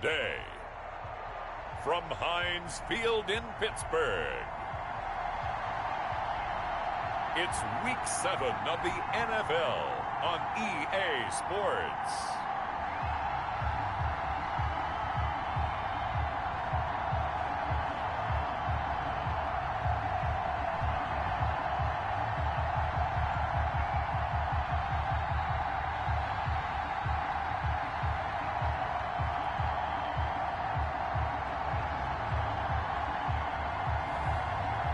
day. From Heinz Field in Pittsburgh, it's Week 7 of the NFL on EA Sports.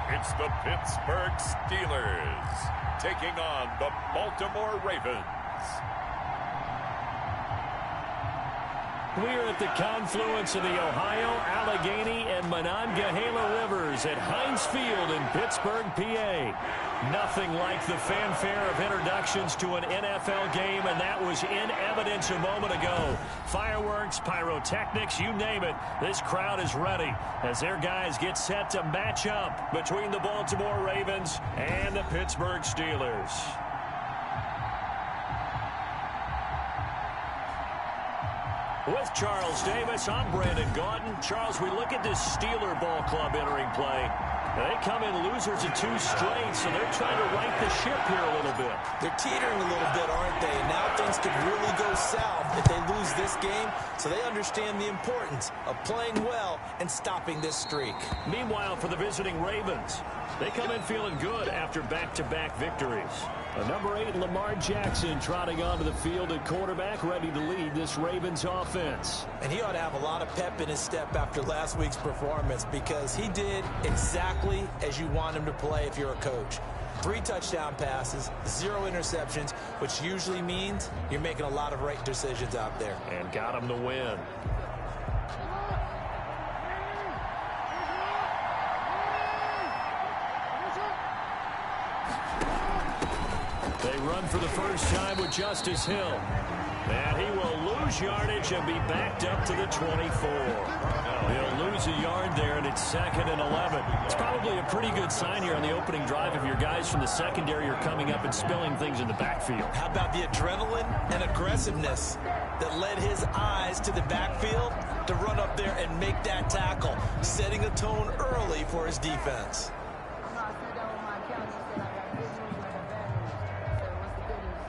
It's the Pittsburgh Steelers taking on the Baltimore Ravens. We're at the confluence of the Ohio, Allegheny, and Monongahela Rivers at Heinz Field in Pittsburgh, PA. Nothing like the fanfare of introductions to an NFL game, and that was in evidence a moment ago. Fireworks, pyrotechnics, you name it. This crowd is ready as their guys get set to match up between the Baltimore Ravens and the Pittsburgh Steelers. With Charles Davis, I'm Brandon Gaudin. Charles, we look at this Steeler ball club entering play. They come in losers of 2 straight, so they're trying to right the ship here a little bit. They're teetering a little bit, aren't they? And now things could really go south if they lose this game, so they understand the importance of playing well and stopping this streak. Meanwhile, for the visiting Ravens, they come in feeling good after back-to-back victories. Number 8, Lamar Jackson, trotting onto the field at quarterback, ready to lead this Ravens offense. And he ought to have a lot of pep in his step after last week's performance, because he did exactly as you want him to play if you're a coach. 3 touchdown passes, 0 interceptions, which usually means you're making a lot of right decisions out there. And got him the win. They run for the first time with Justice Hill. And he will lose yardage and be backed up to the 24. He'll lose a yard there, and it's 2nd and 11. It's probably a pretty good sign here on the opening drive if your guys from the secondary are coming up and spilling things in the backfield. How about the adrenaline and aggressiveness that led his eyes to the backfield to run up there and make that tackle, setting a tone early for his defense.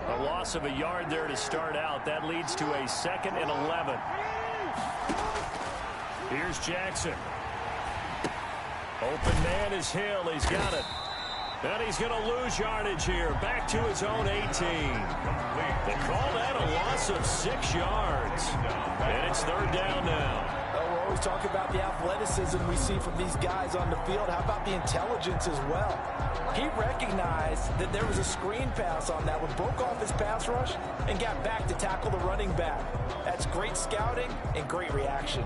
A loss of a yard there to start out. That leads to a 2nd and 11. Here's Jackson. Open man is Hill. He's got it. And he's going to lose yardage here. Back to his own 18. They call that a loss of 6 yards. And it's 3rd down now. We're always talking about the athleticism we see from these guys on the field. How about the intelligence as well? He recognized that there was a screen pass on that one, broke off his pass rush, and got back to tackle the running back. That's great scouting and great reaction.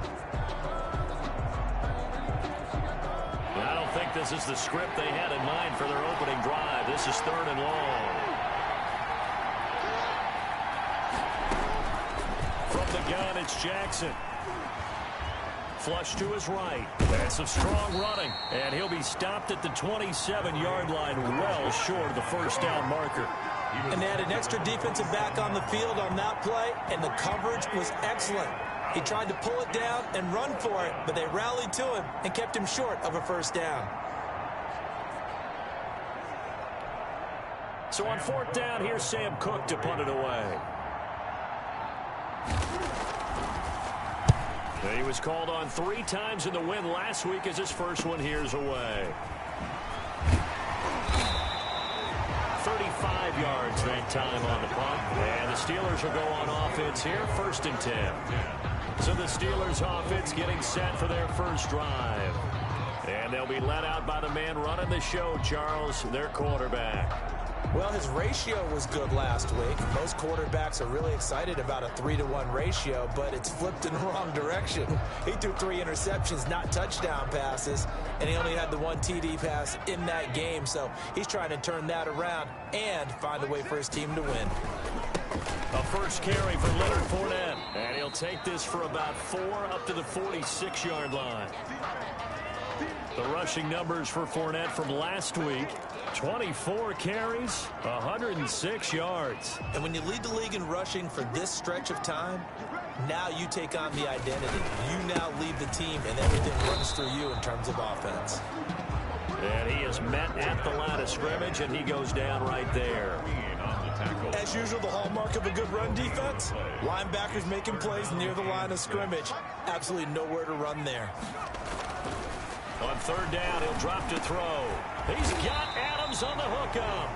I don't think this is the script they had in mind for their opening drive. This is 3rd and long. From the gun, it's Jackson. Flush to his right. That's some strong running. And he'll be stopped at the 27-yard line, well short of the first down marker. And they had an extra defensive back on the field on that play, and the coverage was excellent. He tried to pull it down and run for it, but they rallied to him and kept him short of a first down. So on 4th down, here's Sam Cook to punt it away. He was called on 3 times in the win last week as his first one here's away. 35 yards that time on the punt. And the Steelers will go on offense here, 1st and 10. So the Steelers offense getting set for their first drive. And they'll be led out by the man running the show, Charles, their quarterback. Well, his ratio was good last week. Most quarterbacks are really excited about a 3-to-1 ratio, but it's flipped in the wrong direction. He threw 3 interceptions, not touchdown passes, and he only had the 1 TD pass in that game. So he's trying to turn that around and find a way for his team to win. A first carry for Leonard Fournette, and he'll take this for about 4 up to the 46-yard line. The rushing numbers for Fournette from last week: 24 carries, 106 yards. And when you lead the league in rushing for this stretch of time, now you take on the identity. You now lead the team, and everything runs through you in terms of offense. And he is met at the line of scrimmage, and he goes down right there. As usual, the hallmark of a good run defense, linebackers making plays near the line of scrimmage. Absolutely nowhere to run there. On third down, he'll drop to throw. He's got Adams on the hookup.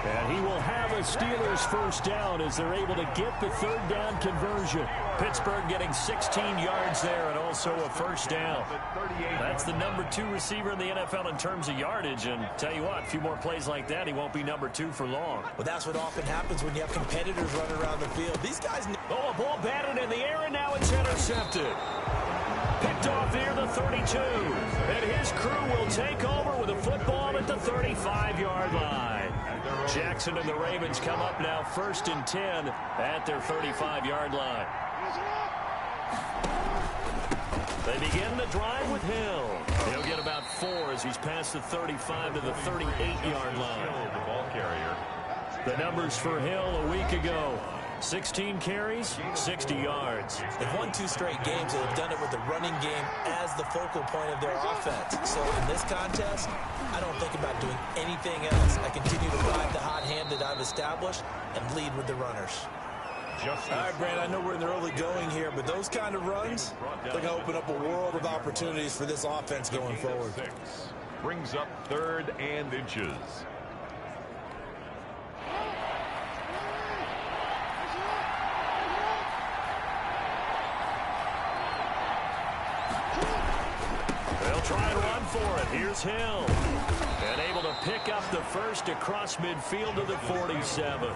And he will have a Steelers first down as they're able to get the third down conversion. Pittsburgh getting 16 yards there and also a first down. That's the number 2 receiver in the NFL in terms of yardage. And tell you what, a few more plays like that, he won't be number 2 for long. Well, that's what often happens when you have competitors running around the field. These guys... Oh, a ball batted in the air, and now it's intercepted. Picked off near the 32. And his crew will take over with a football at the 35-yard line. Jackson and the Ravens come up now 1st and 10 at their 35-yard line. They begin the drive with Hill. He'll get about 4 as he's past the 35 to the 38-yard line. The ball carrier. The numbers for Hill a week ago: 16 carries, 60 yards. They've won 2 straight games, and they've done it with the running game as the focal point of their offense. So in this contest, I don't think about doing anything else. I continue to ride the hot hand that I've established and lead with the runners. All right, Brand, I know we're in the early going here, but those kind of runs, they're going to open up a world of opportunities for this offense going forward. Brings up 3rd and inches. They'll try and run for it. Here's Hill. And able to pick up the first across midfield to the 47.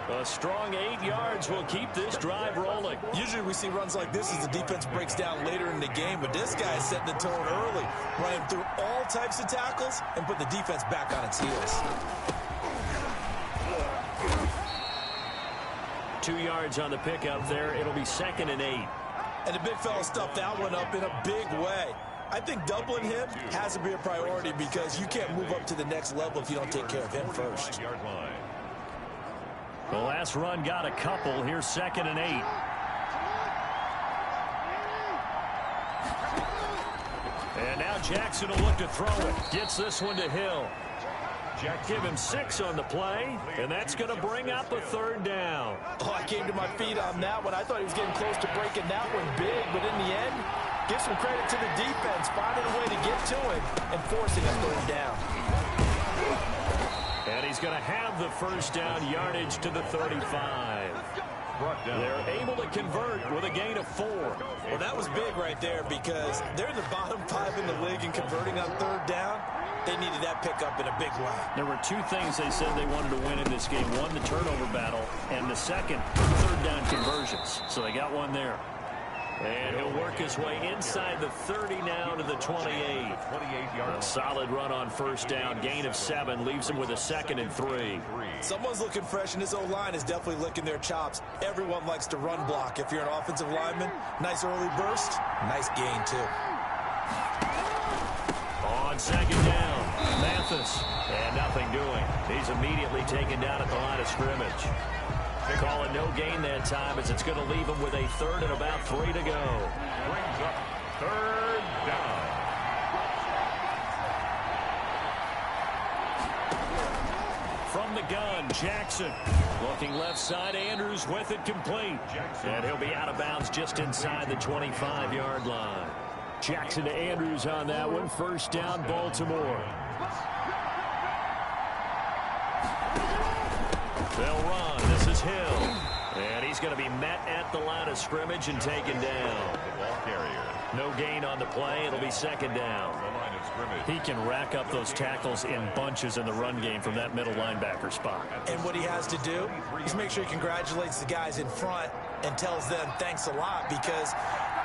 A strong 8 yards will keep this drive rolling. Usually we see runs like this as the defense breaks down later in the game, but this guy is setting the tone early, running through all types of tackles and put the defense back on its heels. 2 yards on the pickup there. It'll be 2nd and 8. And the big fella stuffed that one up in a big way. I think doubling him has to be a priority because you can't move up to the next level if you don't take care of him first. The last run got a couple. Here's 2nd and 8. And now Jackson will look to throw it. Gets this one to Hill. Give him 6 on the play, and that's going to bring up a 3rd down. Oh, I came to my feet on that one. I thought he was getting close to breaking that one big, but in the end, give some credit to the defense, finding a way to get to him and forcing a 3rd down. And he's going to have the first down, yardage to the 35. They're able to convert with a gain of 4. Well, that was big right there because they're in the bottom 5 in the league in converting on 3rd down. They needed that pickup in a big way. There were 2 things they said they wanted to win in this game. One, the turnover battle, and the second, 3rd down conversions. So they got one there. And he'll work his way inside the 30 now to the 28. A solid run on first down. Gain of 7 leaves him with a 2nd and 3. Someone's looking fresh, and this O-line is definitely licking their chops. Everyone likes to run block. If you're an offensive lineman, nice early burst, nice gain too. On 2nd down, Mathis, and nothing doing. He's immediately taken down at the line of scrimmage. Calling no gain that time as it's going to leave him with a 3rd and about 3 to go. Brings up 3rd down. From the gun, Jackson. Looking left side, Andrews with it complete. And he'll be out of bounds just inside the 25-yard line. Jackson to Andrews on that one. First down, Baltimore. They'll run. This is Hill. And he's going to be met at the line of scrimmage and taken down. The ball carrier. No gain on the play. It'll be 2nd down. The line of scrimmage. He can rack up those tackles in bunches in the run game from that middle linebacker spot. And what he has to do is make sure he congratulates the guys in front and tells them thanks a lot because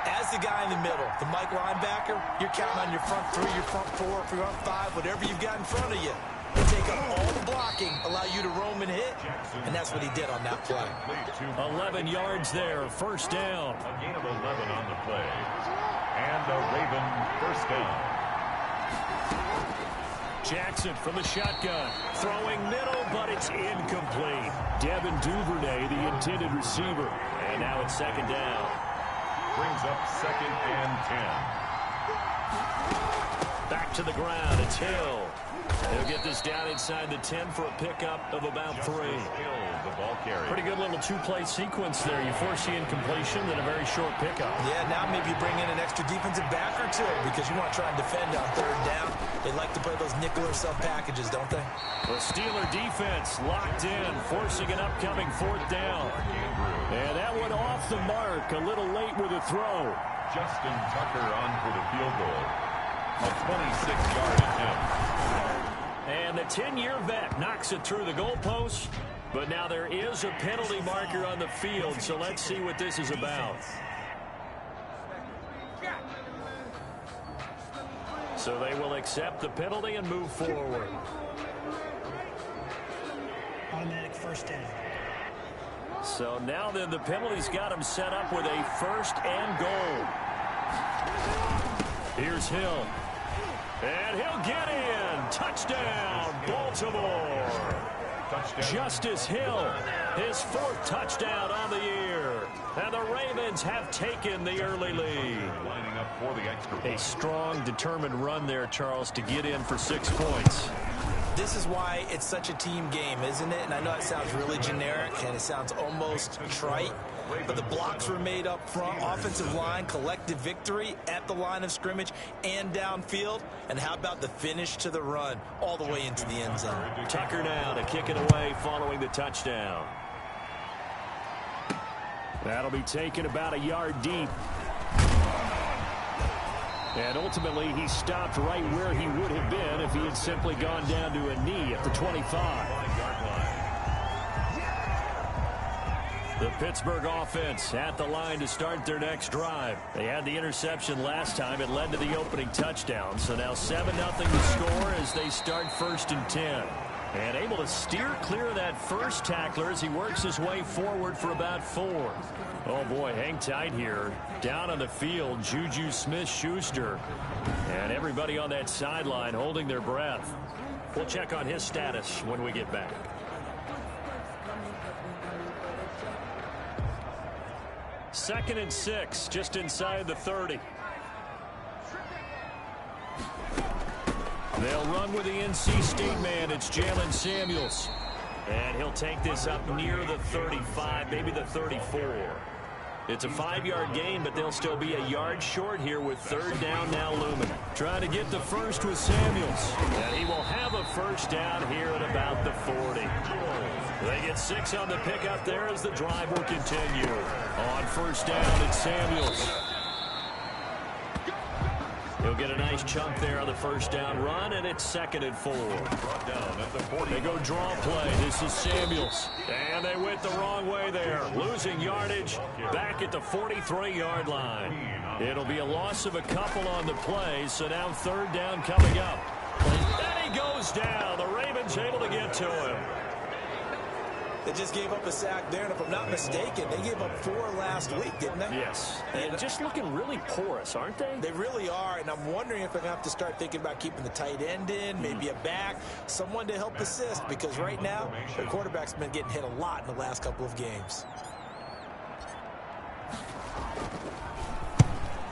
as the guy in the middle, the Mike linebacker, you're counting on your front 3, your front 4, your front 5, whatever you've got in front of you. They take up all the blocking, allow you to roam and hit, and that's what he did on that play. 11 yards there, first down. A gain of 11 on the play. And a Raven first down. Jackson from the shotgun. Throwing middle, but it's incomplete. Devin Duvernay, the intended receiver. And now it's second down. Brings up 2nd and 10. Back to the ground. It's Hill. They'll get this down inside the 10 for a pickup of about 3. Hill, the ball carrier. Pretty good little two-play sequence there. You force the incompletion, then a very short pickup. Yeah, now maybe you bring in an extra defensive back or two because you want to try and defend on 3rd down. They like to play those nickel or sub packages, don't they? The Steeler defense locked in, forcing an upcoming 4th down. And that one off the mark, a little late with a throw. Justin Tucker on for the field goal. A 26-yard attempt. And the 10-year vet knocks it through the goalpost. But now there is a penalty marker on the field, so let's see what this is about. So they will accept the penalty and move forward. Automatic first down. So now then the penalty's got him set up with a 1st and goal. Here's Hill. And he'll get in. Touchdown, Baltimore. Touchdown. Justice Hill, his 4th touchdown on the year. And the Ravens have taken the early lead. Lining up for the extra A point. strong, determined run there, Charles, to get in for 6 points. This is why it's such a team game, isn't it? And I know it sounds really generic and it sounds almost trite, but the blocks were made up front, offensive line, collective victory at the line of scrimmage and downfield. And how about the finish to the run all the way into the end zone? Tucker now to kick it away following the touchdown. That'll be taken about a yard deep. And ultimately, he stopped right where he would have been if he had simply gone down to a knee at the 25. The Pittsburgh offense at the line to start their next drive. They had the interception last time. It led to the opening touchdown. So now 7-0 to score as they start 1st and 10. And able to steer clear of that first tackler as he works his way forward for about 4. Oh, boy, hang tight here. Down on the field, Juju Smith-Schuster. And everybody on that sideline holding their breath. We'll check on his status when we get back. Second and 6, just inside the 30. They'll run with the NC State man. It's Jalen Samuels. And he'll take this up near the 35, maybe the 34. It's a 5-yard gain, but they'll still be a yard short here with 3rd down now looming. Trying to get the first with Samuels. And he will have a 1st down here at about the 40. They get 6 on the pickup there as the drive will continue. On 1st down, it's Samuels. He'll get a nice chunk there on the 1st down run, and it's 2nd and 4. They go draw play. This is Samuels. And they went the wrong way there. Losing yardage back at the 43-yard line. It'll be a loss of a couple on the play, so now 3rd down coming up. And he goes down. The Ravens able to get to him. They just gave up a sack there, and if I'm not mistaken, they gave up 4 last week, didn't they? Yes. And just looking really porous, aren't they? They really are, and I'm wondering if they're going to have to start thinking about keeping the tight end in, maybe a back, someone to help assist, because right now, their quarterback's been getting hit a lot in the last couple of games.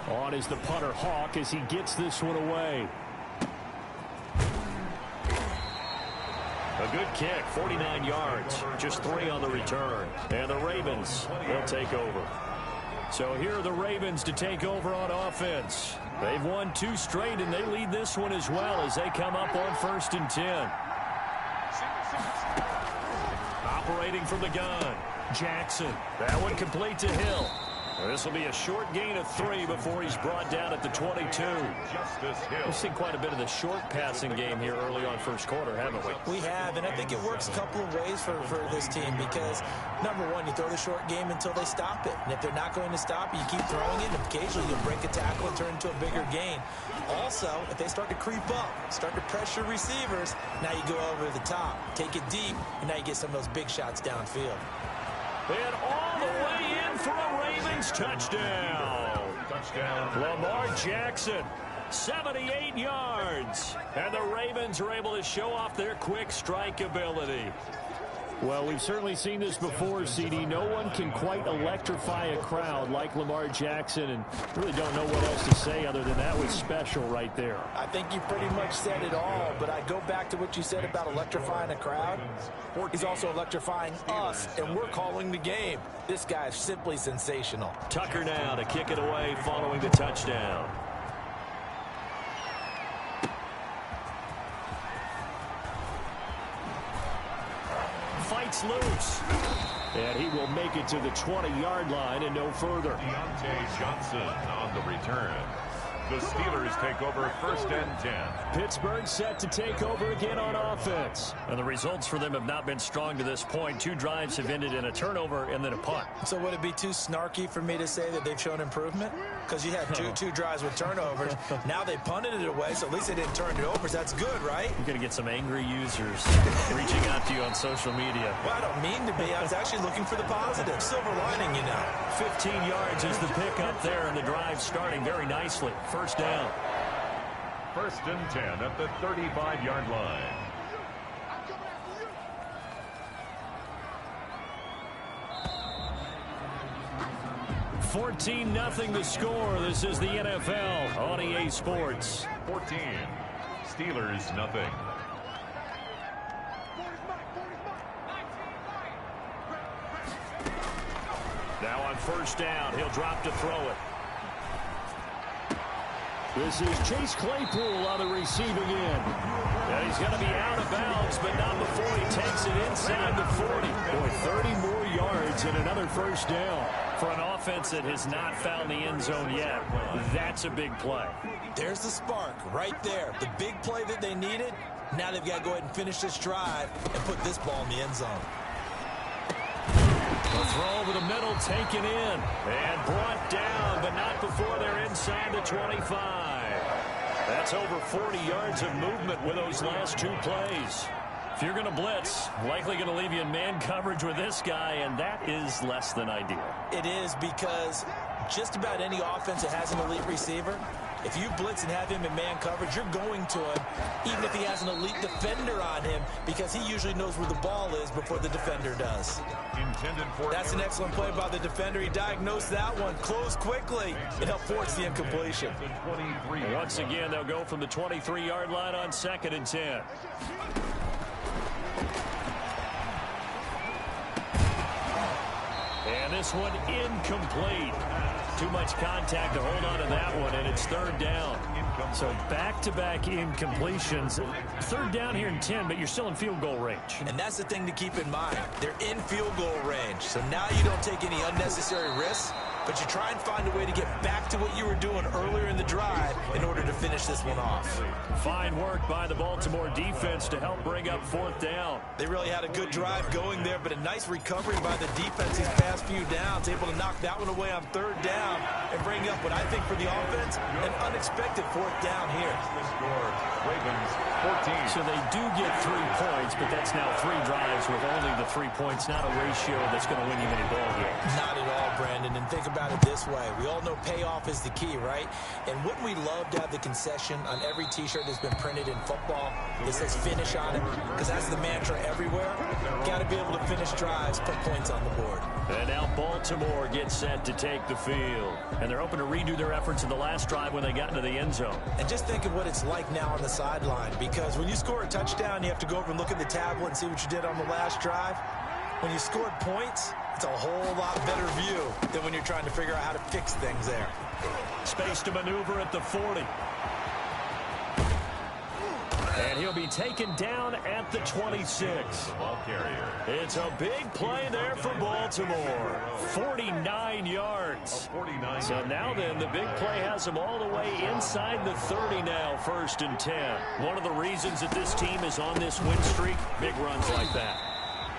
On is the punter Hawk as he gets this one away. A good kick, 49 yards, just 3 on the return. And the Ravens, they'll take over. So here are the Ravens to take over on offense. They've won 2 straight, and they lead this one as well as they come up on 1st and 10. Operating from the gun, Jackson. That one complete to Hill. This will be a short gain of 3 before he's brought down at the 22. We've seen quite a bit of the short passing game here early on first quarter, haven't we? We have, and I think it works a couple of ways for this team because, number one, you throw the short game until they stop it. And if they're not going to stop it, you keep throwing it, and occasionally you'll break a tackle and turn into a bigger gain. Also, if they start to creep up, start to pressure receivers, now you go over the top, take it deep, and now you get some of those big shots downfield. And all the way in for a Ravens touchdown. Lamar Jackson 78 yards. And the Ravens are able to show off their quick strike ability. Well, we've certainly seen this before, CD. No one can quite electrify a crowd like Lamar Jackson, and really don't know what else to say other than that was special right there. I think you pretty much said it all, but I go back to what you said about electrifying a crowd. He's also electrifying us, and we're calling the game. This guy is simply sensational. Tucker now to kick it away following the touchdown. Fights loose. And he will make it to the 20-yard line and no further. Deontay Johnson on the return. The Steelers take over 1st and 10. Pittsburgh set to take over again on offense. And the results for them have not been strong to this point. 2 drives have ended in a turnover and then a punt. So would it be too snarky for me to say that they've shown improvement? Because you had two drives with turnovers. Now they punted it away, so at least they didn't turn it over. So that's good, right? You're going to get some angry users reaching out to you on social media. Well, I don't mean to be. I was actually looking for the positive. Silver lining, you know. 15 yards is the pickup there, and the drive starting very nicely. First down. 1st and 10 at the 35-yard line. $14-0 the score. This is the NFL on EA Sports. 14. Steelers nothing. Now on first down, he'll drop to throw it. This is Chase Claypool on the receiving end. And he's going to be out of bounds, but not before he takes it inside the 40. Boy, 30 more yards and another first down. For an offense that has not found the end zone yet, that's a big play. There's the spark right there. The big play that they needed. Now they've got to go ahead and finish this drive and put this ball in the end zone. The throw over the middle, taken in, and brought down, but not before they're inside the 25. That's over 40 yards of movement with those last 2 plays. If you're going to blitz, likely going to leave you in man coverage with this guy, and that is less than ideal. It is, because just about any offense that has an elite receiver, if you blitz and have him in man coverage, you're going to him, even if he has an elite defender on him, because he usually knows where the ball is before the defender does. That's an excellent play by the defender. He diagnosed that one, closed quickly, and helped force the incompletion. Once again, they'll go from the 23-yard line on 2nd and 10. And this one incomplete. Too much contact to hold on to that one, and it's 3rd down. So back-to-back incompletions. 3rd down here in 10, but you're still in field goal range. And that's the thing to keep in mind. They're in field goal range. So now you don't take any unnecessary risks, but you try and find a way to get back to what you were doing earlier in the drive in order to finish this one off. Fine work by the Baltimore defense to help bring up 4th down. They really had a good drive going there, but a nice recovery by the defense these past few downs, able to knock that one away on 3rd down and bring up what I think for the offense, an unexpected 4th down here. Ravens 14. So they do get 3 points, but that's now 3 drives with only the 3 points, not a ratio that's going to win you many ball games. Not at all, Brandon, and think about it this way. We all know payoff is the key, right? And wouldn't we love to have the concession on every T-shirt that's been printed in football that says finish on it? Because that's the mantra everywhere. Got to be able to finish drives, put points on the board. And now Baltimore gets set to take the field. And they're hoping to redo their efforts in the last drive when they got into the end zone. And just think of what it's like now on the sideline, because when you score a touchdown, you have to go over and look at the tablet and see what you did on the last drive. When you scored points, it's a whole lot better view than when you're trying to figure out how to fix things there. Space to maneuver at the 40. And he'll be taken down at the 26. Ball carrier. It's a big play there for Baltimore. 49 yards. So now then, the big play has them all the way inside the 30 now, 1st and 10. One of the reasons that this team is on this win streak, big runs like that.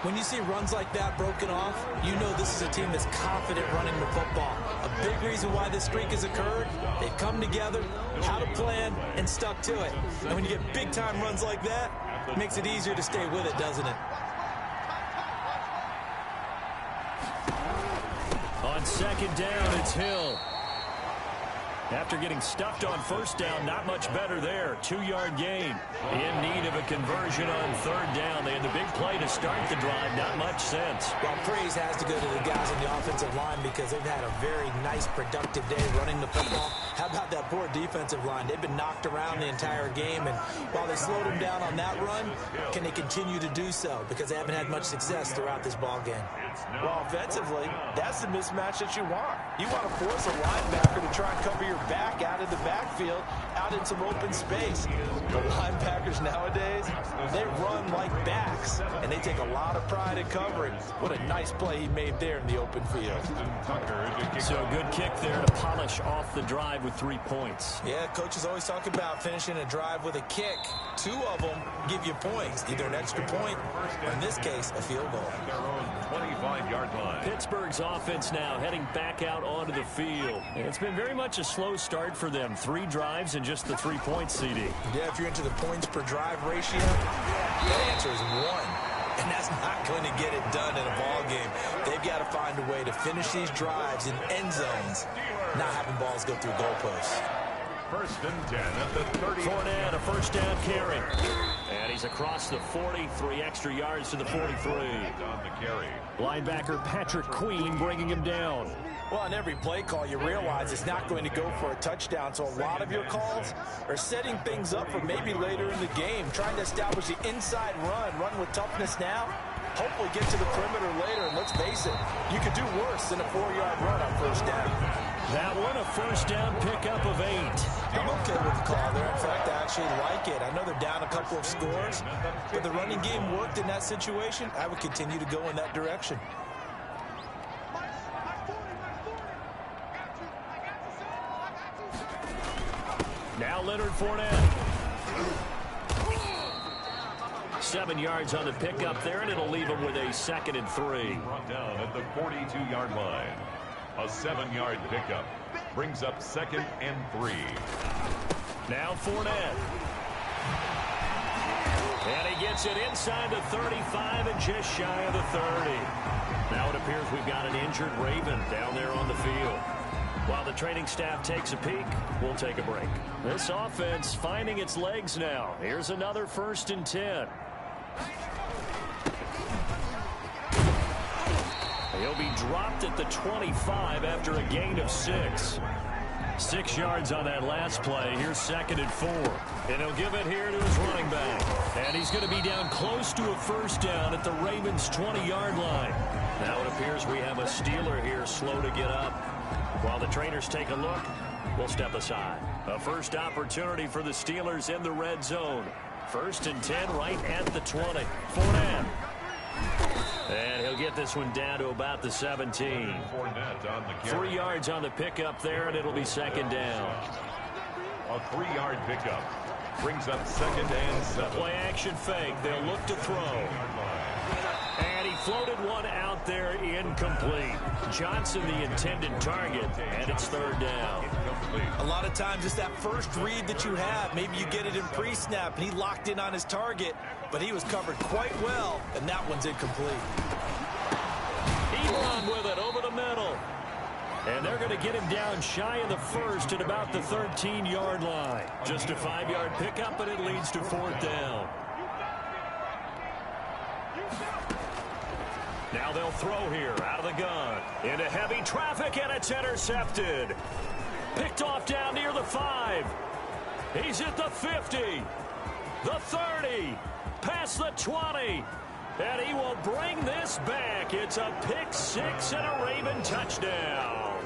When you see runs like that broken off, you know this is a team that's confident running the football. A big reason why this streak has occurred, they've come together, had a plan, and stuck to it. And when you get big-time runs like that, it makes it easier to stay with it, doesn't it? On 2nd down, it's Hill. After getting stuffed on first down, not much better there. 2-yard gain. In need of a conversion on third down. They had the big play to start the drive. Not much sense. Well, praise has to go to the guys on the offensive line because they've had a very nice, productive day running the football. How about that poor defensive line? They've been knocked around the entire game, and while they slowed them down on that run, can they continue to do so? Because they haven't had much success throughout this ball game. Well, offensively, that's the mismatch that you want. You want to force a linebacker to try and cover your back out of the backfield, out in some open space. The linebackers nowadays, they run like backs, and they take a lot of pride in covering. What a nice play he made there in the open field. So a good kick there to polish off the drive with 3 points. Yeah, coaches always talk about finishing a drive with a kick. 2 of them give you points, either an extra point or, in this case, a field goal. Their own 25-yard line. Pittsburgh's offense now heading back out onto the field. And it's been very much a slow start for them. 3 drives and just the 3 points, CD. Yeah, if you're into the points per drive ratio, the answer is 1. And that's not going to get it done in a ball game. They've got to find a way to finish these drives in end zones, not having balls go through goalposts. 1st and 10 at the 30. Fournette, a first down carry. And he's across the 40, 3 extra yards to the 43. On the carry. Linebacker Patrick Queen bringing him down. Well, on every play call, you realize it's not going to go for a touchdown. So a lot of your calls are setting things up for maybe later in the game, trying to establish the inside run with toughness now. Hopefully get to the perimeter later, and let's face it, you could do worse than a 4-yard run on first down. That one, a first down pickup of 8. I'm okay with the call there. In fact, I actually like it. I know they're down a couple of scores, but the running game worked in that situation. I would continue to go in that direction. Now Leonard Fournette. 7 yards on the pickup there, and it'll leave him with a 2nd and 3. Brought down at the 42-yard line. A 7-yard pickup brings up 2nd and 3. Now Fournette. And he gets it inside the 35 and just shy of the 30. Now it appears we've got an injured Raven down there on the field. While the training staff takes a peek, we'll take a break. This offense finding its legs now. Here's another 1st and 10. He'll be dropped at the 25 after a gain of 6. 6 yards on that last play. Here's 2nd and 4. And he'll give it here to his running back. And he's going to be down close to a first down at the Ravens' 20-yard line. Now it appears we have a Steeler here slow to get up. While the trainers take a look, we'll step aside. A first opportunity for the Steelers in the red zone. 1st and 10 right at the 20. Fournette. And he'll get this one down to about the 17. Fournette on the carry. 3 yards on the pickup there, and it'll be 2nd down. A 3-yard pickup brings up 2nd and 7. Play action fake. They'll look to throw. And he floated one out there incomplete. Johnson the intended target, and it's 3rd down. A lot of times it's that first read that you have. Maybe you get it in pre-snap, and he locked in on his target, but he was covered quite well, and that one's incomplete. Elon with it over the middle. And they're going to get him down shy of the 1st at about the 13-yard line. Just a 5-yard pickup, but it leads to 4th down. Now they'll throw here out of the gun. Into heavy traffic, and it's intercepted. Picked off down near the 5. He's at the 50. The 30. Past the 20. And he will bring this back. It's a pick 6 and a Raven touchdown.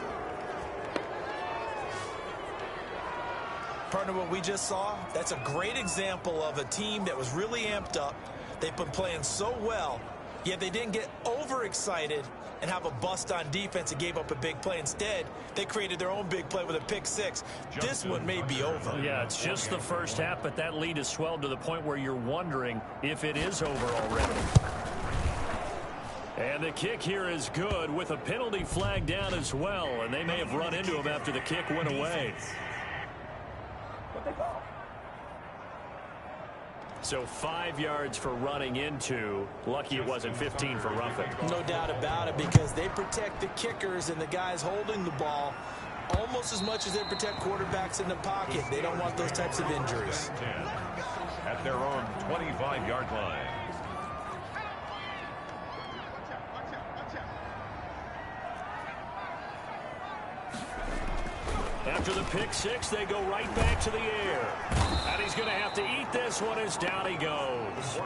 Partner, what we just saw, that's a great example of a team that was really amped up. They've been playing so well, yet they didn't get overexcited and have a bust on defense and gave up a big play. Instead, they created their own big play with a pick 6. This one may be over. Yeah, it's just the first half, but that lead has swelled to the point where you're wondering if it is over already. And the kick here is good with a penalty flag down as well, and they may have run into him after the kick went away. So 5 yards for running into. Lucky it wasn't 15 for roughing. No doubt about it, because they protect the kickers and the guys holding the ball almost as much as they protect quarterbacks in the pocket. They don't want those types of injuries. 10 at their own 25-yard line. After the pick six, they go right back to the air. And he's going to have to eat this one as down he goes.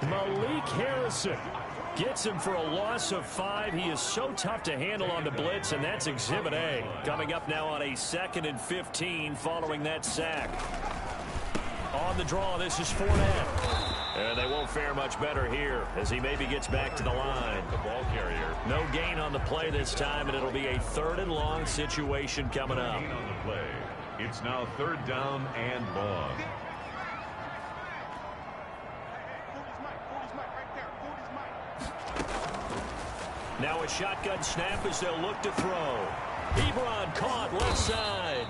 Malik Harrison gets him for a loss of 5. He is so tough to handle on the blitz, and that's Exhibit A. Coming up now on a 2nd and 15 following that sack. On the draw, this is Fournette. And they won't fare much better here as he maybe gets back to the line. The ball carrier. No gain on the play this time, and it'll be a 3rd and long situation coming up. Gain on the play. It's now 3rd down and long. Now a shotgun snap as they'll look to throw. Ebron caught left side.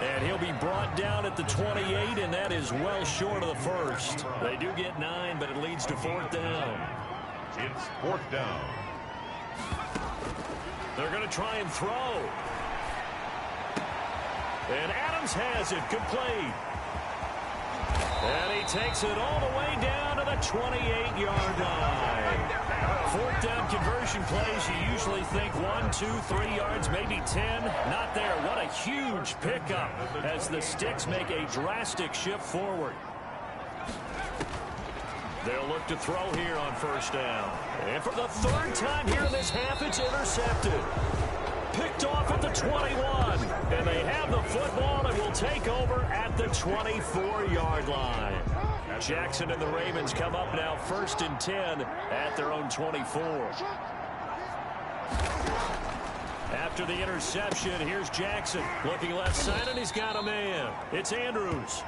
And he'll be brought down at the 28, and that is well short of the first. They do get 9, but it leads to 4th down. It's 4th down. They're going to try and throw. And Adams has it. Complete. And he takes it all the way down to the 28-yard line. 4th down conversion plays, you usually think 1, 2, 3 yards, maybe 10. Not there. What a huge pickup as the Sticks make a drastic shift forward. They'll look to throw here on 1st down. And for the 3rd time here in this half, it's intercepted. Picked off at the 21. And they have the football and will take over at the 24-yard line. Jackson and the Ravens come up now 1st and 10 at their own 24. After the interception, here's Jackson looking left side, and he's got a man. It's Andrews.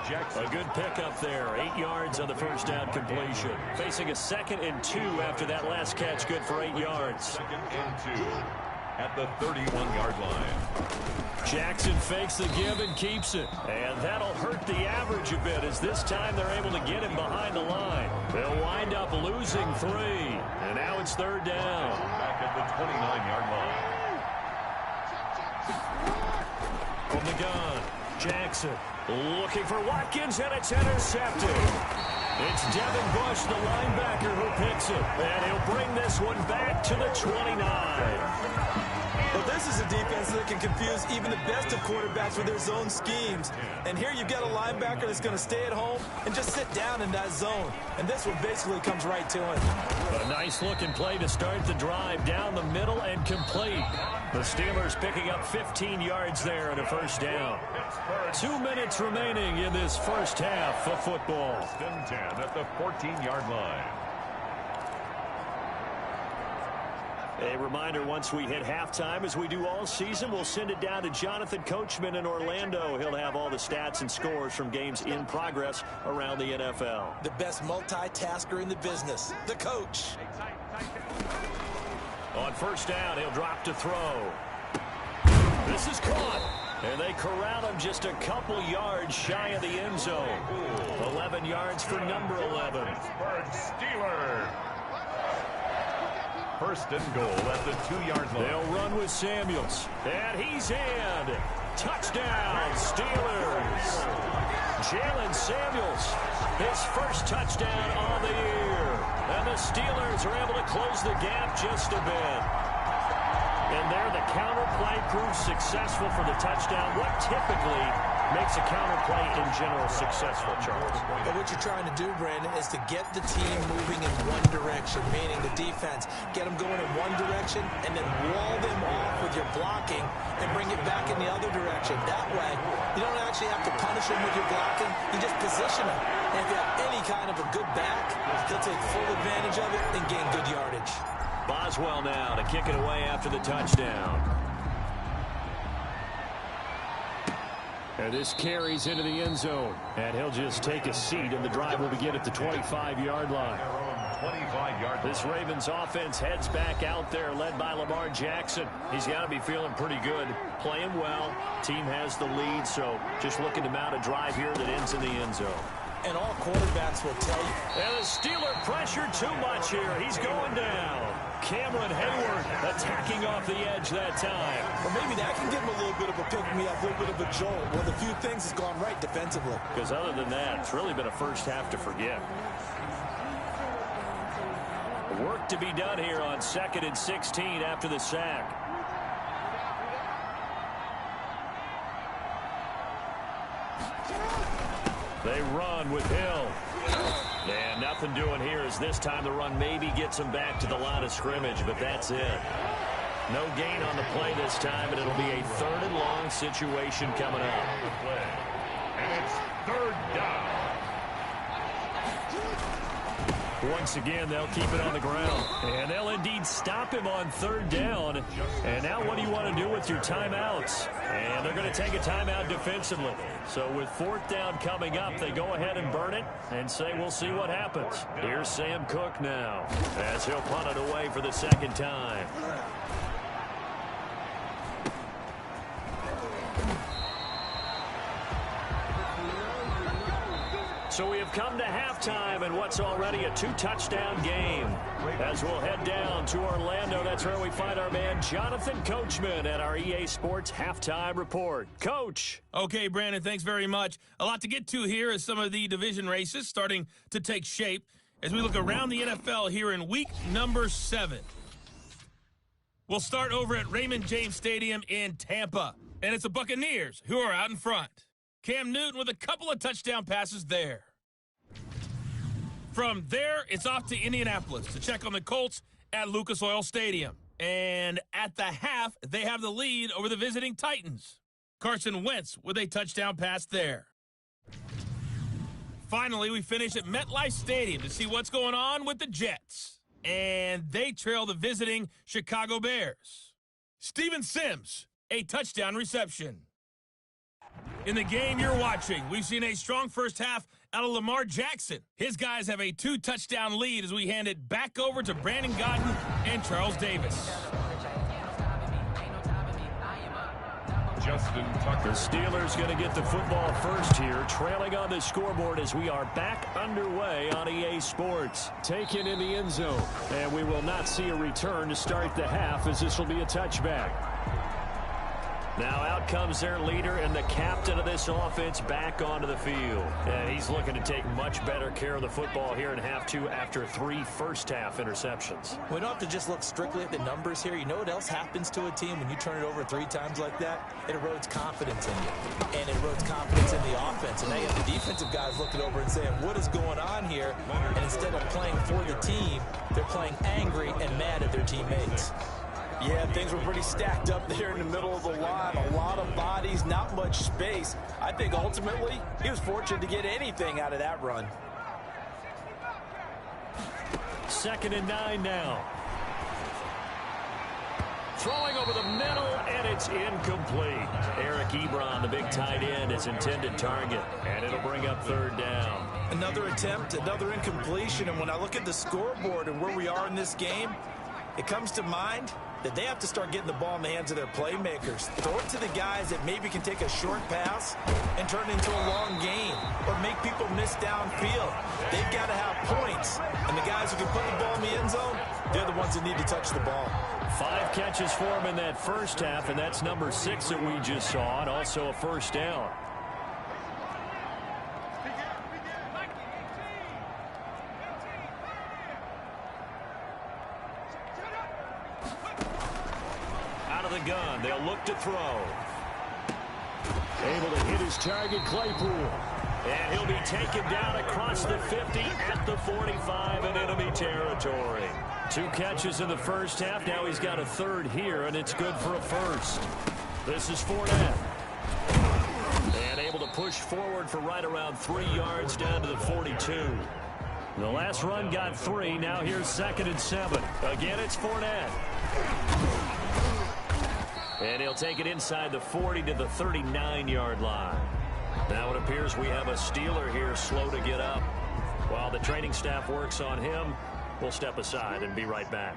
Jackson. A good pickup there. 8 yards on the 1st down completion. Facing a 2nd and 2 after that last catch, good for 8 yards. 2nd and 2 at the 31-yard line. Jackson fakes the give and keeps it. And that'll hurt the average a bit as this time they're able to get him behind the line. They'll wind up losing 3. And now it's 3rd down. Back at the 29-yard line. From the gun, Jackson looking for Watkins, and it's intercepted. It's Devin Bush, the linebacker, who picks it. And he'll bring this one back to the 29. Well, this is a defense that can confuse even the best of quarterbacks with their zone schemes. And here you've got a linebacker that's going to stay at home and just sit down in that zone. And this one basically comes right to him. A nice-looking play to start the drive down the middle and complete. The Steelers picking up 15 yards there and a 1st down. 2 minutes remaining in this 1st half of football. 10 at the 14-yard line. A reminder, once we hit halftime, as we do all season, we'll send it down to Jonathan Coachman in Orlando. He'll have all the stats and scores from games in progress around the NFL. The best multitasker in the business, the coach. On 1st down, he'll drop to throw. This is caught. And they corral him just a couple yards shy of the end zone. 11 yards for number 11. Pittsburgh Steelers. 1st and goal at the 2-yard line. They'll run with Samuels. And he's in. Touchdown, Steelers. Jalen Samuels, his 1st touchdown on the year. And the Steelers are able to close the gap just a bit. And there, the counter play proves successful for the touchdown. What typically makes a counter play in general successful, Charles? But what you're trying to do, Brandon, is to get the team moving in one direction, meaning the defense. Get them going in one direction and then wall them off with your blocking and bring it back in the other direction. That way, you don't actually have to punish them with your blocking. You just position them. And if you have any kind of a good back, they'll take full advantage of it and gain good yardage. Boswell now to kick it away after the touchdown. And this carries into the end zone. And he'll just take a seat, and the drive will begin at the 25-yard line. 25-yard line. This Ravens offense heads back out there, led by Lamar Jackson. He's got to be feeling pretty good, playing well. Team has the lead, so just looking to mount a drive here that ends in the end zone. And all quarterbacks will tell you. And the Steeler pressure too much here. He's going down. Cameron Hayward attacking off the edge that time. Well, maybe that can give him a little bit of a pick-me-up, a little bit of a jolt. Well, the few things has gone right defensively. Because other than that, it's really been a first half to forget. Work to be done here on 2nd and 16 after the sack. They run with Hill. And nothing doing here as this time the run maybe gets them back to the line of scrimmage, but that's it. No gain on the play this time, and it'll be a 3rd and long situation coming up. And it's 3rd down. Once again, they'll keep it on the ground. And they'll indeed stop him on 3rd down. And now what do you want to do with your timeouts? And they're going to take a timeout defensively. So with 4th down coming up, they go ahead and burn it and say we'll see what happens. Here's Sam Cook now as he'll punt it away for the 2nd time. So we have come to halftime in what's already a 2-touchdown game. As we'll head down to Orlando, that's where we find our man Jonathan Coachman at our EA Sports Halftime Report. Coach. Okay, Brandon, thanks very much. A lot to get to here as some of the division races starting to take shape as we look around the NFL here in week number 7. We'll start over at Raymond James Stadium in Tampa, and it's the Buccaneers who are out in front. Cam Newton with a couple of touchdown passes there. From there, it's off to Indianapolis to check on the Colts at Lucas Oil Stadium. And at the half, they have the lead over the visiting Titans. Carson Wentz with a touchdown pass there. Finally, we finish at MetLife Stadium to see what's going on with the Jets. And they trail the visiting Chicago Bears. Steven Sims, a touchdown reception. In the game you're watching, we've seen a strong first half out of Lamar Jackson. His guys have a 2-touchdown lead as we hand it back over to Brandon Godden and Charles Davis. Justin Tucker. The Steelers going to get the football first here, trailing on the scoreboard as we are back underway on EA Sports. Taken in the end zone, and we will not see a return to start the half as this will be a touchback. Now out comes their leader and the captain of this offense back onto the field. And he's looking to take much better care of the football here in half 2 after 3 first-half interceptions. We don't have to just look strictly at the numbers here. You know what else happens to a team when you turn it over 3 times like that? It erodes confidence in you. And it erodes confidence in the offense. And now you have the defensive guys looking over and saying, what is going on here? And instead of playing for the team, they're playing angry and mad at their teammates. Yeah, things were pretty stacked up there in the middle of the line. A lot of bodies, not much space. I think ultimately he was fortunate to get anything out of that run. 2nd and 9 now. Throwing over the middle, and it's incomplete. Eric Ebron, the big tight end, is intended target, and it'll bring up 3rd down. Another attempt, another incompletion, and when I look at the scoreboard and where we are in this game, it comes to mind that they have to start getting the ball in the hands of their playmakers. Throw it to the guys that maybe can take a short pass and turn it into a long gain or make people miss downfield. They've got to have points. And the guys who can put the ball in the end zone, they're the ones that need to touch the ball. 5 catches for him in that first half, and that's number 6 that we just saw, and also a first down. Gun. They'll look to throw. Able to hit his target, Claypool. And he'll be taken down across the 50 at the 45 in enemy territory. 2 catches in the first half. Now he's got a 3rd here, and it's good for a first. This is Fournette. And able to push forward for right around 3 yards down to the 42. The last run got 3. Now here's 2nd and 7. Again, it's Fournette. And he'll take it inside the 40 to the 39-yard line. Now it appears we have a Steeler here slow to get up. While the training staff works on him, we'll step aside and be right back.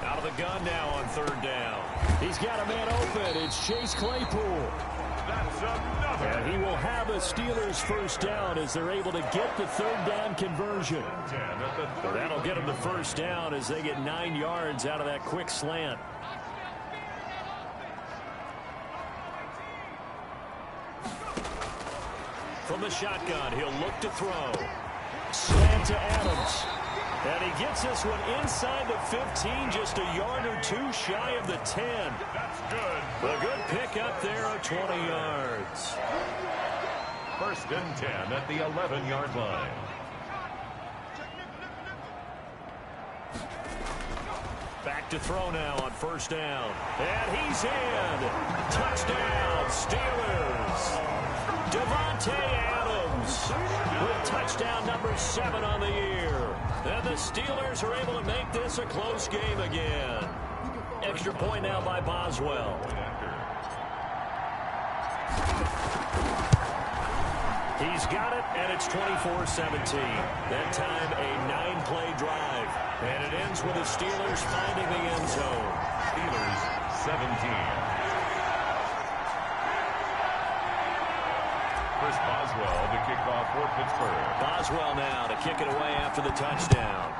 Out of the gun now on 3rd down. He's got a man open. It's Chase Claypool. That's another. And he will have a Steelers first down as they're able to get the third down conversion. That'll get them the first down as they get 9 yards out of that quick slant. From the shotgun, he'll look to throw. Slant to Adams. And he gets this one inside the 15, just a yard or two shy of the 10. That's good. A good pickup there of 20 yards. First and 10 at the 11-yard line. Back to throw now on first down. And he's in. Touchdown, Steelers. Devontae Adams with touchdown number 7 on the year. And the Steelers are able to make this a close game again. Extra point now by Boswell. He's got it, and it's 24-17. That time a 9-play drive. And it ends with the Steelers finding the end zone. Steelers 17. Chris Boswell to kick off for Pittsburgh. Boswell now to kick it away after the touchdown.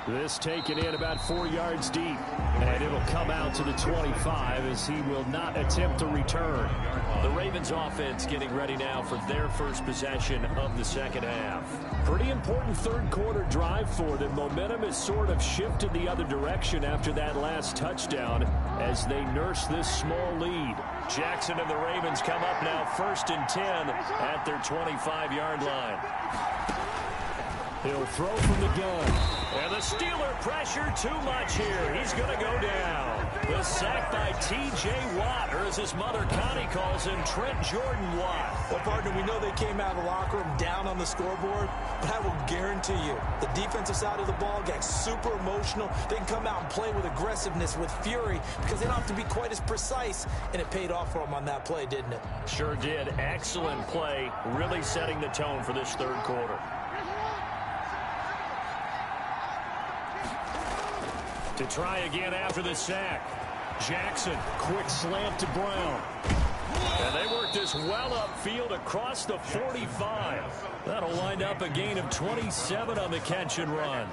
This taken in about 4 yards deep. And it'll come out to the 25 as he will not attempt to return. The Ravens offense getting ready now for their first possession of the second half. Pretty important third quarter drive for them. Momentum has sort of shifted the other direction after that last touchdown as they nurse this small lead. Jackson and the Ravens come up now first and 10 at their 25-yard line. He'll throw from the gun. And the Steeler pressure too much here. He's going to go down. The sack by T.J. Watt, or as his mother Connie calls him, Trent Jordan Watt. Well, partner, we know they came out of the locker room down on the scoreboard, but I will guarantee you the defensive side of the ball got super emotional. They can come out and play with aggressiveness, with fury, because they don't have to be quite as precise, and it paid off for them on that play, didn't it? Sure did. Excellent play, really setting the tone for this third quarter. To try again after the sack. Jackson, quick slant to Brown. And they work this well upfield across the 45. That'll wind up a gain of 27 on the catch and run.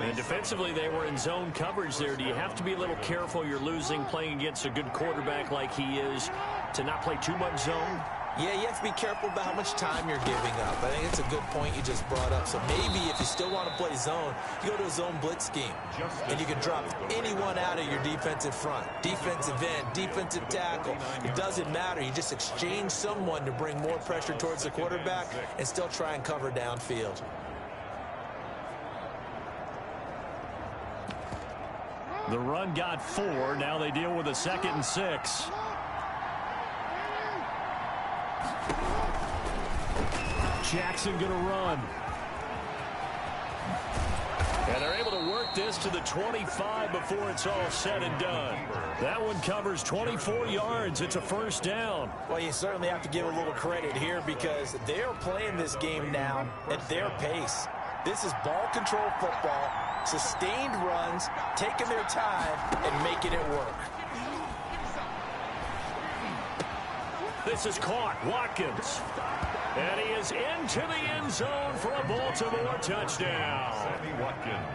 And defensively, they were in zone coverage there. Do you have to be a little careful? You're losing, playing against a good quarterback like he is, to not play too much zone? Yeah, you have to be careful about how much time you're giving up. I think it's a good point you just brought up. So maybe if you still want to play zone, you go to a zone blitz scheme. And you can drop anyone out of your defensive front. Defensive end, defensive tackle. It doesn't matter. You just exchange someone to bring more pressure towards the quarterback and still try and cover downfield. The run got 4. Now they deal with a 2nd and 6. Jackson going to run. And they're able to work this to the 25 before it's all said and done. That one covers 24 yards. It's a first down. Well, you certainly have to give a little credit here because they're playing this game now at their pace. This is ball control football, sustained runs, taking their time, and making it work. This is caught. Watkins. And he is into the end zone for a Baltimore touchdown.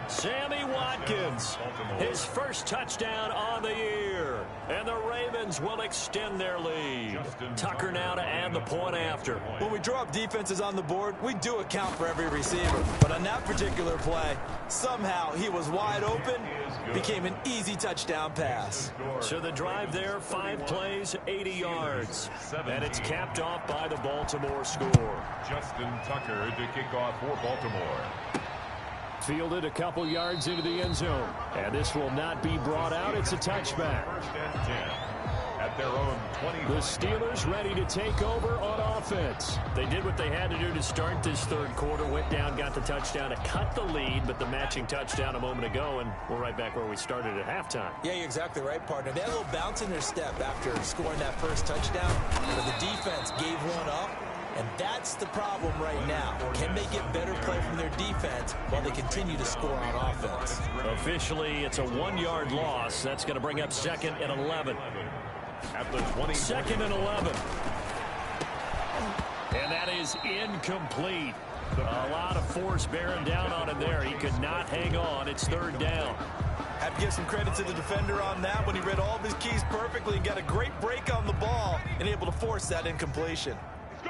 Sammy Watkins, his first touchdown on the year. And the Ravens will extend their lead. Tucker now to add the point after. When we draw up defenses on the board, we do account for every receiver. But on that particular play, somehow he was wide open, became an easy touchdown pass. So the drive there, 5 plays, 80 yards. And it's capped off by the Baltimore score. Justin Tucker to kick off for Baltimore. Fielded a couple yards into the end zone. And this will not be brought out. It's a touchback. First and 10 at their own 20. The Steelers ready to take over on offense. They did what they had to do to start this third quarter. Went down, got the touchdown to cut the lead, but the matching touchdown a moment ago, and we're right back where we started at halftime. Yeah, you're exactly right, partner. They had a little bounce in their step after scoring that first touchdown. But the defense gave one up, And that's the problem right now. Can they get better play from their defense while they continue to score on offense? Officially, it's a 1-yard loss. That's going to bring up 2nd and 11. At the 20. 2nd and 11. And that is incomplete. A lot of force bearing down on him there. He could not hang on. It's 3rd down. Have to give some credit to the defender on that when he read all of his keys perfectly and got a great break on the ball and able to force that incompletion.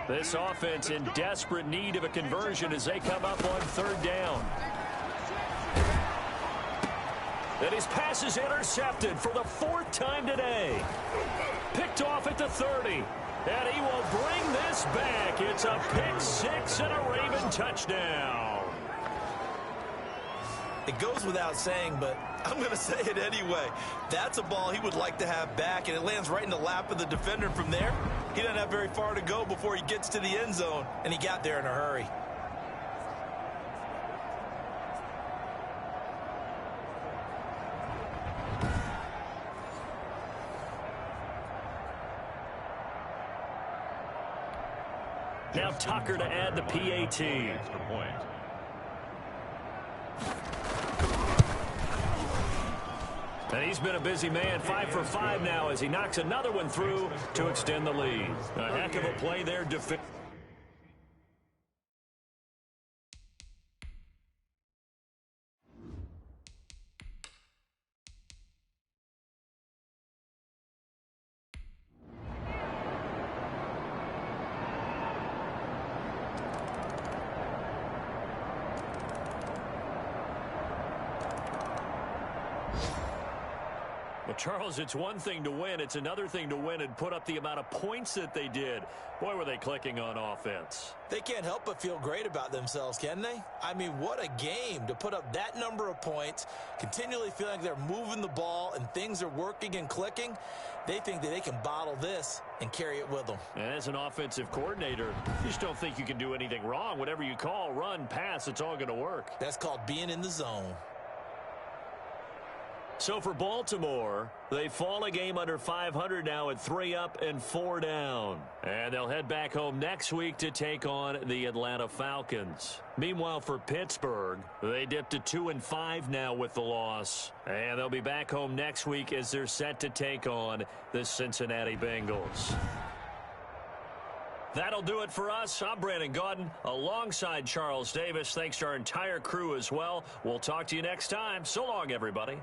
This offense in desperate need of a conversion as they come up on 3rd down. And his pass is intercepted for the 4th time today. Picked off at the 30. And he will bring this back. It's a pick 6 and a Raven touchdown. It goes without saying, but I'm going to say it anyway. That's a ball he would like to have back, and it lands right in the lap of the defender. From there, he doesn't have very far to go before he gets to the end zone, and he got there in a hurry. Now Tucker to add the PAT. Extra point. And he's been a busy man, 5 for 5 now as he knocks another one through to extend the lead. A heck of a play there. Well, Charles, it's one thing to win. It's another thing to win and put up the amount of points that they did. Boy, were they clicking on offense. They can't help but feel great about themselves, can they? I mean, what a game to put up that number of points, continually feeling like they're moving the ball and things are working and clicking. They think that they can bottle this and carry it with them. And as an offensive coordinator, you just don't think you can do anything wrong. Whatever you call, run, pass, it's all going to work. That's called being in the zone. So for Baltimore, they fall a game under 500 now at 3 up and 4 down. And they'll head back home next week to take on the Atlanta Falcons. Meanwhile, for Pittsburgh, they dipped to 2 and 5 now with the loss. And they'll be back home next week as they're set to take on the Cincinnati Bengals. That'll do it for us. I'm Brandon Gaudin alongside Charles Davis. Thanks to our entire crew as well. We'll talk to you next time. So long, everybody.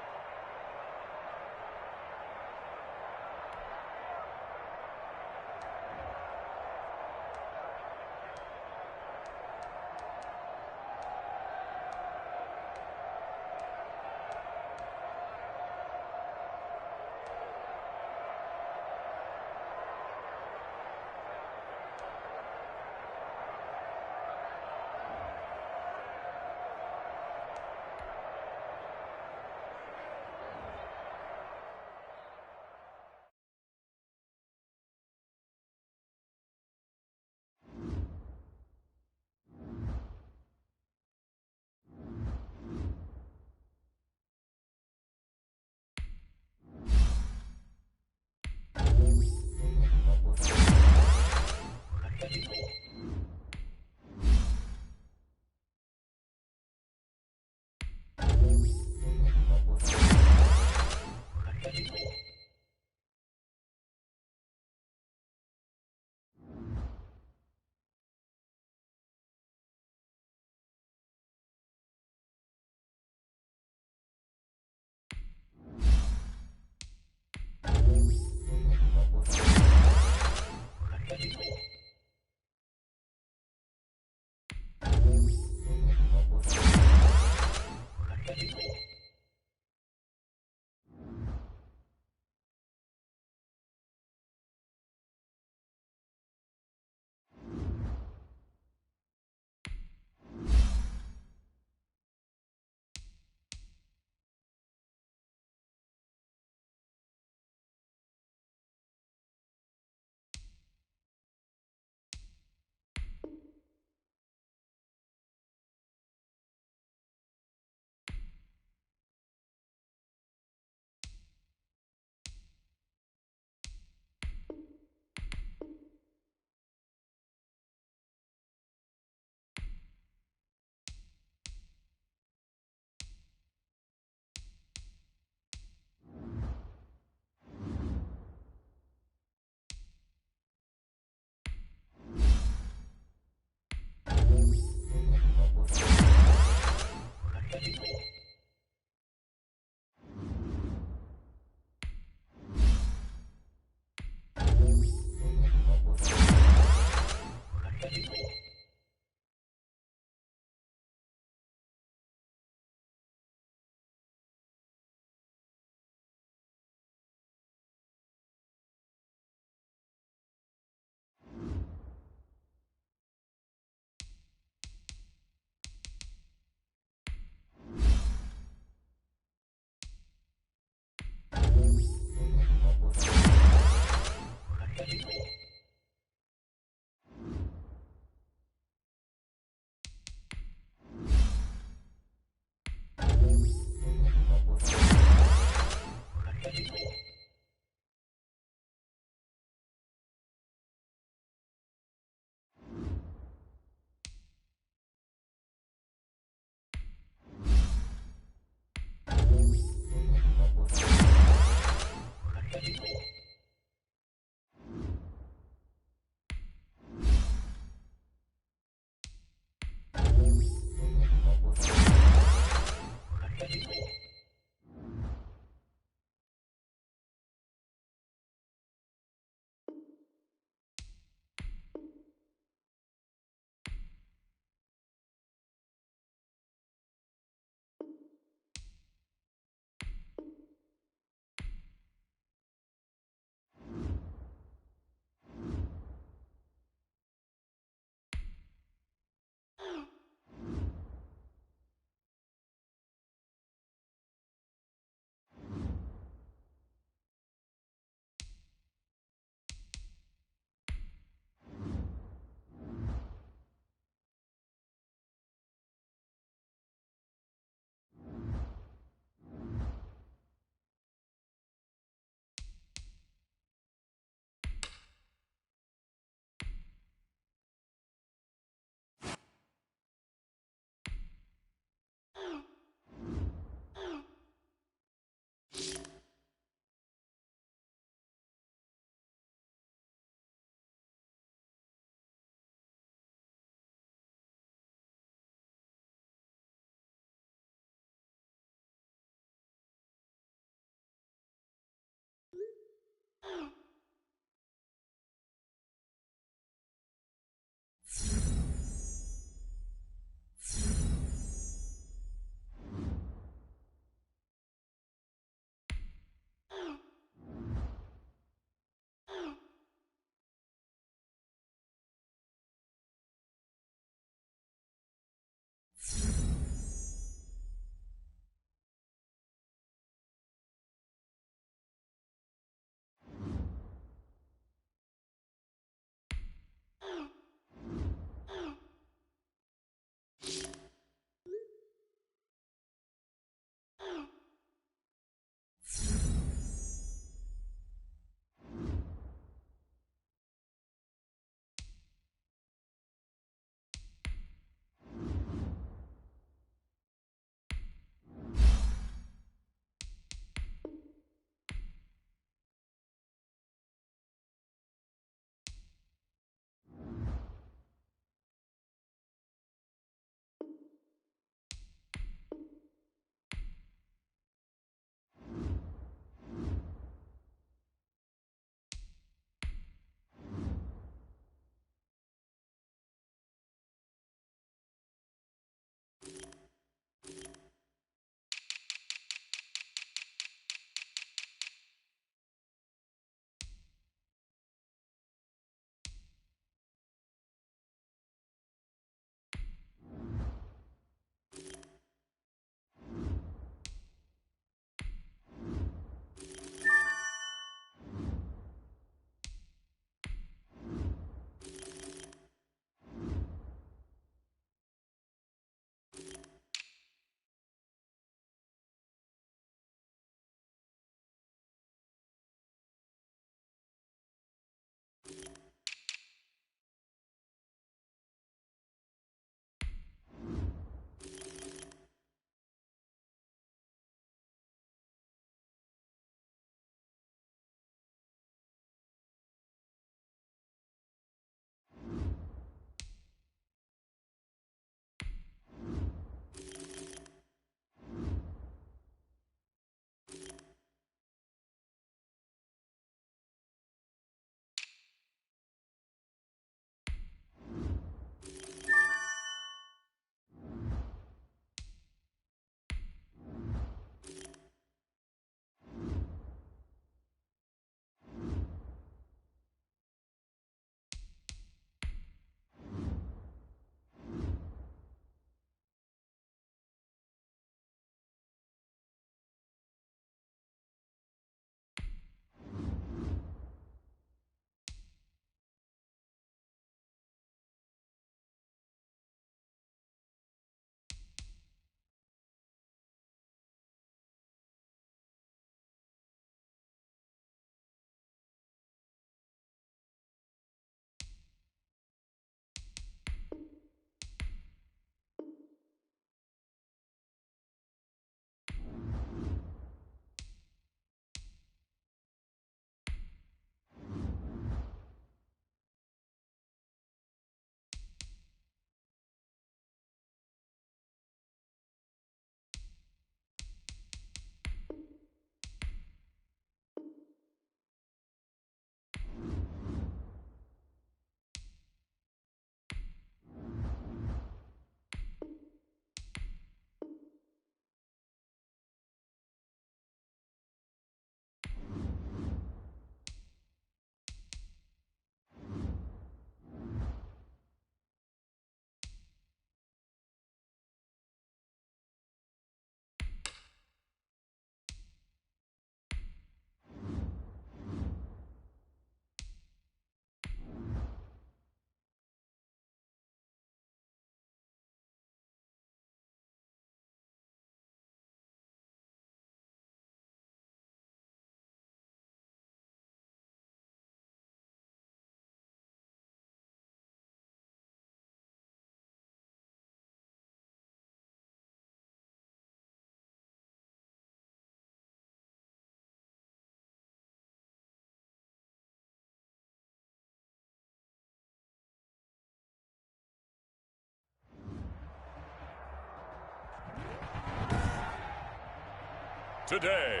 Today,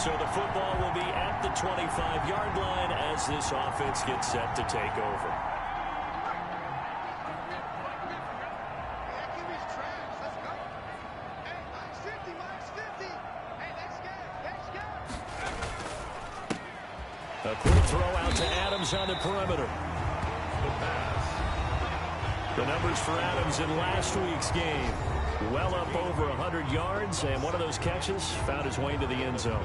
So the football will be at the 25-yard line as this offense gets set to take over. A quick throw out to Adams on the perimeter. The numbers for Adams in last week's game. Well up over 100 yards, and one of those catches found his way into the end zone.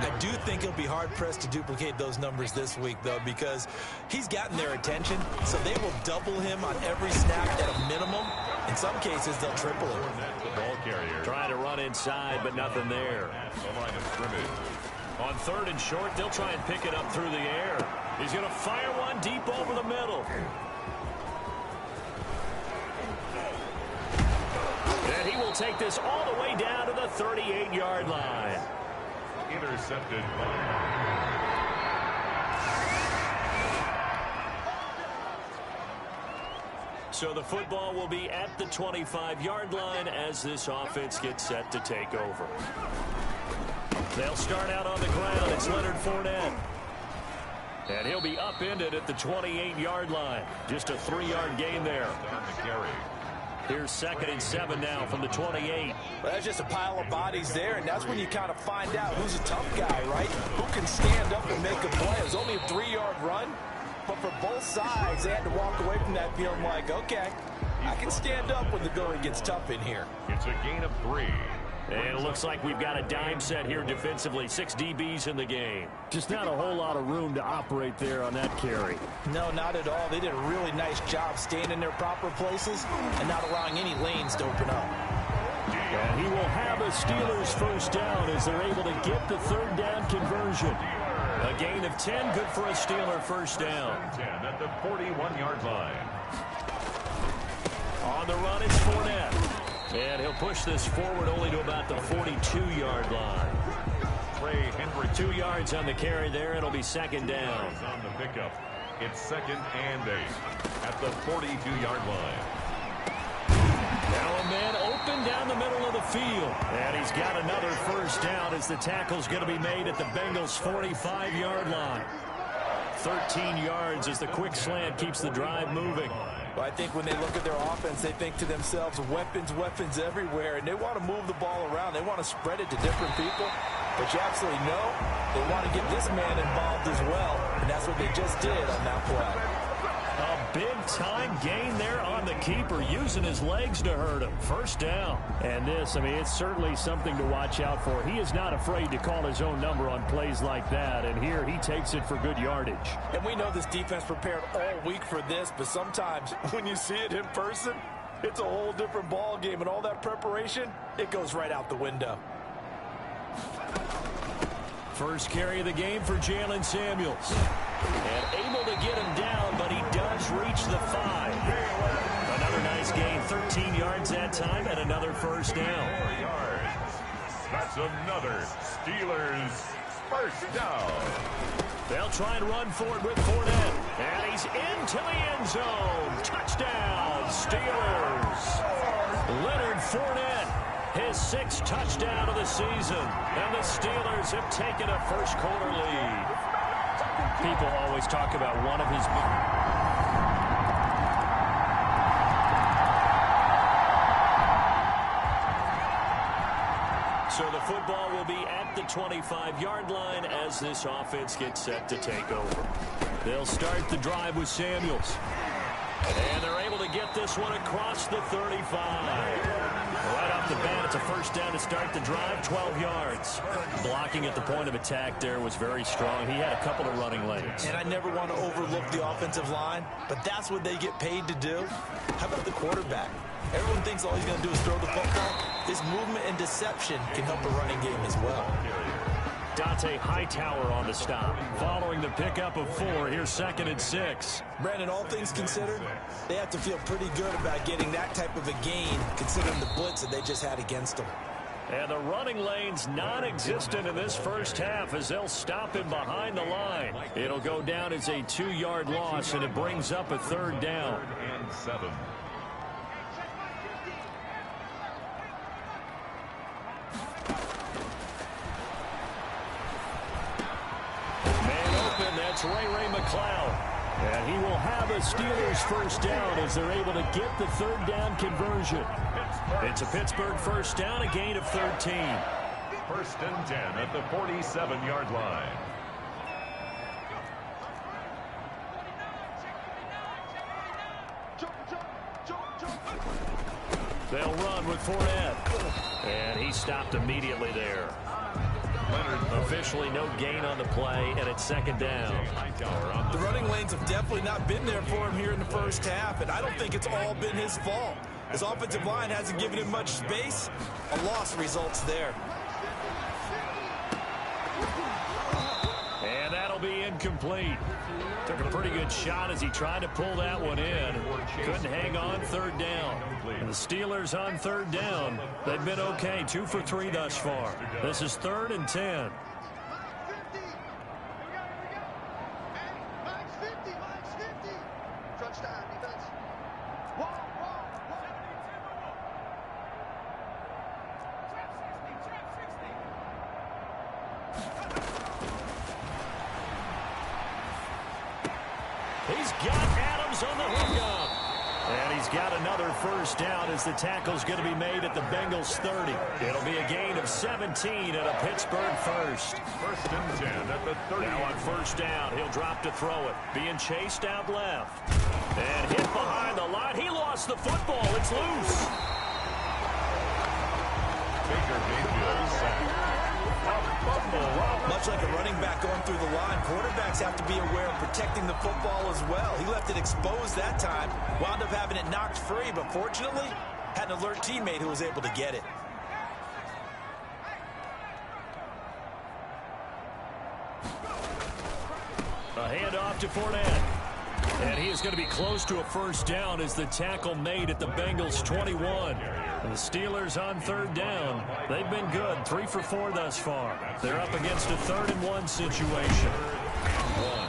I do think he'll be hard-pressed to duplicate those numbers this week, though, because he's gotten their attention, so they will double him on every snap at a minimum. In some cases, they'll triple him. The ball carrier. Trying to run inside, but nothing there. The line of scrimmage. On 3rd and short, they'll try and pick it up through the air. He's going to fire one deep over the middle. And he will take this all the way down to the 38-yard line. Intercepted. So the football will be at the 25-yard line as this offense gets set to take over. They'll start out on the ground. It's Leonard Fournette. And he'll be upended at the 28-yard line. Just a 3-yard gain there. On the carry. Here's 2nd and 7 now from the 28. Well, that's just a pile of bodies there, and that's when you kind of find out who's a tough guy, right? Who can stand up and make a play. It was only a 3-yard run, but for both sides, they had to walk away from that feeling like, okay, I can stand up when the going gets tough in here. It's a gain of 3. And it looks like we've got a dime set here defensively. 6 DBs in the game. Just not a whole lot of room to operate there on that carry. No, not at all. They did a really nice job staying in their proper places and not allowing any lanes to open up. And he will have a Steelers first down as they're able to get the 3rd down conversion. A gain of 10, good for a Steeler first down. 10 at the 41-yard line. On the run, it's Fournette. And he'll push this forward only to about the 42-yard line. Ray Henry. 2 yards on the carry there. It'll be 2nd down. On the pickup. It's 2nd and 8 at the 42-yard line. Now a man open down the middle of the field. And he's got another first down as the tackle's going to be made at the Bengals' 45-yard line. 13 yards as the quick slant keeps the drive moving. Well, I think when they look at their offense, they think to themselves, weapons, weapons everywhere, and they want to move the ball around. They want to spread it to different people. But you absolutely know they want to get this man involved as well, and that's what they just did on that play. A big-time gain there on the keeper, using his legs to hurt him. First down. And this, I mean, it's certainly something to watch out for. He is not afraid to call his own number on plays like that, and here he takes it for good yardage. And we know this defense prepared all week for this, but sometimes when you see it in person, it's a whole different ball game, and all that preparation, it goes right out the window. First carry of the game for Jalen Samuels. And able to get him down, but he does reach the 5. Another nice gain, 13 yards that time, and another first down. 4 yards. That's another Steelers first down. They'll try and run forward with Fournette. And he's into the end zone. Touchdown, Steelers. Leonard Fournette. His 6th touchdown of the season. And the Steelers have taken a first-quarter lead. People always talk about one of his... So the football will be at the 25-yard line as this offense gets set to take over. They'll start the drive with Samuels. And they're able to get this one across the 35. Right off the bat, it's a first down to start the drive, 12 yards. Blocking at the point of attack there was very strong. He had a couple of running lanes. And I never want to overlook the offensive line, but that's what they get paid to do. How about the quarterback? Everyone thinks all he's going to do is throw the football. His movement and deception can help a running game as well. Dante Hightower on the stop. Following the pickup of 4, here's 2nd and 6. Brandon, all things considered, they have to feel pretty good about getting that type of a gain, considering the blitz that they just had against them. And the running lane's non-existent in this first half as they'll stop him behind the line. It'll go down as a 2-yard loss, and it brings up a 3rd down. 3rd and 7. it's Ray McCloud. And he will have a Steelers first down as they're able to get the third down conversion. It's a Pittsburgh first down, a gain of 13. First and 10 at the 47-yard line. They'll run with Fournette. And he stopped immediately there. Officially no gain on the play, and it's second down. The running lanes have definitely not been there for him here in the first half, and I don't think it's all been his fault. His offensive line hasn't given him much space. A loss results there. And that'll be incomplete. Took a pretty good shot as he tried to pull that one in. Couldn't hang on third down. And the Steelers on third down. They've been okay, 2 for 3 thus far. This is 3rd and 10. He's got Adams on the hookup. And he's got another first down as the tackle's going to be made at the Bengals 30. It'll be a gain of 17 at a Pittsburgh first. First and 10 at the 30. Now on first down, he'll drop to throw it. Being chased out left. And hit behind the line. He lost the football. It's loose. Baker Mayfield sacked. Much like a running back going through the line, quarterbacks have to be aware of protecting the football as well. He left it exposed that time, wound up having it knocked free, but fortunately, had an alert teammate who was able to get it. A handoff to Fournette. And he is going to be close to a first down as the tackle made at the Bengals 21. And the Steelers on third down. They've been good, 3 for 4 thus far. They're up against a 3rd and 1 situation.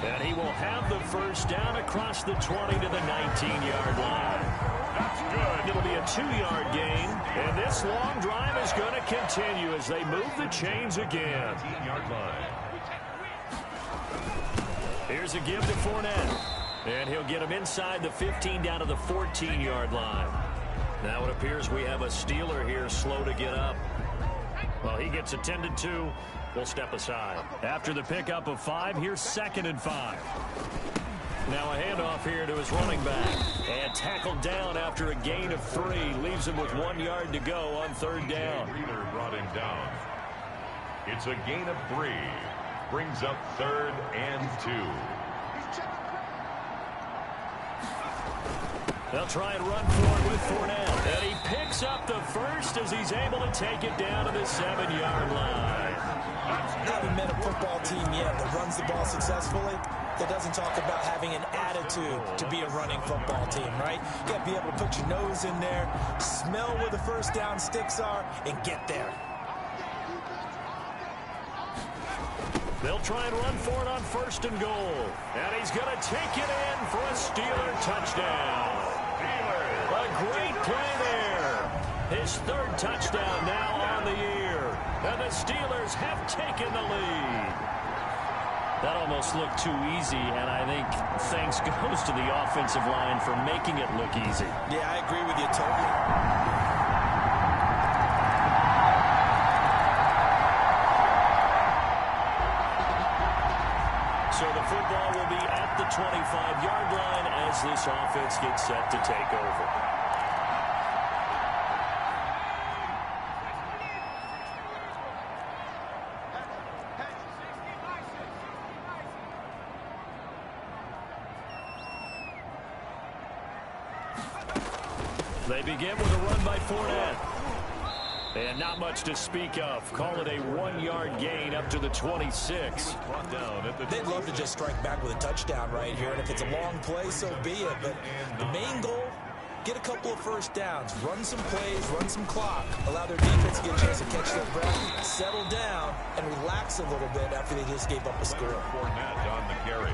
And he will have the first down across the 20 to the 19-yard line. That's good. It'll be a 2-yard gain. And this long drive is going to continue as they move the chains again. 19-yard line. Here's a give to Fournette. And he'll get him inside the 15 down to the 14-yard line. Now it appears we have a Steeler here slow to get up. Well, he gets attended to. We'll step aside. After the pickup of 5, here's 2nd and 5. Now a handoff here to his running back. And tackled down after a gain of 3. Leaves him with 1 yard to go on third down. Reader brought him down. It's a gain of 3. Brings up 3rd and 2. They'll try and run for it with Fournette. And he picks up the first as he's able to take it down to the 7-yard line. I haven't met a football team yet that runs the ball successfully that doesn't talk about having an attitude to be a running football team, right? You got to be able to put your nose in there, smell where the first down sticks are, and get there. They'll try and run for it on 1st and goal. And he's going to take it in for a Steeler touchdown. A great play there. His 3rd touchdown now on the year. And the Steelers have taken the lead. That almost looked too easy, and I think thanks goes to the offensive line for making it look easy. Yeah, I agree with you totally. So the football will be at the 25-yard line as this offense gets set to take over. They begin with a run by Fournette. And not much to speak of. Call it a 1-yard gain up to the 26. They'd love to just strike back with a touchdown right here. And if it's a long play, so be it. But the main goal, get a couple of first downs. Run some plays, run some clock. Allow their defense to get a chance to catch their breath, settle down, and relax a little bit after they just gave up a score. Fournette on the carry.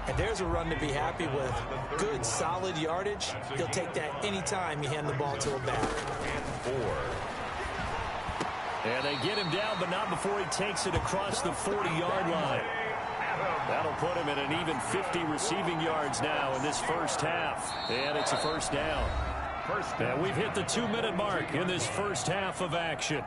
And there's a run to be happy with. Good, solid yardage. He'll take that anytime you hand the ball to a back. 4. And they get him down, but not before he takes it across the 40-yard line. That'll put him at an even 50 receiving yards now in this first half. And it's a first down. And we've hit the 2-minute mark in this first half of action.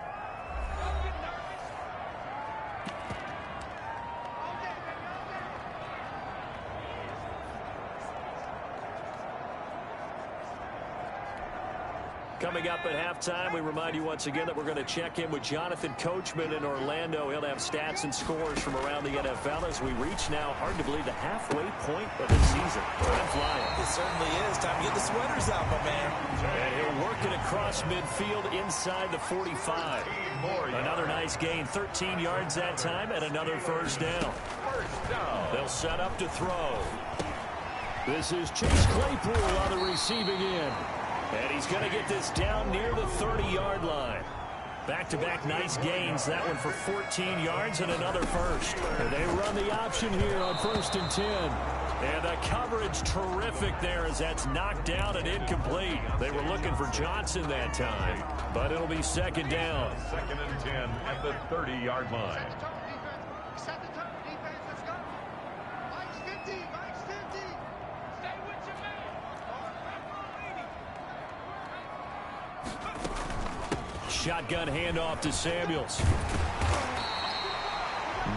Coming up at halftime, we remind you once again that we're going to check in with Jonathan Coachman in Orlando. He'll have stats and scores from around the NFL as we reach now, hard to believe, the halfway point of the season. Time flying. It certainly is. Time to get the sweaters out, my man. And he'll work it across midfield inside the 45. Another nice gain, 13 yards that time, and another first down. They'll set up to throw. This is Chase Claypool on the receiving end. And he's going to get this down near the 30-yard line. Back-to-back nice gains. That one for 14 yards and another first. And they run the option here on 1st and 10. And the coverage terrific there as that's knocked down and incomplete. They were looking for Johnson that time. But it'll be second down. 2nd and 10 at the 30-yard line. Shotgun handoff to Samuels.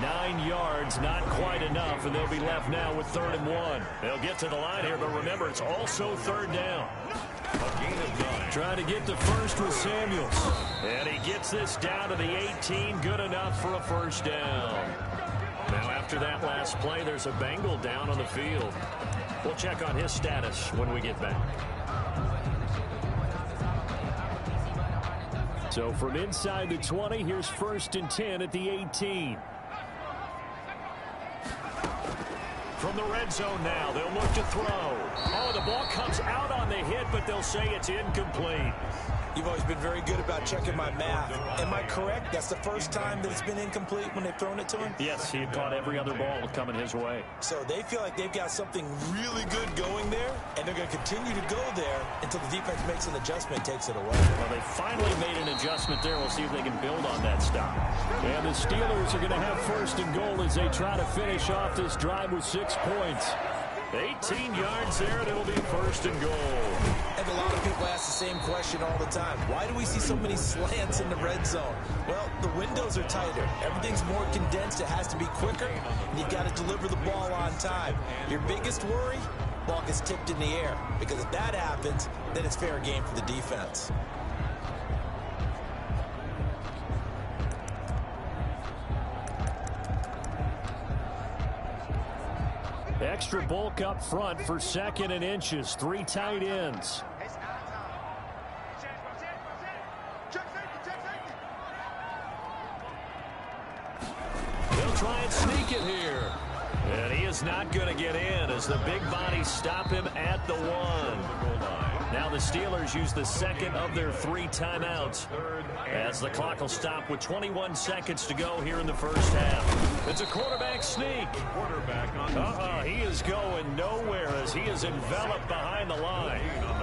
9 yards, not quite enough, and they'll be left now with 3rd and 1. They'll get to the line here, but remember, it's also 3rd down. A gain of 9. Trying to get the first with Samuels. And he gets this down to the 18, good enough for a first down. Now, after that last play, there's a Bengal down on the field. We'll check on his status when we get back. So from inside the 20, here's 1st and 10 at the 18. From the red zone now, they'll look to throw. Oh, the ball comes out on the hit, but they'll say it's incomplete. You've always been very good about checking my math. Am I correct? That's the first time that it's been incomplete when they've thrown it to him? Yes, he had caught every other ball coming his way. So they feel like they've got something really good going there, and they're going to continue to go there until the defense makes an adjustment, takes it away. Well, they finally made an adjustment there. We'll see if they can build on that stop. And the Steelers are going to have 1st and goal as they try to finish off this drive with 6 points. 18 yards there, and it'll be 1st and goal. And a lot of people ask the same question all the time. Why do we see so many slants in the red zone? Well, the windows are tighter. Everything's more condensed. It has to be quicker, and you've got to deliver the ball on time. Your biggest worry? Ball gets tipped in the air. Because if that happens, then it's fair game for the defense. Extra bulk up front for 2nd and inches. 3 tight ends. They'll try and sneak it here. And he is not going to get in as the big bodies stop him at the 1. Now the Steelers use the 2nd of their 3 timeouts as the clock will stop with 21 seconds to go here in the first half. It's a quarterback sneak. He is going nowhere as he is enveloped behind the line.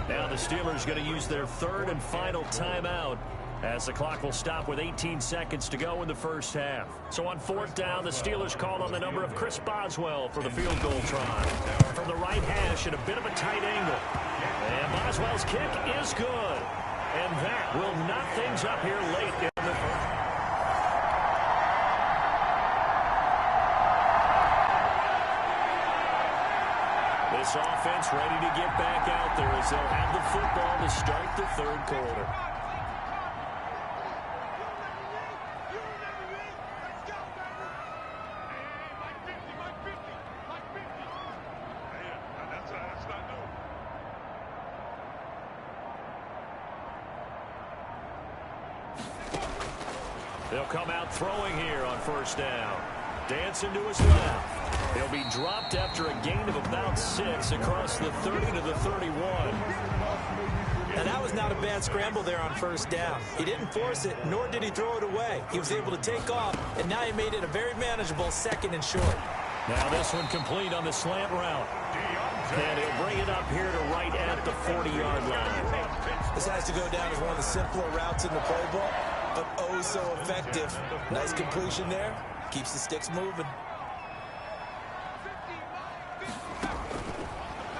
Now the Steelers going to use their 3rd and final timeout as the clock will stop with 18 seconds to go in the first half. So on 4th down, the Steelers call on the number of Chris Boswell for the field goal try. From the right hash at a bit of a tight angle. And Boswell's kick is good. And that will knock things up here late in the first. This offense ready to get back out there as they'll have the football to start the 3rd quarter. They'll come out throwing here on 1st down. Dancing to his left. He'll be dropped after a gain of about 6 across the 30 to the 31. And that was not a bad scramble there on 1st down. He didn't force it, nor did he throw it away. He was able to take off, and now he made it a very manageable 2nd and short. Now this one complete on the slant route. And he'll bring it up here to right at the 40-yard line. This has to go down as one of the simpler routes in the play book, but oh so effective. Nice completion there. Keeps the sticks moving.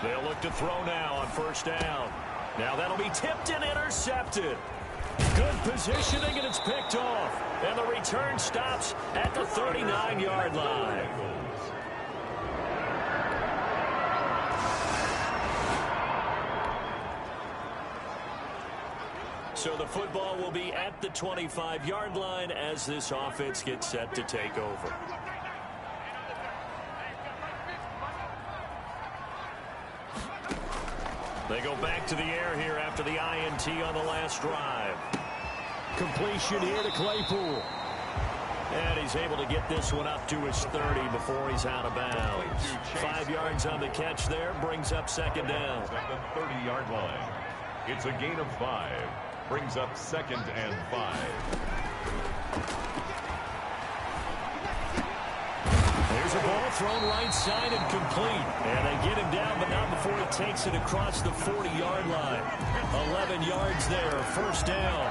They'll look to throw now on first down. Now that'll be tipped and intercepted. Good positioning, and it's picked off. And the return stops at the 39-yard line. So the football will be at the 25-yard line as this offense gets set to take over. They go back to the air here after the INT on the last drive. Completion here to Claypool. And he's able to get this one up to his 30 before he's out of bounds. 5 yards on the catch there, brings up second down. At the 30-yard line. It's a gain of 5. Brings up 2nd and 5. There's a ball thrown right side and complete. And they get him down, but not before he takes it across the 40-yard line. 11 yards there, first down.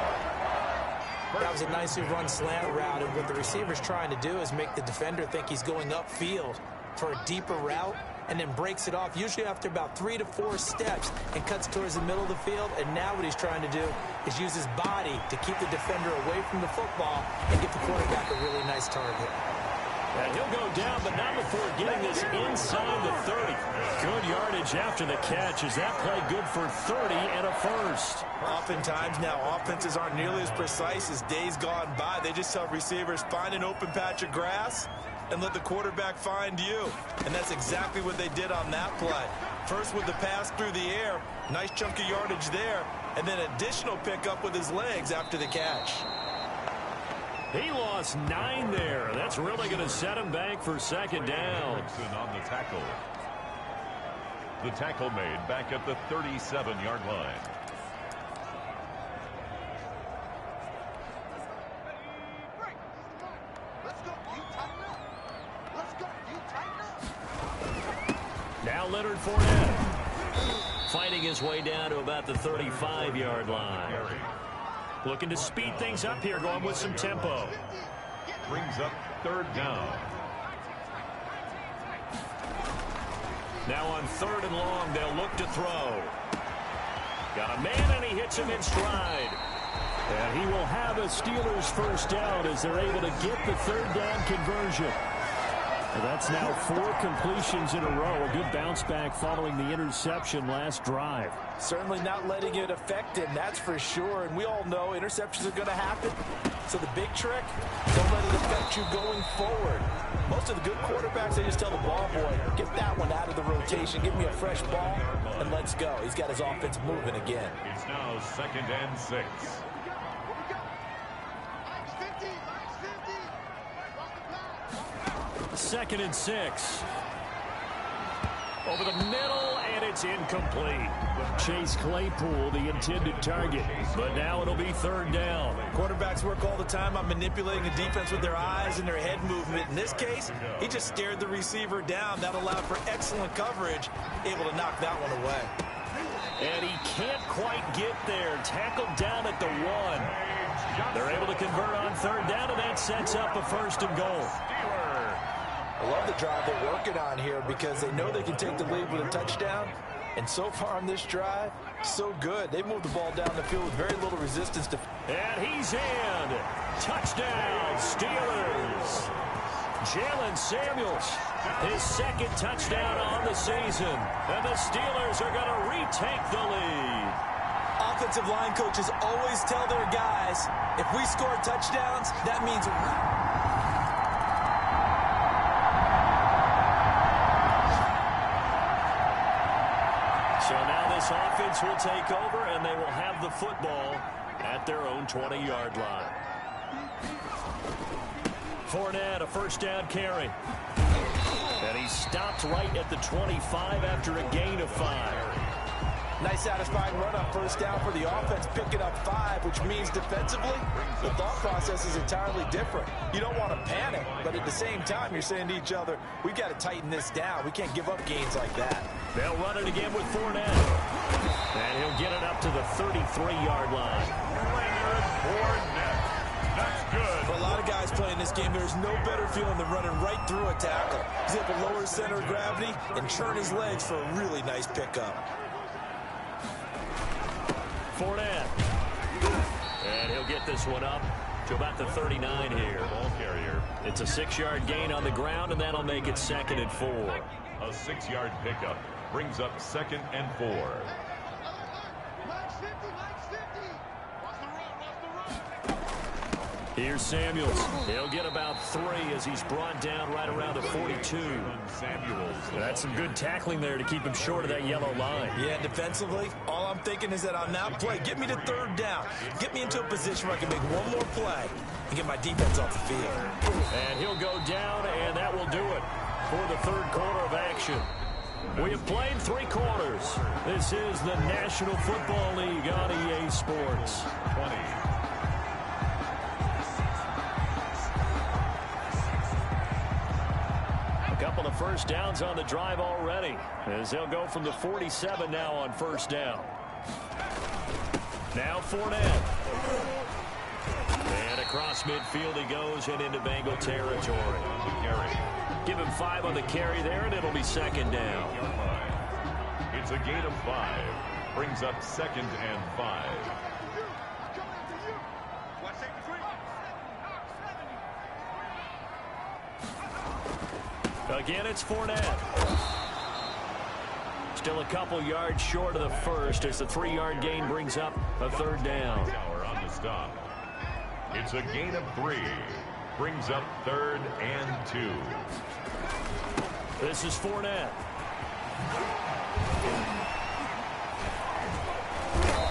That was a nicely run slant route, and what the receiver's trying to do is make the defender think he's going upfield for a deeper route, and then breaks it off, usually after about 3 to 4 steps, and cuts towards the middle of the field. And now what he's trying to do is use his body to keep the defender away from the football and get the quarterback a really nice target. And he'll go down, but not before getting this inside the 30. Good yardage after the catch. Is that play good for 30 and a first? Oftentimes now, offenses aren't nearly as precise as days gone by. They just tell receivers, find an open patch of grass and let the quarterback find you. And that's exactly what they did on that play. First with the pass through the air, nice chunk of yardage there, and then additional pickup with his legs after the catch. He lost 9 there. That's really going to set him back for second down. On the tackle. The tackle made back at the 37-yard line. Now Leonard Fournette fighting his way down to about the 35-yard line. Looking to speed things up here, going with some tempo. Brings up 3rd down. Now on 3rd and long, they'll look to throw. Got a man, and he hits him in stride. And he will have a Steelers first down as they're able to get the 3rd down conversion. And that's now 4 completions in a row. A good bounce back following the interception last drive. Certainly not letting it affect him, that's for sure. And we all know interceptions are going to happen. So the big trick, don't let it affect you going forward. Most of the good quarterbacks, they just tell the ball boy, get that one out of the rotation, give me a fresh ball, and let's go. He's got his offense moving again. It's now 2nd and 6. 2nd and 6. Over the middle, and it's incomplete. Chase Claypool, the intended target. But now it'll be 3rd down. Quarterbacks work all the time on manipulating the defense with their eyes and their head movement. In this case, he just stared the receiver down. That allowed for excellent coverage, able to knock that one away. And he can't quite get there. Tackled down at the 1. They're able to convert on 3rd down, and that sets up a 1st and goal. I love the drive they're working on here because they know they can take the lead with a touchdown. And so far on this drive, so good. They moved the ball down the field with very little resistance. And he's in. Touchdown, Steelers. Jalen Samuels, his 2nd touchdown on the season. And the Steelers are going to retake the lead. Offensive line coaches always tell their guys, if we score touchdowns, that means... So now this offense will take over, and they will have the football at their own 20-yard line. Fournette, a 1st down carry. And he stopped right at the 25 after a gain of 5. Nice satisfying run on 1st down for the offense, picking up 5, which means defensively, the thought process is entirely different. You don't want to panic, but at the same time, you're saying to each other, we've got to tighten this down. We can't give up gains like that. They'll run it again with Fournette. And he'll get it up to the 33-yard line. Leonard Fournette That's good. For a lot of guys playing this game, there's no better feeling than running right through a tackle. He's able to lower his center of gravity and turn his legs for a really nice pickup. Fournette. And he'll get this one up to about the 39 here. Ball carrier. It's a 6-yard gain on the ground, and that'll make it 2nd and 4. A 6-yard pickup brings up 2nd and 4. Here's Samuels. He'll get about 3 as he's brought down right around the 42. Samuels. That's some good tackling there to keep him short of that yellow line. Yeah, defensively, all I'm thinking is that on that play, get me to 3rd down. Get me into a position where I can make one more play and get my defense off the field. And he'll go down, and that will do it for the 3rd quarter of action. We have played 3 quarters. This is the National Football League on EA Sports. 20. Couple of first downs on the drive already, as they'll go from the 47 now on 1st down. Now Fournette. And across midfield he goes and into Bengal territory. Give him 5 on the carry there, and it'll be 2nd down. It's a gain of 5. Brings up 2nd and 5. Again, it's Fournette. Still a couple yards short of the first as the 3-yard gain brings up a 3rd down. Tower on the stop. It's a gain of 3. Brings up 3rd and 2. This is Fournette.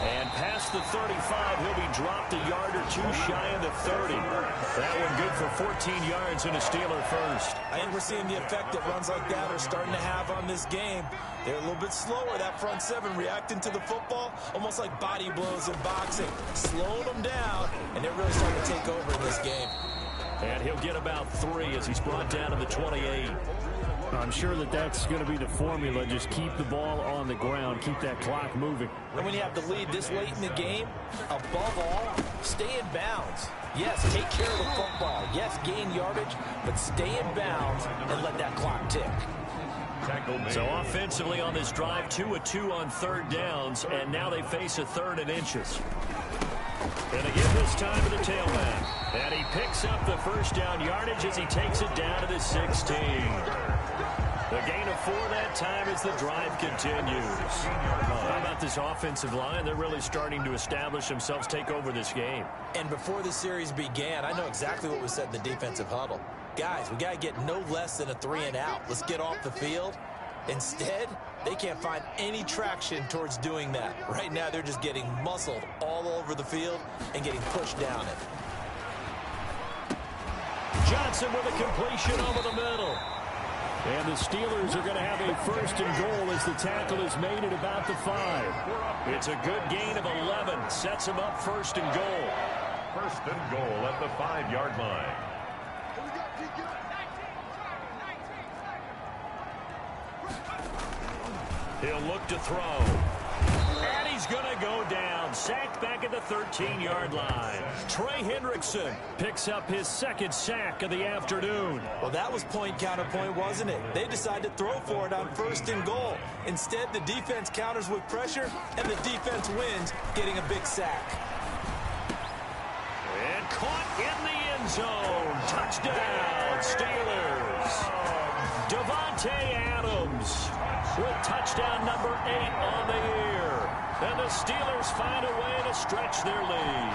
And past the 35, he'll be dropped a yard or 2 shy of the 30. That one good for 14 yards and a Steeler first. I think we're seeing the effect that runs like that are starting to have on this game. They're a little bit slower, that front 7, reacting to the football, almost like body blows in boxing. Slowing them down, and they're really starting to take over in this game. And he'll get about 3 as he's brought down to the 28. I'm sure that that's going to be the formula. Just keep the ball on the ground. Keep that clock moving. And when you have the lead this late in the game, above all, stay in bounds. Yes, take care of the football. Yes, gain yardage, but stay in bounds and let that clock tick. So offensively on this drive, 2 of 2 on 3rd downs, and now they face a 3rd and inches. And again this time to the tailback. And he picks up the 1st down yardage as he takes it down to the 16. The gain of 4 that time as the drive continues. How about this offensive line? They're really starting to establish themselves, take over this game. And before the series began, I know exactly what was said in the defensive huddle. Guys, we got to get no less than a 3 and out. Let's get off the field. Instead, they can't find any traction towards doing that. Right now, they're just getting muscled all over the field and getting pushed down it. Johnson with a completion over the middle. And the Steelers are going to have a 1st and goal as the tackle is made at about the 5. It's a good gain of 11. Sets him up 1st and goal. 1st and goal at the 5-yard line. He'll look to throw. And he's going to go down. Sacked back at the 13-yard line. Trey Hendrickson picks up his 2nd sack of the afternoon. Well, that was point counterpoint, wasn't it? They decided to throw for it on 1st and goal. Instead, the defense counters with pressure, and the defense wins, getting a big sack. And caught in the end zone. Touchdown, Steelers. Devontae Adams with touchdown number 8 on the year. And the Steelers find a way to stretch their lead.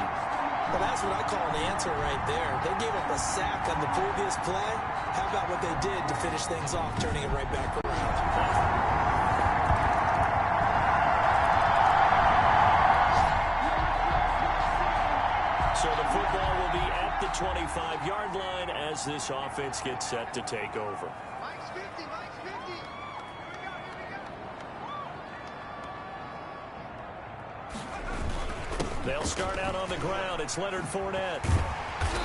Well, that's what I call an answer right there. They gave up a sack on the previous play. How about what they did to finish things off, turning it right back around? So the football will be at the 25-yard line as this offense gets set to take over. They'll start out on the ground. It's Leonard Fournette.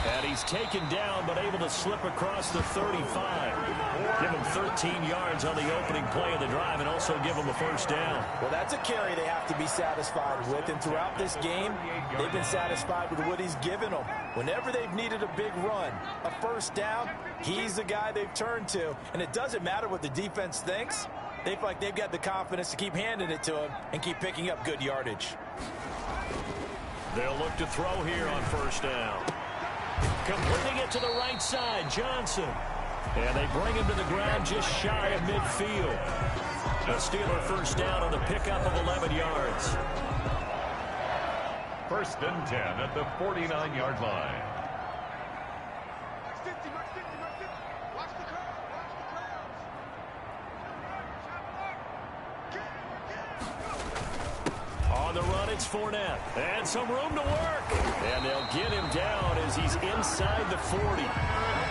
And he's taken down, but able to slip across the 35. Give him 13 yards on the opening play of the drive and also give him a first down. Well, that's a carry they have to be satisfied with. And throughout this game, they've been satisfied with what he's given them. Whenever they've needed a big run, a first down, he's the guy they've turned to. And it doesn't matter what the defense thinks. They feel like they've got the confidence to keep handing it to him and keep picking up good yardage. They'll look to throw here on first down. Completing it to the right side, Johnson. And they bring him to the ground just shy of midfield. A Steeler first down on the pickup of 11 yards. First and 10 at the 49-yard line. On the run, it's Fournette. And some room to work. And they'll get him down as he's inside the 40.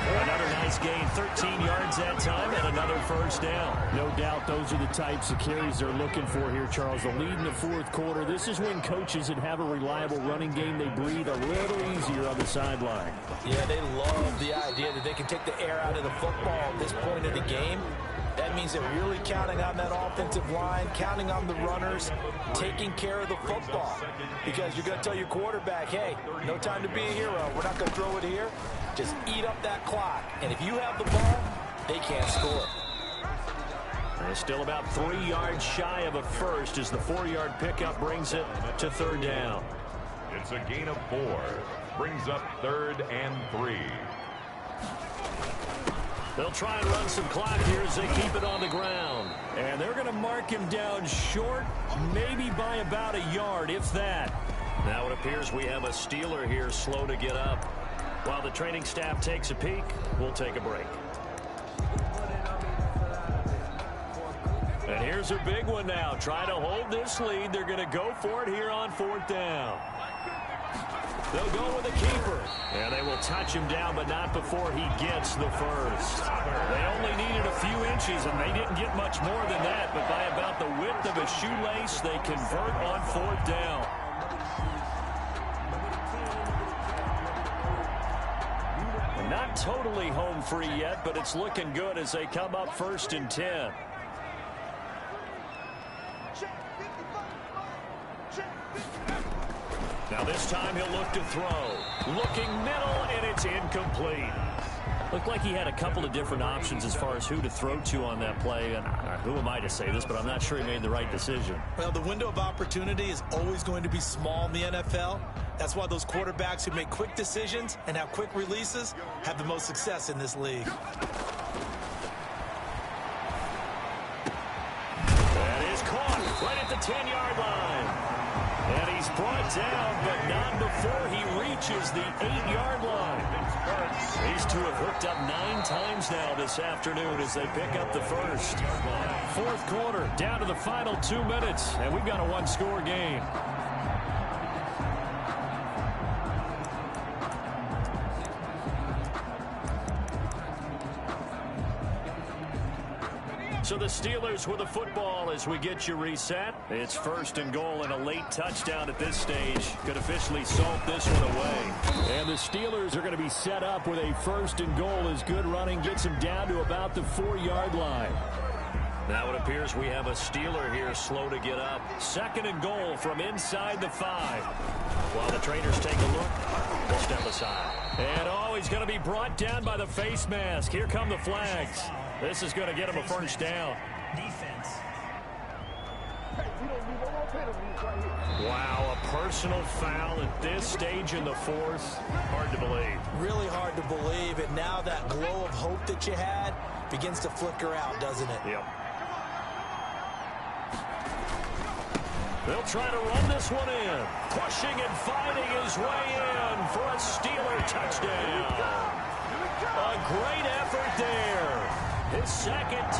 Another nice gain, 13 yards that time, and another first down. No doubt those are the types of carries they're looking for here, Charles. The lead in the fourth quarter. This is when coaches that have a reliable running game, they breathe a little easier on the sideline. Yeah, they love the idea that they can take the air out of the football at this point of the game. That means they're really counting on that offensive line, counting on the runners, taking care of the football. Because you're going to tell your quarterback, hey, no time to be a hero. We're not going to throw it here. Just eat up that clock. And if you have the ball, they can't score. They're still about 3 yards shy of a first as the 4-yard pickup brings it to third down. It's a gain of 4. Brings up 3rd and 3. They'll try and run some clock here as they keep it on the ground. And they're going to mark him down short, maybe by about a yard, if that. Now it appears we have a Steeler here slow to get up. While the training staff takes a peek, we'll take a break. And here's a big one now. Trying to hold this lead. They're going to go for it here on fourth down. They'll go with the keeper. And they will touch him down, but not before he gets the first. They only needed a few inches, and they didn't get much more than that. But by about the width of a shoelace, they convert on fourth down. Not totally home free yet, but it's looking good as they come up 1st and 10. Now this time he'll look to throw. Looking middle, and it's incomplete. Looked like he had a couple of different options as far as who to throw to on that play. And who am I to say this, but I'm not sure he made the right decision. Well, the window of opportunity is always going to be small in the NFL. That's why those quarterbacks who make quick decisions and have quick releases have the most success in this league. That is caught right at the 10-yard line. And he's brought down, but not before he reaches the 8-yard line. These two have hooked up 9 times now this afternoon as they pick up the first. Fourth quarter, down to the final 2 minutes, and we've got a one-score game. So the Steelers with the football as we get you reset. It's 1st and goal, and a late touchdown at this stage could officially salt this one away. And the Steelers are going to be set up with a 1st and goal as good running gets them down to about the 4-yard line. Now it appears we have a Steeler here slow to get up. 2nd and goal from inside the 5. While the trainers take a look, they'll step aside. And he's going to be brought down by the face mask. Here come the flags. This is going to get him a first down. Defense. Wow, a personal foul at this stage in the fourth. Hard to believe. Really hard to believe. And now that glow of hope that you had begins to flicker out, doesn't it? Yep. They'll try to run this one in. Pushing and fighting his way in for a Steeler touchdown. A great effort there. His second.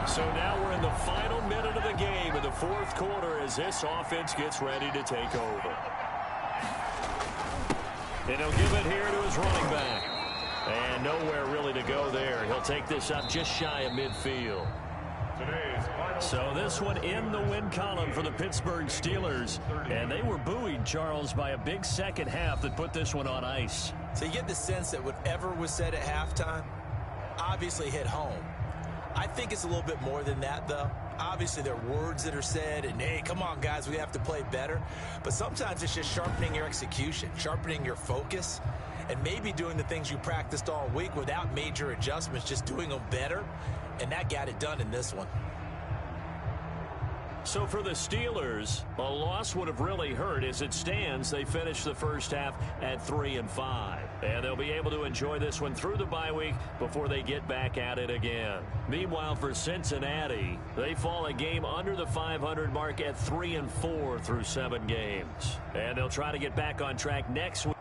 So now we're in the final minute of the game in the fourth quarter as this offense gets ready to take over. And he'll give it here to his running back. And nowhere really to go there. He'll take this up just shy of midfield. So this one in the win column for the Pittsburgh Steelers. And they were buoyed, Charles, by a big second half that put this one on ice. So you get the sense that whatever was said at halftime obviously hit home. I think it's a little bit more than that, though. Obviously, there are words that are said, and, hey, come on, guys, we have to play better. But sometimes it's just sharpening your execution, sharpening your focus, and maybe doing the things you practiced all week without major adjustments, just doing them better. And that got it done in this one. So for the Steelers, a loss would have really hurt. As it stands, they finished the first half at 3-5. And they'll be able to enjoy this one through the bye week before they get back at it again. Meanwhile, for Cincinnati, they fall a game under the 500 mark at 3-4 through 7 games. And they'll try to get back on track next week.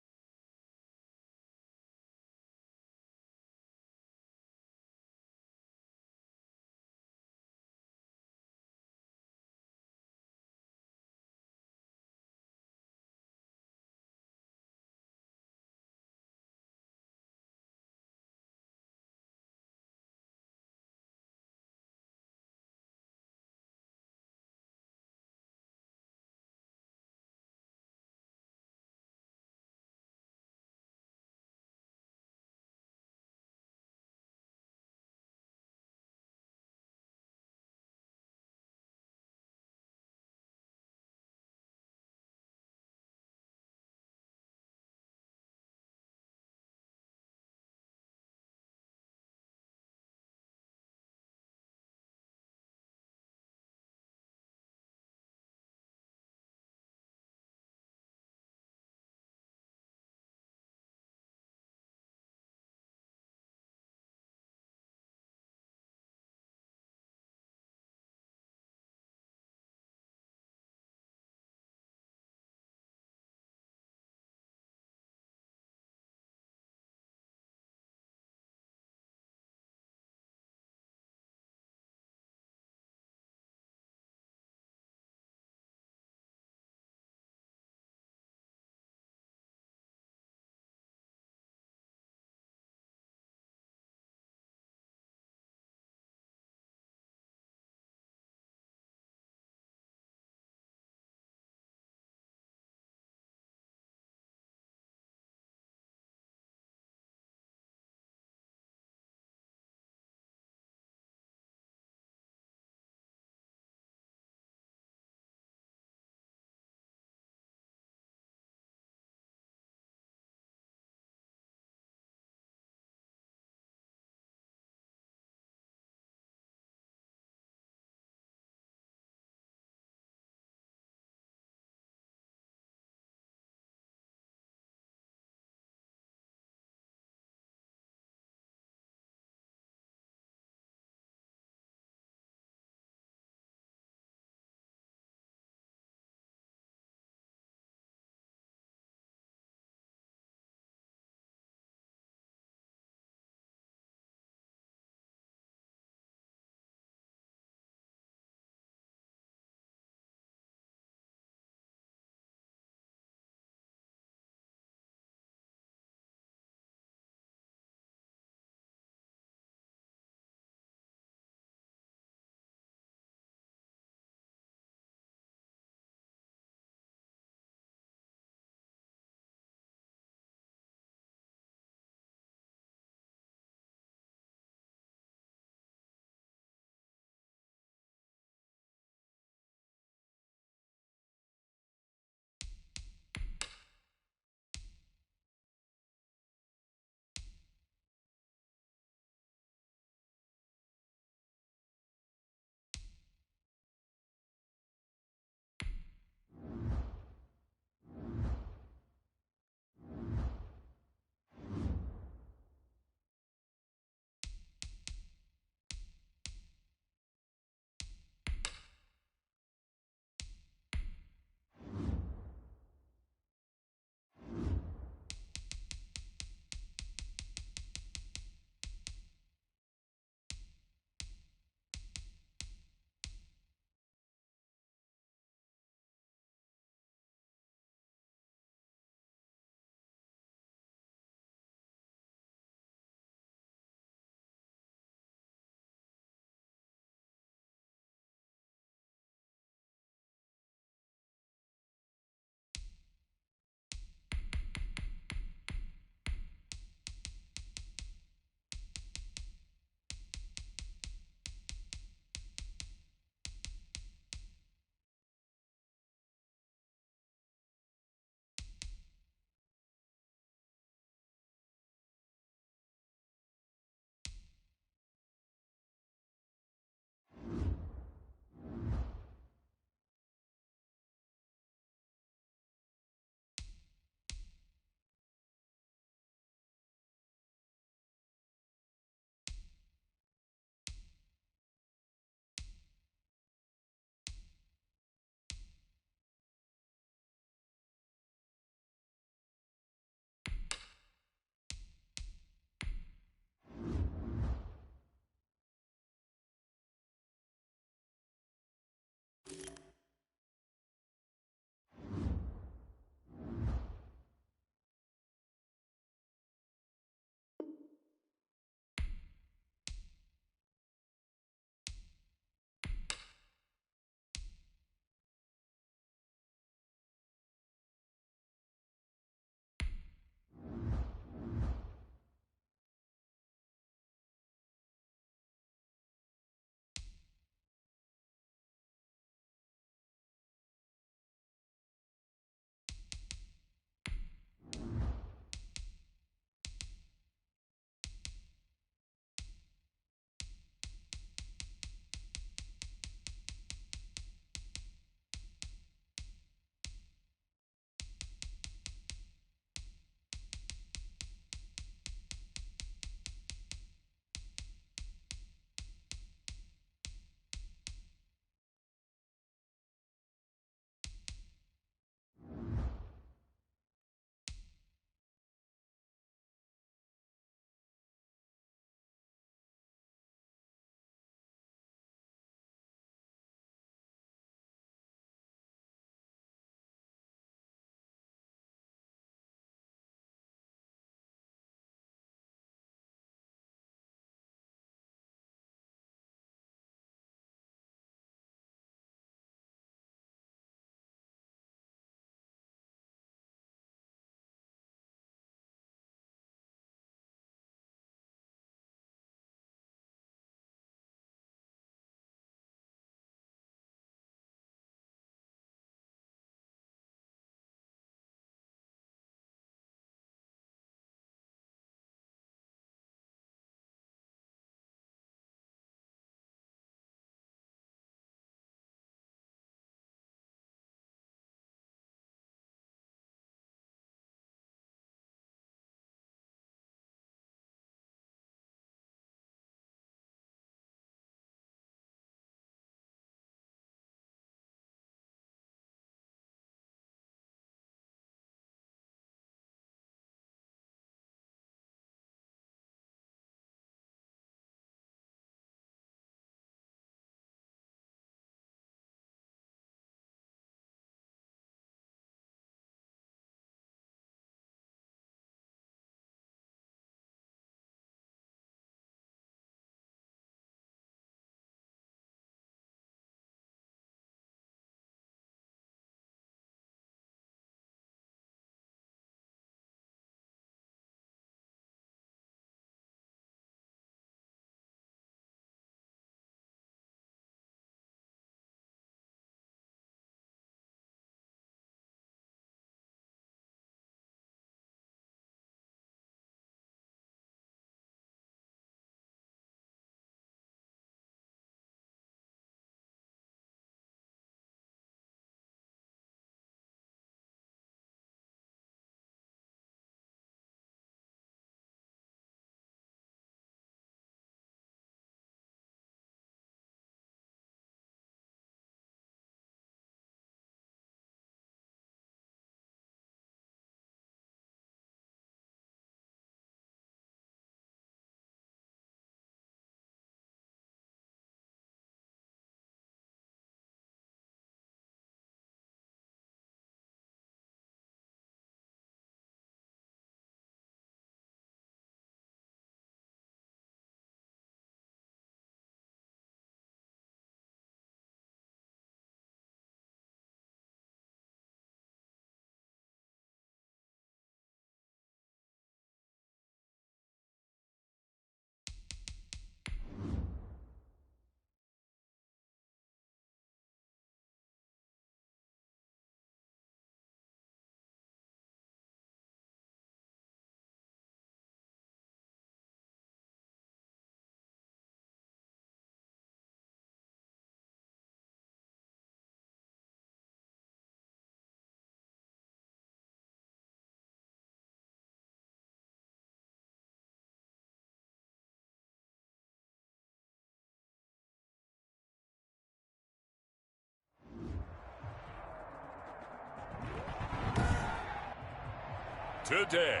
Today,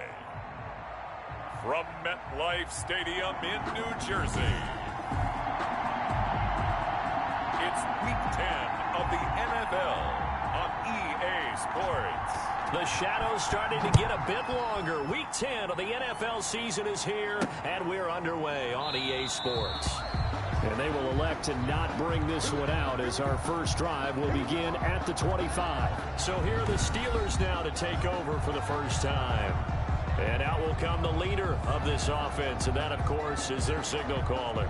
from MetLife Stadium in New Jersey, it's Week 10 of the NFL on EA Sports. The shadow's starting to get a bit longer. Week 10 of the NFL season is here, and we're underway on EA Sports. And they will elect to not bring this one out as our first drive will begin at the 25. So here are the Steelers now to take over for the first time. And out will come the leader of this offense, and that, of course, is their signal caller.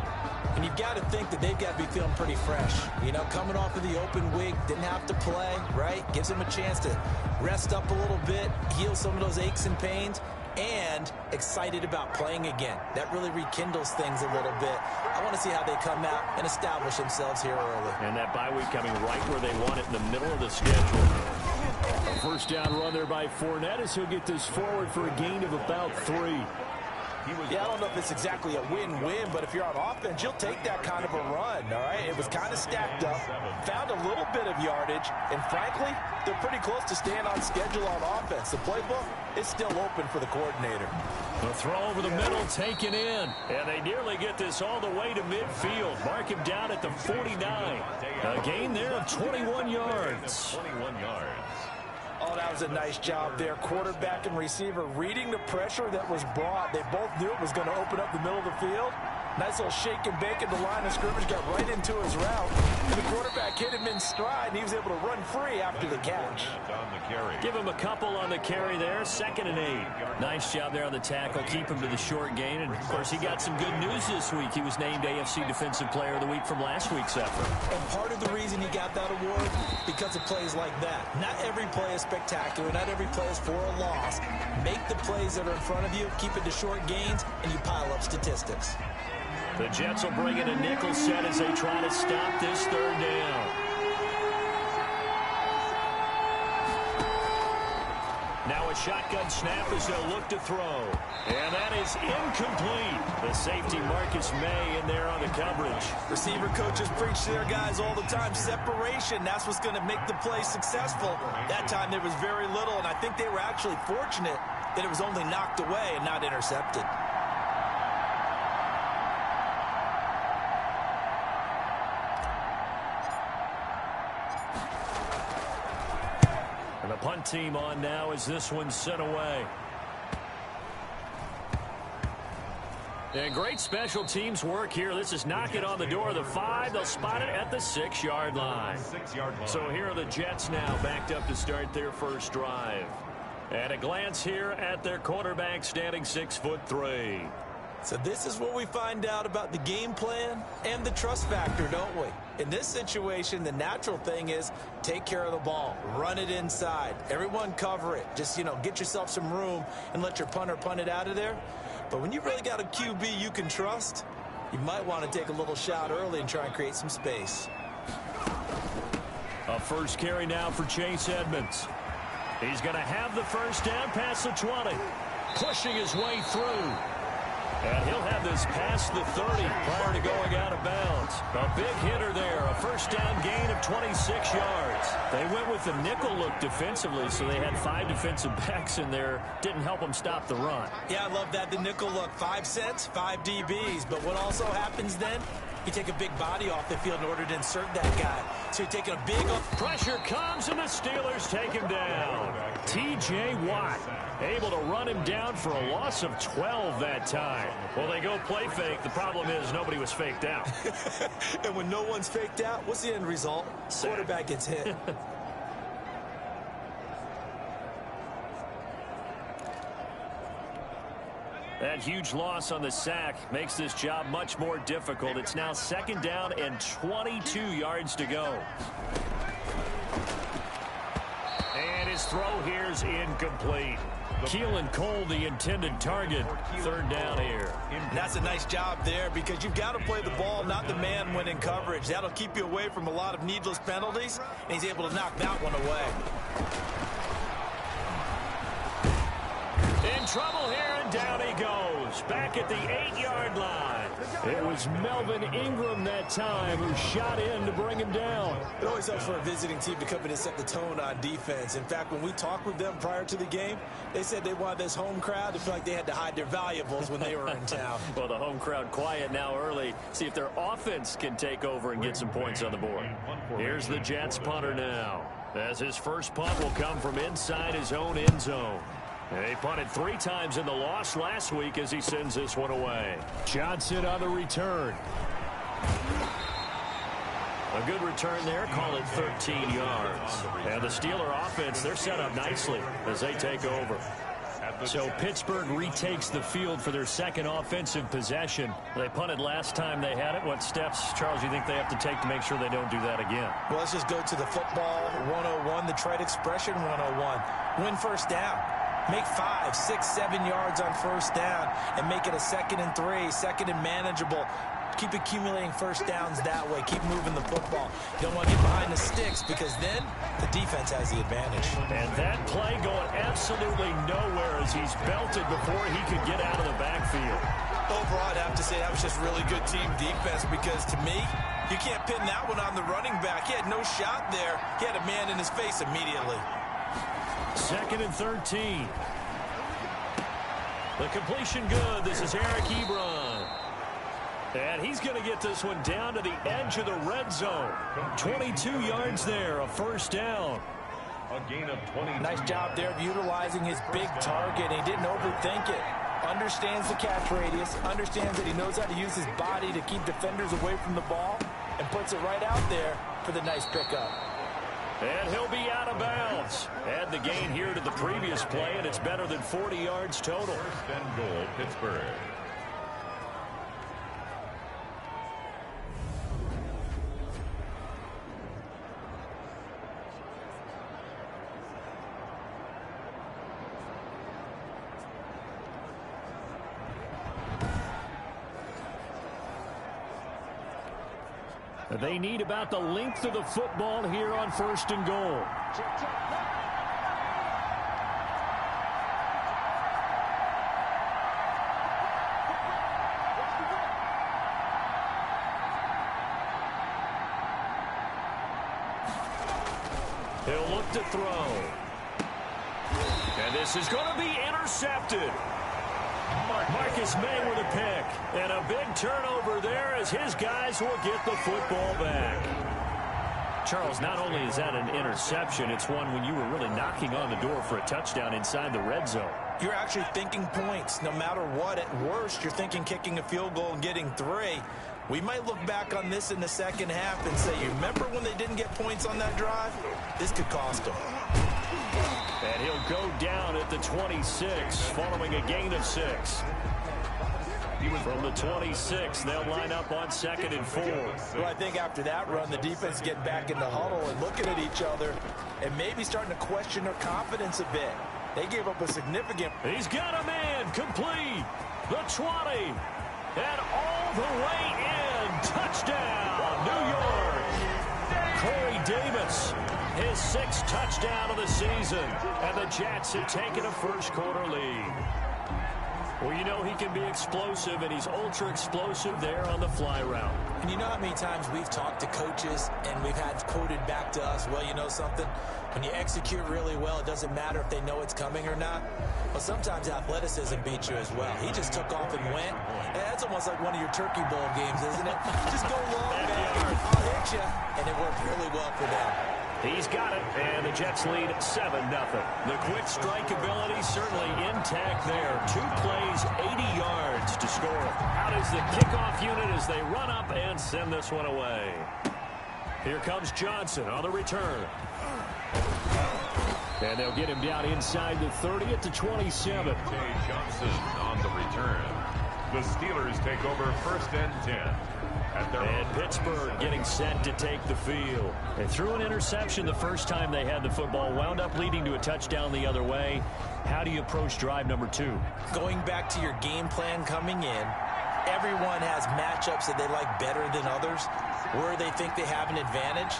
And you've got to think that they've got to be feeling pretty fresh. You know, coming off of the open week, didn't have to play, right? Gives them a chance to rest up a little bit, heal some of those aches and pains, and excited about playing again. That really rekindles things a little bit. I want to see how they come out and establish themselves here early. And that bye week coming right where they want it in the middle of the schedule. A first down run there by Fournette as he'll get this forward for a gain of about 3. Yeah, I don't know if it's exactly a win-win, but if you're on offense, you'll take that kind of a run, all right? It was kind of stacked up, found a little bit of yardage, and frankly, they're pretty close to staying on schedule on offense. The playbook is still open for the coordinator. The throw over the middle taken in, and they nearly get this all the way to midfield. Mark him down at the 49. A gain there of 21 yards. 21 yards. Oh, that was a nice job there. Quarterback and receiver reading the pressure that was brought. They both knew it was going to open up the middle of the field. Nice little shake and bake at the line of scrimmage, got right into his route. And the quarterback hit him in stride, and he was able to run free after the catch. Give him a couple on the carry there, 2nd and 8. Nice job there on the tackle, keep him to the short gain. And, of course, he got some good news this week. He was named AFC Defensive Player of the Week from last week's effort. And part of the reason he got that award, because of plays like that. Not every play is spectacular. Not every play is for a loss. Make the plays that are in front of you, keep it to short gains, and you pile up statistics. The Jets will bring in a nickel set as they try to stop this 3rd down. Now a shotgun snap as they'll look to throw. And that is incomplete. The safety Marcus May in there on the coverage. Receiver coaches preach to their guys all the time. Separation, that's what's going to make the play successful. That time there was very little, and I think they were actually fortunate that it was only knocked away and not intercepted. And the punt team on now as this one's sent away. And great special teams work here. This is knock it on the door of the 5. They'll spot it at the 6-yard line. So here are the Jets now backed up to start their first drive. And a glance here at their quarterback standing 6'3". So this is what we find out about the game plan and the trust factor, don't we? In this situation, the natural thing is take care of the ball, run it inside, everyone cover it. Just, get yourself some room and let your punter punt it out of there. But when you really got a QB you can trust, you might want to take a little shot early and try and create some space. A first carry now for Chase Edmonds. He's going to have the first down past the 20, pushing his way through. And he'll have this past the 30 prior to going out of bounds. A big hitter there, a first down gain of 26 yards. They went with the nickel look defensively, so they had 5 defensive backs in there. Didn't help them stop the run. Yeah, I love that, the nickel look. 5 cents, 5 DBs. But what also happens then? You take a big body off the field in order to insert that guy. So you're taking a big... Pressure comes, and the Steelers take him down. T.J. Watt able to run him down for a loss of 12 that time. Well, they go play fake. The problem is nobody was faked out. And when no one's faked out, what's the end result? Quarterback gets hit. That huge loss on the sack makes this job much more difficult. It's now 2nd down and 22 yards to go. And his throw here is incomplete. Keelan Cole, the intended target. 3rd down here. And that's a nice job there because you've got to play the ball, not the man when in coverage. That'll keep you away from a lot of needless penalties, and he's able to knock that one away. In trouble here, and down he goes. Bears back at the 8-yard line. It was Melvin Ingram that time who shot in to bring him down. It always helps for a visiting team to come in and set the tone on defense. In fact, when we talked with them prior to the game, they said they wanted this home crowd to feel like they had to hide their valuables when they were in town. Well, the home crowd quiet now early. See if their offense can take over and get some points on the board. Here's the Jets punter now, as his first punt will come from inside his own end zone. They punted 3 times in the loss last week as he sends this one away. Johnson on the return. A good return there, call it 13 yards. And the Steeler offense, they're set up nicely as they take over. So Pittsburgh retakes the field for their second offensive possession. They punted last time they had it. What steps, Charles, do you think they have to take to make sure they don't do that again? Well, let's just go to the football 101, the trade expression 101. Win first down. Make 5, 6, 7 yards on first down and make it a 2nd and 3, 2nd and manageable. Keep accumulating first downs that way. Keep moving the football. You don't want to get behind the sticks because then the defense has the advantage. And that play going absolutely nowhere as he's belted before he could get out of the backfield. Overall, I'd have to say that was just really good team defense because to me, you can't pin that one on the running back. He had no shot there. He had a man in his face immediately. 2nd and 13. The completion good. This is Eric Ebron. And he's going to get this one down to the edge of the red zone. 22 yards there, a first down. A gain of 20. Nice job there of utilizing his big target. He didn't overthink it. Understands the catch radius. Understands that he knows how to use his body to keep defenders away from the ball. And puts it right out there for the nice pickup. And he'll be out of bounds. Add the gain here to the previous play, and it's better than 40 yards total. 1st and goal, Pittsburgh. They need about the length of the football here on 1st and goal. He'll look to throw. And this is going to be intercepted. Marcus May with a pick. And a big turnover there as his guys will get the football back. Charles, not only is that an interception, it's one when you were really knocking on the door for a touchdown inside the red zone. You're actually thinking points. No matter what, at worst, you're thinking kicking a field goal and getting 3. We might look back on this in the second half and say, you remember when they didn't get points on that drive? This could cost them. And he'll go down at the 26 following a gain of 6. From the 26, they'll line up on 2nd and 4. Well, I think after that run, the defense get back in the huddle and looking at each other and maybe starting to question their confidence a bit. They gave up a significant... He's got a man complete. The 20. And all the way in. Touchdown, New York. Corey Davis, his 6th touchdown of the season. And the Jets have taken a first-quarter lead. Well, you know he can be explosive, and he's ultra-explosive there on the fly route. And you know how many times we've talked to coaches and we've had quoted back to us, well, you know something? When you execute really well, it doesn't matter if they know it's coming or not. Well, sometimes athleticism beats you as well. He just took off and went. And that's almost like one of your Turkey Bowl games, isn't it? Just go long, man. I'll hit you. And it worked really well for them. He's got it, and the Jets lead 7-0. The quick strike ability certainly intact there. 2 plays, 80 yards to score. Out is the kickoff unit as they run up and send this one away. Here comes Johnson on the return. And they'll get him down inside the 30 at the 27. Jay Johnson on the return. The Steelers take over 1st and 10. And Pittsburgh getting set to take the field. They threw an interception the first time they had the football, wound up leading to a touchdown the other way. How do you approach drive number 2? Going back to your game plan coming in, everyone has matchups that they like better than others, where they think they have an advantage.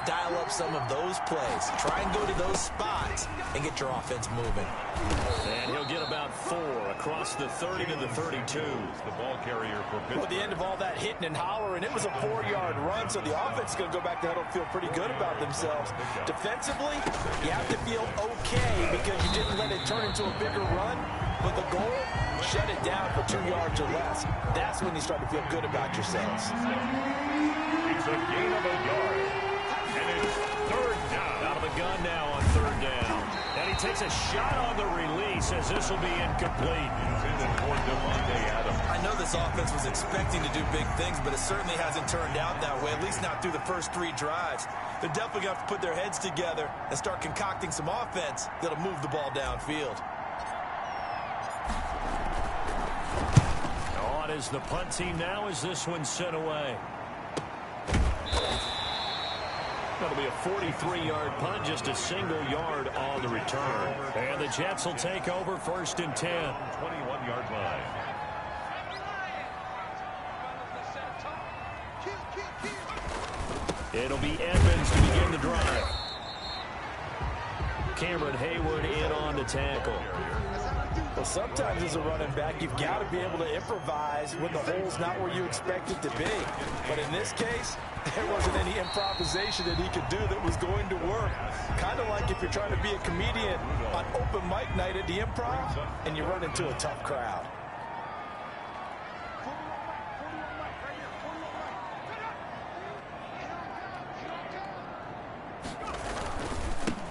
dial up some of those plays. Try and go to those spots and get your offense moving. And he'll get about 4 across the 30 to the 32. The ball carrier for Pittsburgh. Well, at the end of all that hitting and hollering, it was a 4-yard run, so the offense is going to go back to huddle and feel pretty good about themselves. Defensively, you have to feel okay because you didn't let it turn into a bigger run, but the goal, shut it down for 2 yards or less. That's when you start to feel good about yourselves. It's a gain of a yard, and it's third down. Out of the gun now on third down. And he takes a shot on the release as this will be incomplete. I know this offense was expecting to do big things, but it certainly hasn't turned out that way, at least not through the first 3 drives. They're definitely going to have to put their heads together and start concocting some offense that'll move the ball downfield. On is the punt team now as this one's sent away. That'll be a 43-yard punt, just a single yard on the return. And the Jets will take over 1st and 10. 21-yard line. It'll be Edmonds to begin the drive. Cameron Hayward in on the tackle. Well, sometimes as a running back, you've got to be able to improvise when the hole's not where you expect it to be. But in this case, there wasn't any improvisation that he could do that was going to work. Kind of like if you're trying to be a comedian on open mic night at the Improv and you run into a tough crowd.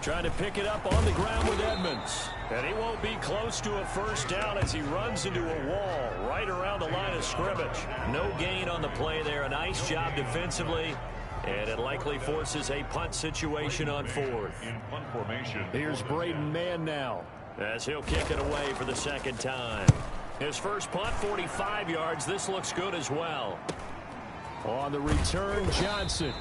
Trying to pick it up on the ground with Edmonds. And he won't be close to a first down as he runs into a wall right around the line of scrimmage. No gain on the play there. A nice job defensively. And it likely forces a punt situation on 4th. In punt formation. Here's Braden Mann now as he'll kick it away for the 2nd time. His first punt, 45 yards. This looks good as well. On the return, Johnson.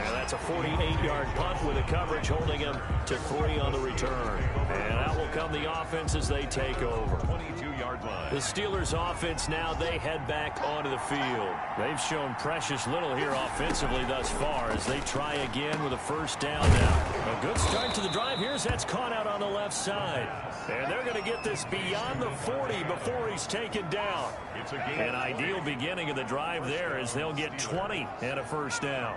And that's a 48-yard punt with a coverage holding him to 3 on the return. And out will come the offense as they take over. 22-yard line. The Steelers offense now, they head back onto the field. They've shown precious little here offensively thus far as they try again with a first down now. A good start to the drive. Here's that's caught out on the left side. And they're going to get this beyond the 40 before he's taken down. It's a gain. An ideal beginning of the drive there as they'll get 20 and a first down.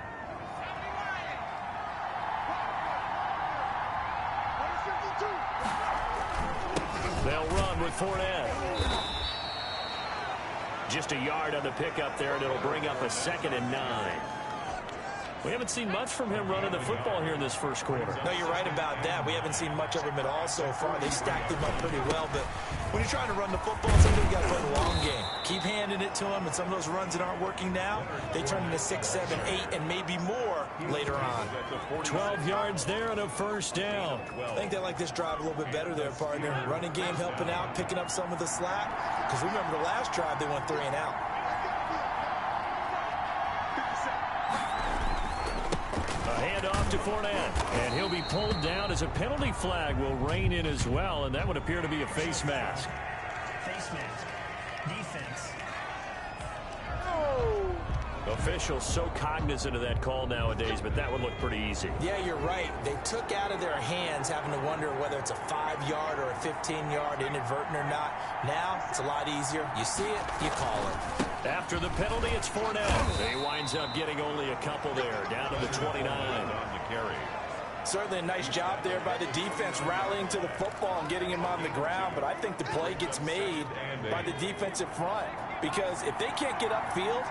They'll run with Fournette. Just a yard on the pickup there, and it'll bring up a 2nd and 9. We haven't seen much from him running the football here in this first quarter. No, you're right about that. We haven't seen much of him at all so far. They stacked him up pretty well, but when you're trying to run the football, sometimes you got to play the long game. Keep handing it to him, and some of those runs that aren't working now, they turn into 6, 7, 8, and maybe more later on. 12 yards there and a first down. I think they like this drive a little bit better there, partner. Running game helping out, picking up some of the slack. Because remember the last drive, they went 3 and out. Handoff to Fournette, and he'll be pulled down as a penalty flag will rein in as well, and that would appear to be a face mask. Face mask. Defense. Officials so cognizant of that call nowadays, but that would look pretty easy. Yeah, you're right. They took out of their hands having to wonder whether it's a 5-yard or a 15-yard inadvertent or not. Now, it's a lot easier. You see it, you call it. After the penalty, it's Fournette. He winds up getting only a couple there, down to the 29. On the carry. Certainly a nice job there by the defense rallying to the football and getting him on the ground, but I think the play gets made by the defensive front because if they can't get upfield,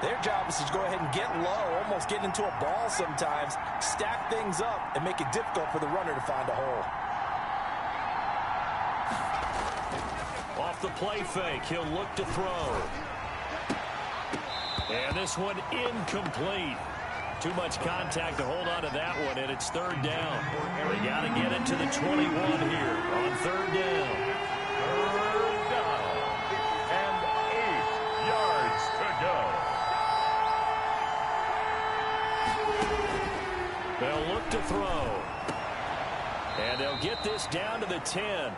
their job is to go ahead and get low, almost get into a ball sometimes, stack things up, and make it difficult for the runner to find a hole. Off the play fake, he'll look to throw. And this one incomplete. Too much contact to hold on to that one, and it's 3rd down. They got to get it to the 21 here on 3rd down. 3rd down. And 8 yards to go. They'll look to throw. And they'll get this down to the 10.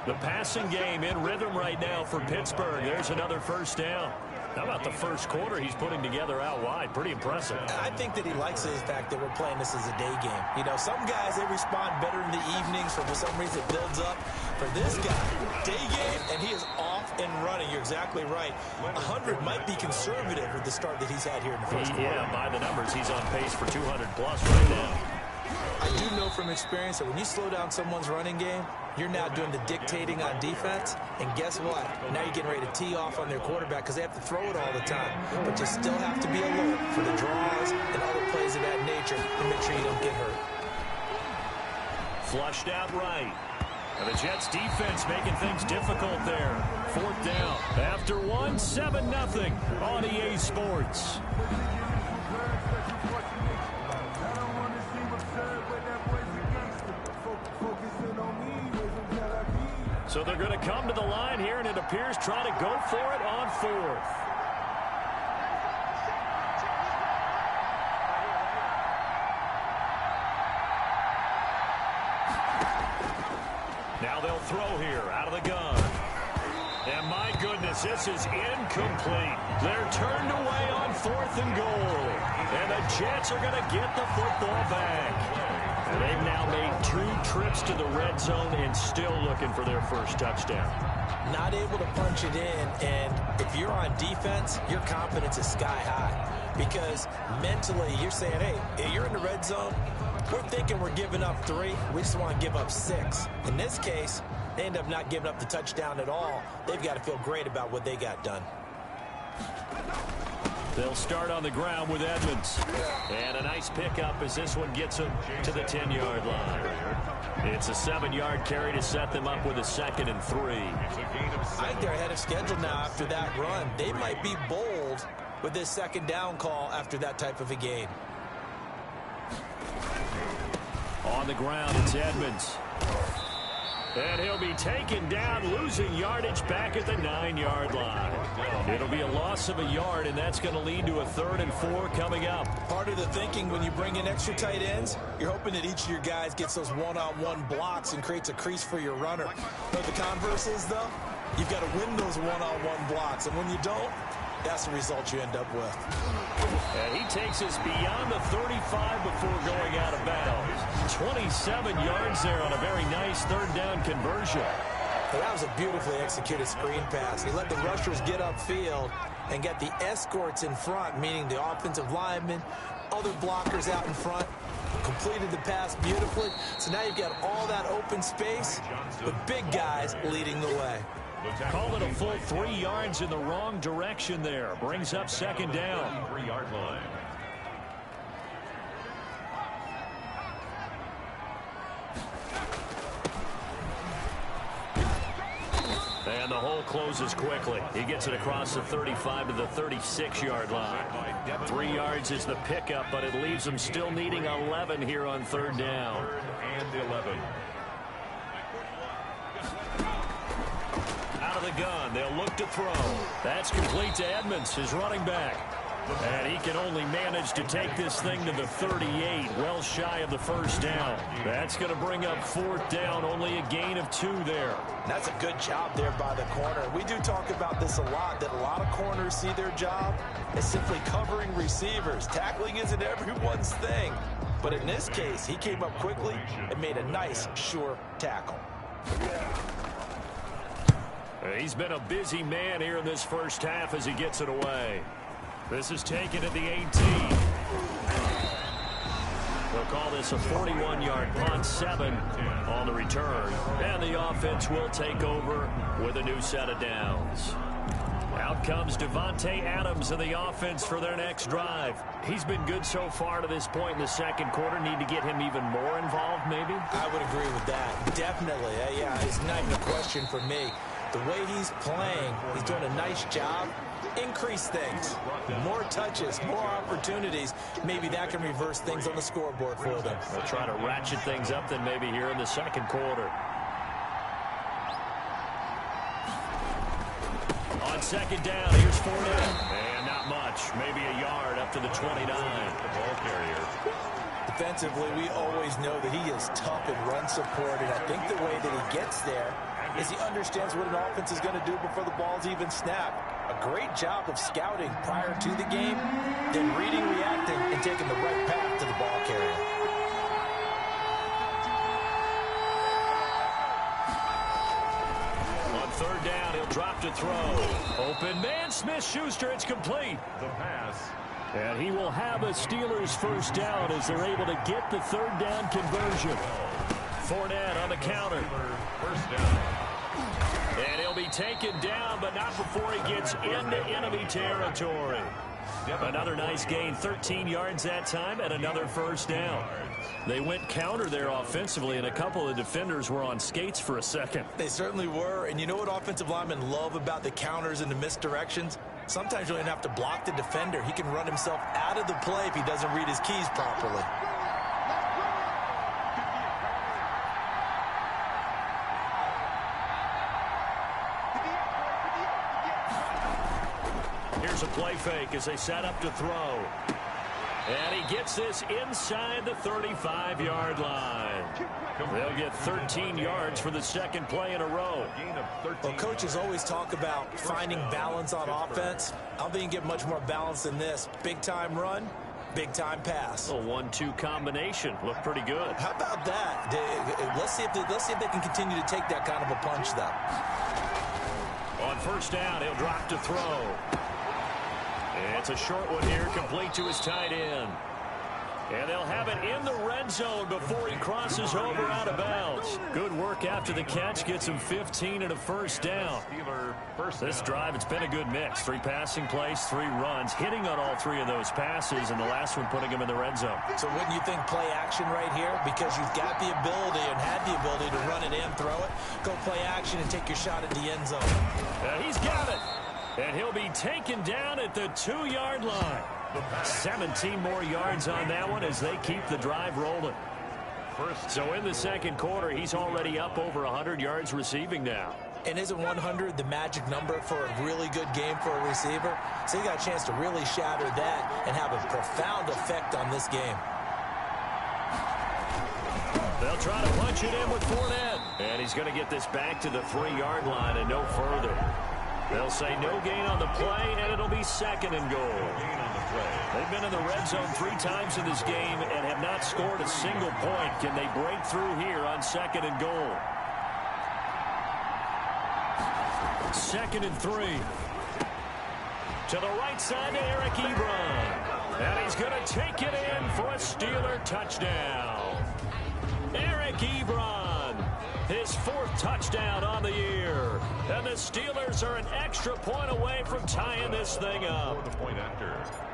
The passing game in rhythm right now for Pittsburgh. There's another first down. How about the first quarter he's putting together out wide? Pretty impressive. I think that he likes the fact that we're playing this as a day game. You know, some guys, they respond better in the evenings. For some reason, it builds up. For this guy, day game, and he is off and running. You're exactly right. 100 might be conservative with the start that he's had here in the first quarter. Yeah, by the numbers, he's on pace for 200-plus right now. I do know from experience that when you slow down someone's running game, you're now doing the dictating on defense, and guess what? Now you're getting ready to tee off on their quarterback because they have to throw it all the time. But you still have to be alert for the draws and other plays of that nature to make sure you don't get hurt. Flushed out right. And the Jets defense making things difficult there. Fourth down. After one, 7-0 on EA Sports. So they're going to come to the line here, and it appears try to go for it on fourth. Now they'll throw here out of the gun. And my goodness, this is incomplete. They're turned away on 4th and goal. And the Jets are going to get the football back. And they've now made 2 trips to the red zone and still looking for their first touchdown. Not able to punch it in, and if you're on defense, your confidence is sky high. Because mentally, you're saying, hey, you're in the red zone, we're thinking we're giving up 3. We just want to give up 6. In this case, they end up not giving up the touchdown at all. They've got to feel great about what they got done. They'll start on the ground with Edmonds. And a nice pickup as this one gets them to the 10-yard line. It's a 7-yard carry to set them up with a 2nd and 3. I think they're ahead of schedule now after that run. They might be bold with this 2nd down call after that type of a gain. On the ground, it's Edmonds. And he'll be taken down, losing yardage back at the 9-yard line. It'll be a loss of a yard, and that's going to lead to a 3rd and 4 coming up. Part of the thinking when you bring in extra tight ends, you're hoping that each of your guys gets those one-on-one blocks and creates a crease for your runner. But the converse is, though, you've got to win those one-on-one blocks, and when you don't, that's the result you end up with. And he takes us beyond the 35 before going out of bounds. 27 yards there on a very nice 3rd down conversion. Well, that was a beautifully executed screen pass. He let the rushers get upfield and get the escorts in front, meaning the offensive linemen, other blockers out in front, completed the pass beautifully. So now you've got all that open space with big guys leading the way. Call it a full 3 yards in the wrong direction there. Brings up 2nd down. 3-yard line. And the hole closes quickly. He gets it across the 35 to the 36-yard line. 3 yards is the pickup, but it leaves them still needing 11 here on 3rd down. And 11. Out of the gun, they'll look to throw. That's complete to Edmonds, his running back. And he can only manage to take this thing to the 38, well shy of the 1st down. That's going to bring up 4th down, only a gain of 2 there. That's a good job there by the corner. We do talk about this a lot, that a lot of corners see their job as simply covering receivers. Tackling isn't everyone's thing. But in this case, he came up quickly and made a nice, sure tackle. He's been a busy man here in this first half as he gets it away. This is taken at the 18. They'll call this a 41-yard punt, 7 on the return. And the offense will take over with a new set of downs. Out comes Devontae Adams in the offense for their next drive. He's been good so far to this point in the 2nd quarter. Need to get him even more involved, maybe? I would agree with that. Definitely. Yeah, it's not even a question for me. The way he's playing, he's doing a nice job. Increase things. More touches, more opportunities. Maybe that can reverse things on the scoreboard for them. They'll try to ratchet things up then maybe here in the 2nd quarter. On 2nd down, here's Fournette. And not much. Maybe a yard up to the 29. The ball carrier. Defensively, we always know that he is tough in run support, and I think the way that he gets there is he understands what an offense is going to do before the ball's even snapped. A great job of scouting prior to the game, then reading, reacting, and taking the right path to the ball carrier. On third down, he'll drop to throw. Open man, Smith-Schuster, it's complete. The pass. And he will have a Steelers first down as they're able to get the third down conversion. Fournette on the counter. First down. And he'll be taken down, but not before he gets into enemy territory. Another nice gain, 13 yards that time, and another first down. They went counter there offensively, and a couple of defenders were on skates for a second. They certainly were, and you know what offensive linemen love about the counters and the misdirections? Sometimes you don't even have to block the defender. He can run himself out of the play if he doesn't read his keys properly. Here's a play fake as they set up to throw. And he gets this inside the 35-yard line. They'll get 13 yards for the second play in a row. Well, coaches always talk about finding balance on offense. I don't think you get much more balance than this. Big-time run, big-time pass. A 1-2 combination. Looked pretty good. How about that? Let's see if they can continue to take that kind of a punch, though. On first down, he'll drop to throw. It's a short one here, complete to his tight end. And they'll have it in the red zone before he crosses over out of bounds. Good work after the catch, gets him 15 and a first down. This drive, it's been a good mix. 3 passing plays, 3 runs, hitting on all 3 of those passes, and the last one putting him in the red zone. So wouldn't you think play action right here? Because you've got the ability and had the ability to run it and throw it. Go play action and take your shot at the end zone. He's got it. And he'll be taken down at the 2-yard line. 17 more yards on that one as they keep the drive rolling. So in the second quarter, he's already up over 100 yards receiving now. And isn't 100 the magic number for a really good game for a receiver? So he got a chance to really shatter that and have a profound effect on this game. They'll try to punch it in with Fournette. And he's going to get this back to the 3-yard line and no further. They'll say no gain on the play, and it'll be second and goal. They've been in the red zone 3 times in this game and have not scored a single point. Can they break through here on second and goal? Second and 3. To the right side to Eric Ebron. And he's going to take it in for a Steeler touchdown. Eric Ebron, his 4th touchdown on the year. And the Steelers are an extra point away from tying this thing up.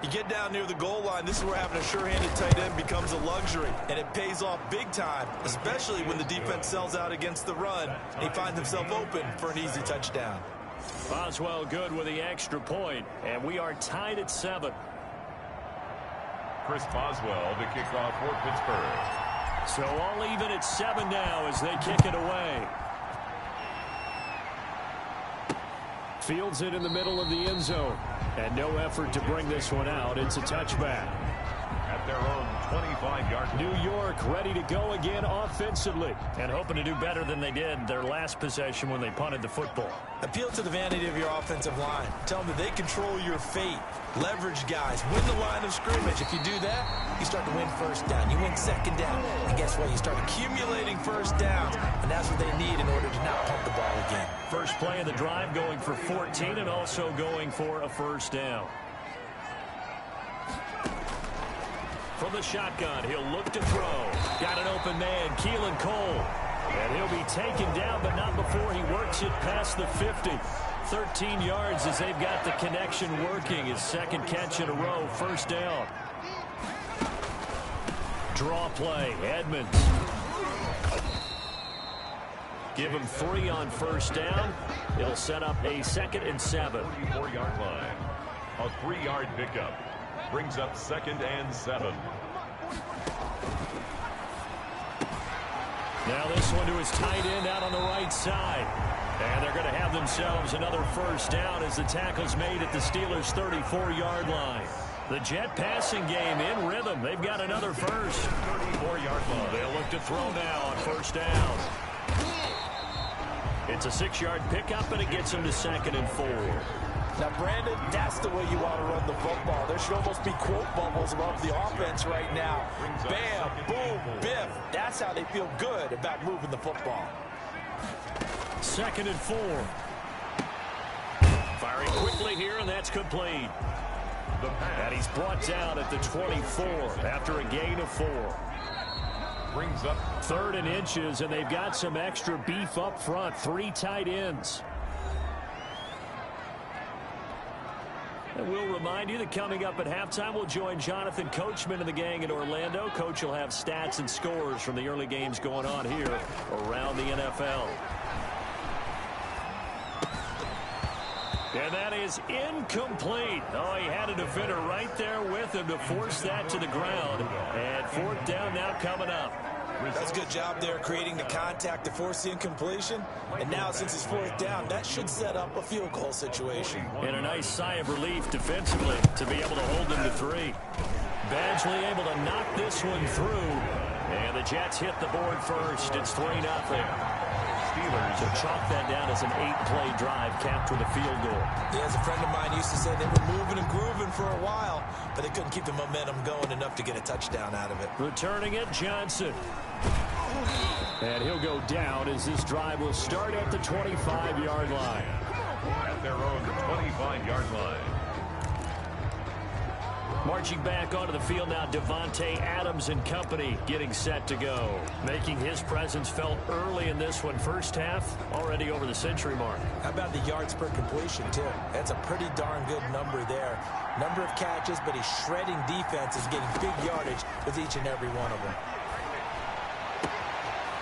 You get down near the goal line, this is where having a sure-handed tight end becomes a luxury. And it pays off big time, especially when the defense sells out against the run. He finds himself open for an easy touchdown. Boswell good with the extra point, and we are tied at 7. Chris Boswell to kick off for Pittsburgh. So all even at 7 now as they kick it away. Fields it in the middle of the end zone. And no effort to bring this one out. It's a touchback. At their own 25-yard line. New York ready to go again offensively. And hoping to do better than they did their last possession when they punted the football. Appeal to the vanity of your offensive line. Tell them that they control your fate. Leverage guys. Win the line of scrimmage. If you do that, you start to win first down. You win second down. And guess what? You start accumulating first downs. And that's what they need in order to not pump the ball again. First play of the drive going for 14 and also going for a first down. From the shotgun, he'll look to throw. Got an open man, Keelan Cole. And he'll be taken down, but not before he works it past the 50. 13 yards as they've got the connection working. His second catch in a row, first down. Draw play, Edmonds. Give him 3 on first down. It'll set up a 2nd and 7. 44-yard line. A 3-yard pickup. Brings up 2nd and 7. Now this one to his tight end out on the right side. And they're going to have themselves another first down as the tackle's made at the Steelers' 34-yard line. The Jet passing game in rhythm. They've got another first. 34-yard line. They'll look to throw now on first down. It's It's a 6-yard pickup, and it gets him to 2nd and 4. Now, Brandon, that's the way you want to run the football. There should almost be quote bubbles above the offense right now. Bam, boom, biff. That's how they feel good about moving the football. 2nd and 4. Firing quickly here, and that's complete. And he's brought down at the 24 after a gain of 4. Brings up 3rd and inches, and they've got some extra beef up front. 3 tight ends. And we'll remind you that coming up at halftime, we'll join Jonathan Coachman and the gang in Orlando. Coach will have stats and scores from the early games going on here around the NFL. And that is incomplete. Oh, he had a defender right there with him to force that to the ground. And 4th down now coming up. That's a good job there creating the contact to force the incompletion. And now, since it's 4th down, that should set up a field goal situation. And a nice sigh of relief defensively to be able to hold them to 3. Badgley able to knock this one through. And the Jets hit the board first. It's 3-0. Steelers will chalk that down as an 8-play drive capped with a field goal. Yeah, as a friend of mine used to say, they were moving and grooving for a while, but they couldn't keep the momentum going enough to get a touchdown out of it. Returning it, Johnson. And he'll go down as this drive will start at the 25-yard line. At their own 25-yard line. Marching back onto the field now, Davante Adams and company getting set to go. Making his presence felt early in this one. First half, already over the century mark. How about the yards per completion, too? That's a pretty darn good number there. Number of catches, but he's shredding defenses, getting big yardage with each and every one of them.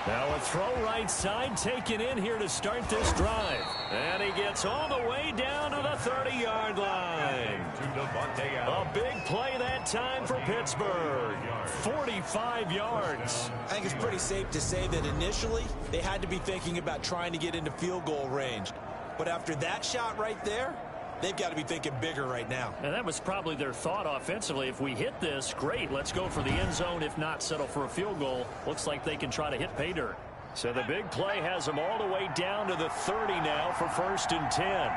Now a throw right side taken in here to start this drive. And he gets all the way down to the 30-yard line. A big play that time for Pittsburgh. 45 yards. I think it's pretty safe to say that initially they had to be thinking about trying to get into field goal range. But after that shot right there, they've got to be thinking bigger right now. And that was probably their thought offensively. If we hit this, great. Let's go for the end zone. If not, settle for a field goal. Looks like they can try to hit pay dirt. So the big play has them all the way down to the 30 now for 1st and 10.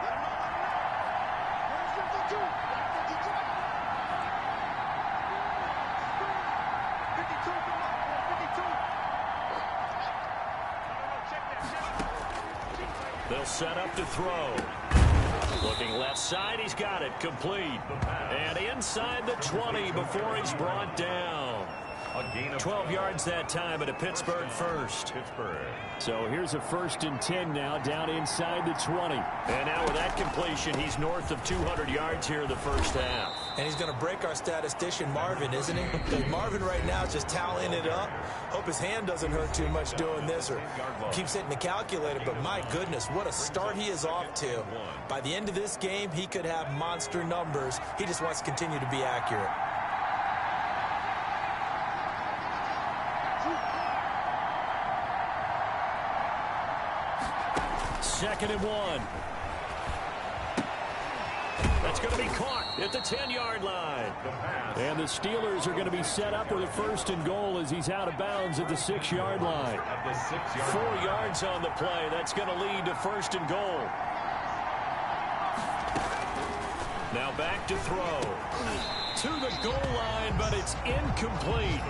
They'll set up to throw. Looking left side, he's got it, complete. And inside the 20 before he's brought down. 12 yards that time at a Pittsburgh first. So here's a 1st and 10 now, down inside the 20. And now with that completion, he's north of 200 yards here in the first half. And he's going to break our statistician Marvin, isn't he? Because Marvin right now is just tallying it up. Hope his hand doesn't hurt too much doing this or keeps hitting the calculator. But my goodness, what a start he is off to. By the end of this game, he could have monster numbers. He just wants to continue to be accurate. Second and 1. That's going to be caught at the 10-yard line. And the Steelers are going to be set up with a 1st and goal as he's out of bounds at the 6-yard line. 4 yards on the play. That's going to lead to 1st and goal. Now back to throw. To the goal line, but it's incomplete.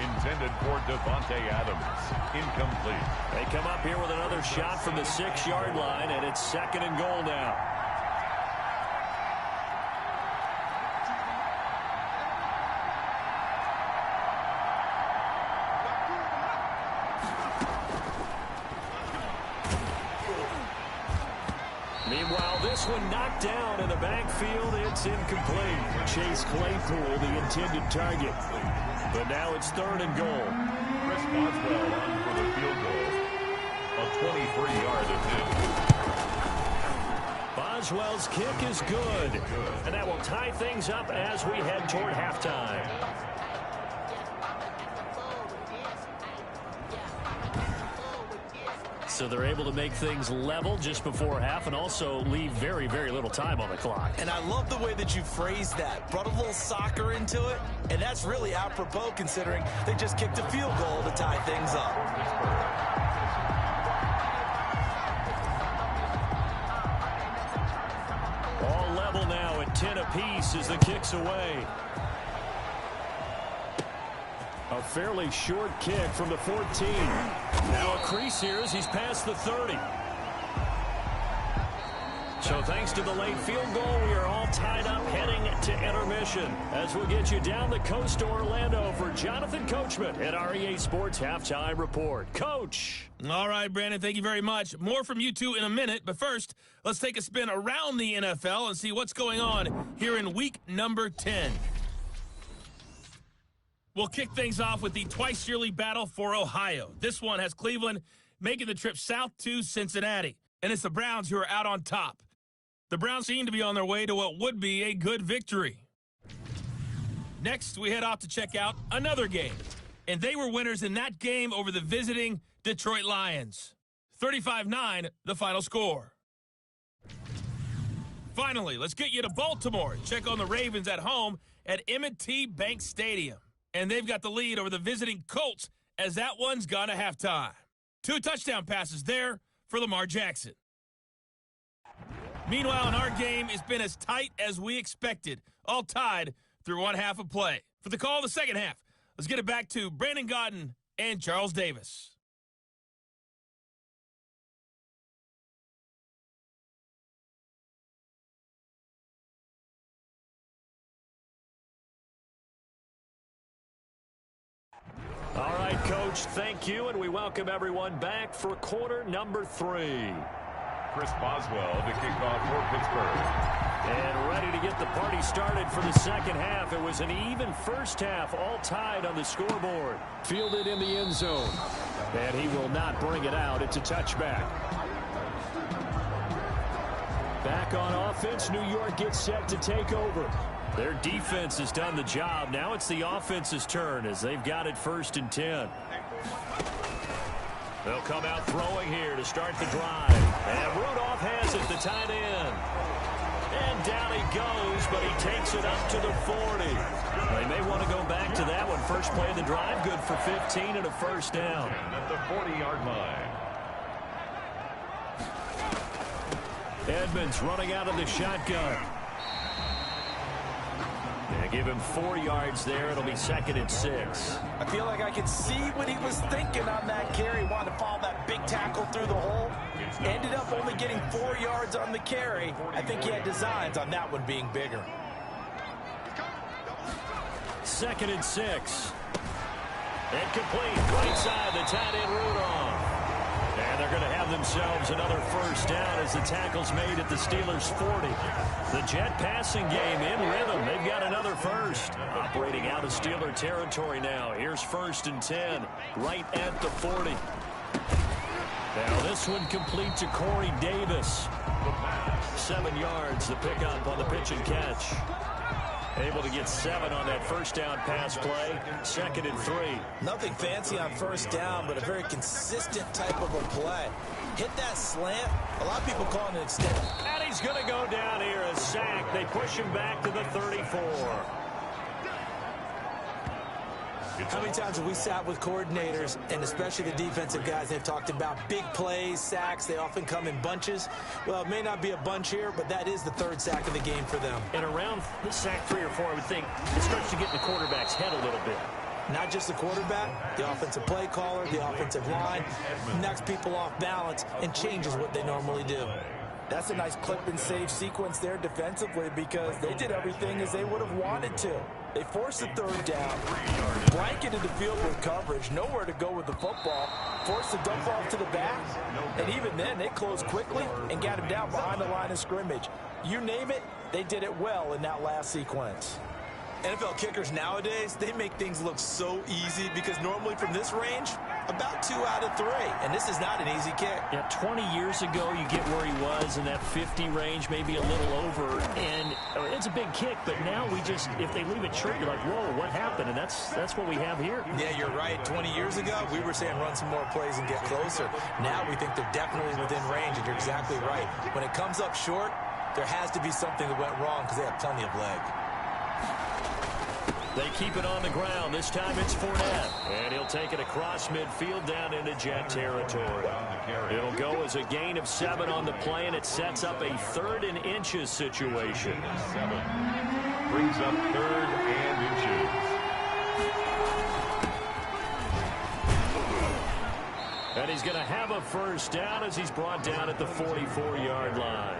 Intended for Davante Adams. Incomplete. They come up here with another shot from the 6-yard line, and it's 2nd and goal now. Meanwhile, this one knocked down in the backfield. It's incomplete. Chase Claypool, the intended target. But now it's 3rd and goal. Chris Boswell on for the field goal. A 23-yard attempt. Boswell's kick is good. And that will tie things up as we head toward halftime. So they're able to make things level just before half and also leave very, very little time on the clock. And I love the way that you phrased that. Brought a little soccer into it, and that's really apropos considering they just kicked a field goal to tie things up. 10 apiece as the kick's away. A fairly short kick from the 14. Now a crease here as he's past the 30. So thanks to the late field goal, we are all tied up heading to intermission. As we'll get you down the coast to Orlando for Jonathan Coachman at REA Sports Halftime Report. Coach. All right, Brandon, thank you very much. More from you two in a minute, but first, let's take a spin around the NFL and see what's going on here in week number 10. We'll kick things off with the twice-yearly battle for Ohio. This one has Cleveland making the trip south to Cincinnati, and it's the Browns who are out on top. The Browns seem to be on their way to what would be a good victory. Next, we head off to check out another game, and they were winners in that game over the visiting Detroit Lions. 35-9, the final score. Finally, let's get you to Baltimore. Check on the Ravens at home at M&T Bank Stadium. And they've got the lead over the visiting Colts as that one's gone to halftime. 2 touchdown passes there for Lamar Jackson. Meanwhile, in our game, it's been as tight as we expected, all tied through one half of play. For the call of the second half, let's get it back to Brandon Gaudin and Charles Davis. All right, Coach, thank you, and we welcome everyone back for quarter number 3. Chris Boswell to kick off for Pittsburgh. And ready to get the party started for the second half. It was an even first half, all tied on the scoreboard. Fielded in the end zone. And he will not bring it out. It's a touchback. Back on offense, New York gets set to take over. Their defense has done the job. Now it's the offense's turn as they've got it 1st and 10. They'll come out throwing here to start the drive. And Rudolph has it, the tight end. And down he goes, but he takes it up to the 40. They may want to go back to that one. First play of the drive, good for 15 and a first down. At the 40-yard line. Edmonds running out of the shotgun. Give him 4 yards there. It'll be 2nd and 6. I feel like I could see what he was thinking on that carry. Wanted to follow that big tackle through the hole. Ended up only getting 4 yards on the carry. I think he had designs on that one being bigger. 2nd and 6. Incomplete. Right side, the tight end Rudolph. And they're going to have themselves another first down as the tackle's made at the Steelers' 40. The Jet passing game in rhythm. They've got another first. Operating out of Steeler territory now. Here's 1st and 10, right at the 40. Now this one complete to Corey Davis. 7 yards, the pickup on the pitch and catch. Able to get 7 on that first down pass play. 2nd and 3. Nothing fancy on first down, but a very consistent type of a play. Hit that slant. A lot of people call it an extended. And he's going to go down here, a sack. They push him back to the 34. How many times have we sat with coordinators, and especially the defensive guys, they've talked about big plays, sacks. They often come in bunches. Well, it may not be a bunch here, but that is the 3rd sack of the game for them. And around the sack 3 or 4, I would think it starts to get in the quarterback's head a little bit. Not just the quarterback, the offensive play caller, the offensive line, knocks people off balance and changes what they normally do. That's a nice clip and save sequence there defensively because they did everything as they would have wanted to. They forced the 3rd down, blanketed the field with coverage, nowhere to go with the football, forced the dump off to the back, and even then they closed quickly and got him down behind the line of scrimmage. You name it, they did it well in that last sequence. NFL kickers nowadays, they make things look so easy because normally from this range, about 2 out of 3. And this is not an easy kick. Yeah, 20 years ago, you get where he was in that 50 range, maybe a little over. And it's a big kick, but now we just, if they leave it short, you're like, whoa, what happened? And that's what we have here. Yeah, you're right. 20 years ago, we were saying run some more plays and get closer. Now we think they're definitely within range, and you're exactly right. When it comes up short, there has to be something that went wrong because they have plenty of leg. They keep it on the ground. This time it's Fournette. And he'll take it across midfield down into Jet territory. It'll go as a gain of 7 on the play, and it sets up a 3rd and inches situation. 7. Brings up 3rd and inches. And he's going to have a first down as he's brought down at the 44-yard line.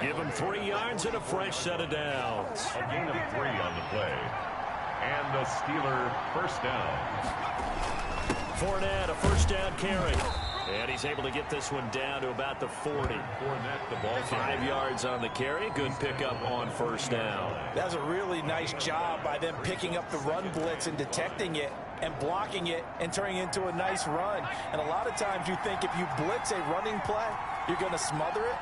Give him 3 yards and a fresh set of downs. A gain of 3 on the play. And the Steeler first down. Fournette, a first down carry. And he's able to get this one down to about the 40. Fournette, the ball 5 yards on the carry. Good pickup on first down. That's a really nice job by them picking up the run blitz and detecting it and blocking it and turning it into a nice run. And a lot of times you think if you blitz a running play, you're going to smother it.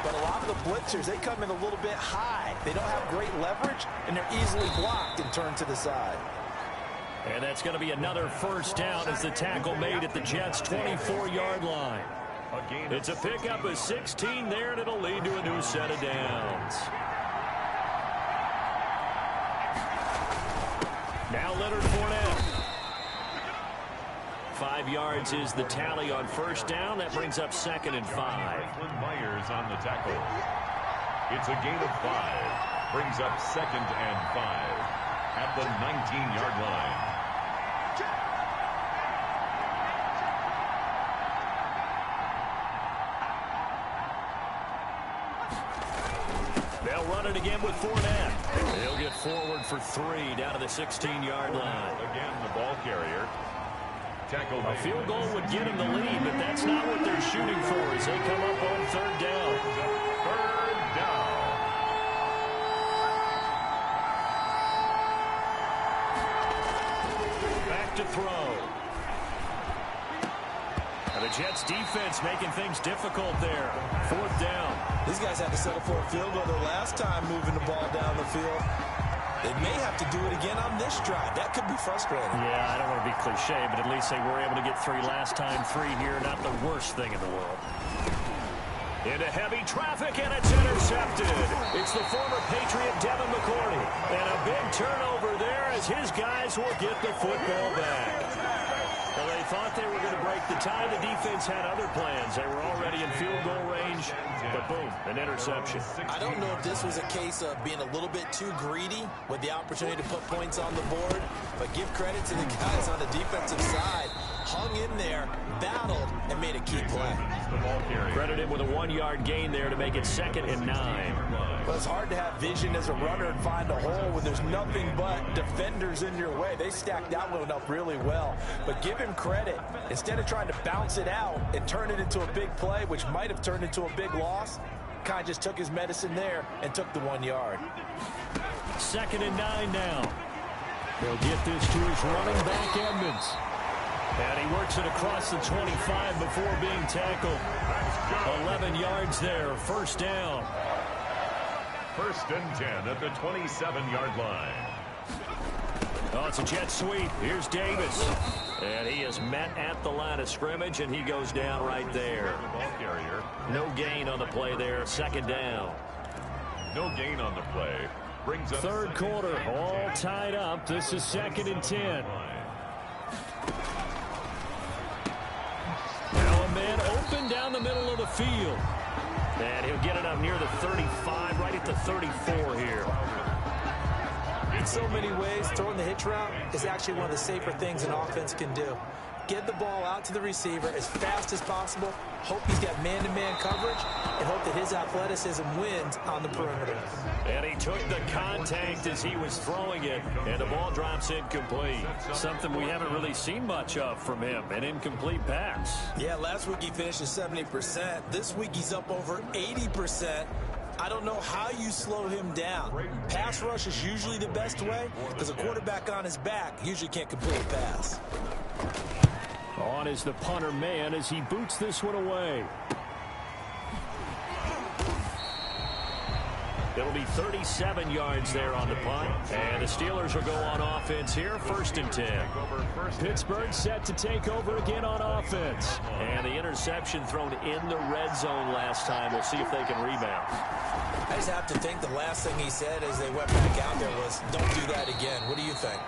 But a lot of the blitzers, they come in a little bit high. They don't have great leverage, and they're easily blocked and turned to the side. And that's going to be another first down as the tackle made at the Jets' 24-yard line. It's a pickup of 16 there, and it'll lead to a new set of downs. Now Leonard Fournette. 5 yards is the tally on first down. That brings up 2nd and 5. Myers on the tackle. It's a gain of 5. Brings up 2nd and 5 at the 19-yard line. They'll run it again with Fournette. He'll get forward for 3 down to the 16-yard line. Again, the ball carrier. Tackle A field goal would get him the lead, but that's not what they're shooting for as they come up on 3rd down. 3rd down. Back to throw. And the Jets defense making things difficult there. 4th down. These guys had to settle for a field goal their last time moving the ball down the field. They may have to do it again on this drive. That could be frustrating. Yeah, I don't want to be cliche, but at least they were able to get 3 last time. 3 here, not the worst thing in the world. Into heavy traffic, and it's intercepted. It's the former Patriot Devin McCourty. And a big turnover there as his guys will get the football back. Well, they thought they were going to break the tie. The defense had other plans. They were already in field goal range, but boom, an interception. I don't know if this was a case of being a little bit too greedy with the opportunity to put points on the board, but give credit to the guys on the defensive side. Hung in there, battled, and made a key play. Credited with a 1-yard gain there to make it 2nd and 9. Well, it's hard to have vision as a runner and find a hole when there's nothing but defenders in your way. They stacked that one up really well. But give him credit. Instead of trying to bounce it out and turn it into a big play, which might have turned into a big loss, kind of just took his medicine there and took the 1 yard. 2nd and 9 now. He'll get this to his running back, Edmonds. And he works it across the 25 before being tackled. 11 yards there, first down. 1st and 10 at the 27-yard line. Oh, it's a jet sweep. Here's Davis. And he is met at the line of scrimmage, and he goes down right there. The ball carrier. No gain on the play there, 2nd down. No gain on the play. Brings up 3rd quarter, all tied up. This is 2nd and 10. Now a man open down the middle of the field. And he'll get it up near the 35, right at the 34 here. In so many ways, throwing the hitch route is actually one of the safer things an offense can do. Get the ball out to the receiver as fast as possible, hope he's got man-to-man coverage, and hope that his athleticism wins on the perimeter. And he took the contact as he was throwing it, and the ball drops incomplete. Something we haven't really seen much of from him, an incomplete pass. Yeah, last week he finished at 70%. This week he's up over 80%. I don't know how you slow him down. Pass rush is usually the best way because a quarterback on his back usually can't complete a pass. On is the punter man as he boots this one away. It'll be 37 yards there on the punt. And the Steelers will go on offense here, 1st and 10. Pittsburgh set to take over again on offense. And the interception thrown in the red zone last time. We'll see if they can rebound. As just have to think the last thing he said as they went back out there was, don't do that again. What do you think?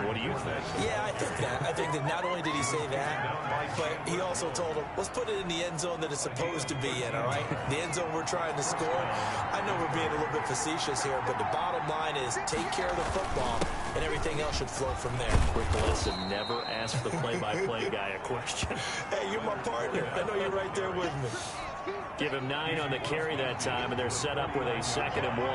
What do you think? Yeah, I think that. I think that not only did he say that, but he also told him, let's put it in the end zone that it's supposed to be in, all right? The end zone we're trying to score. I know we're being a little bit facetious here, but the bottom line is take care of the football, and everything else should flow from there. Quick lesson, never ask the play-by-play guy a question. Hey, you're my partner. I know you're right there with me. Give him 9 on the carry that time, and they're set up with a 2nd and 1.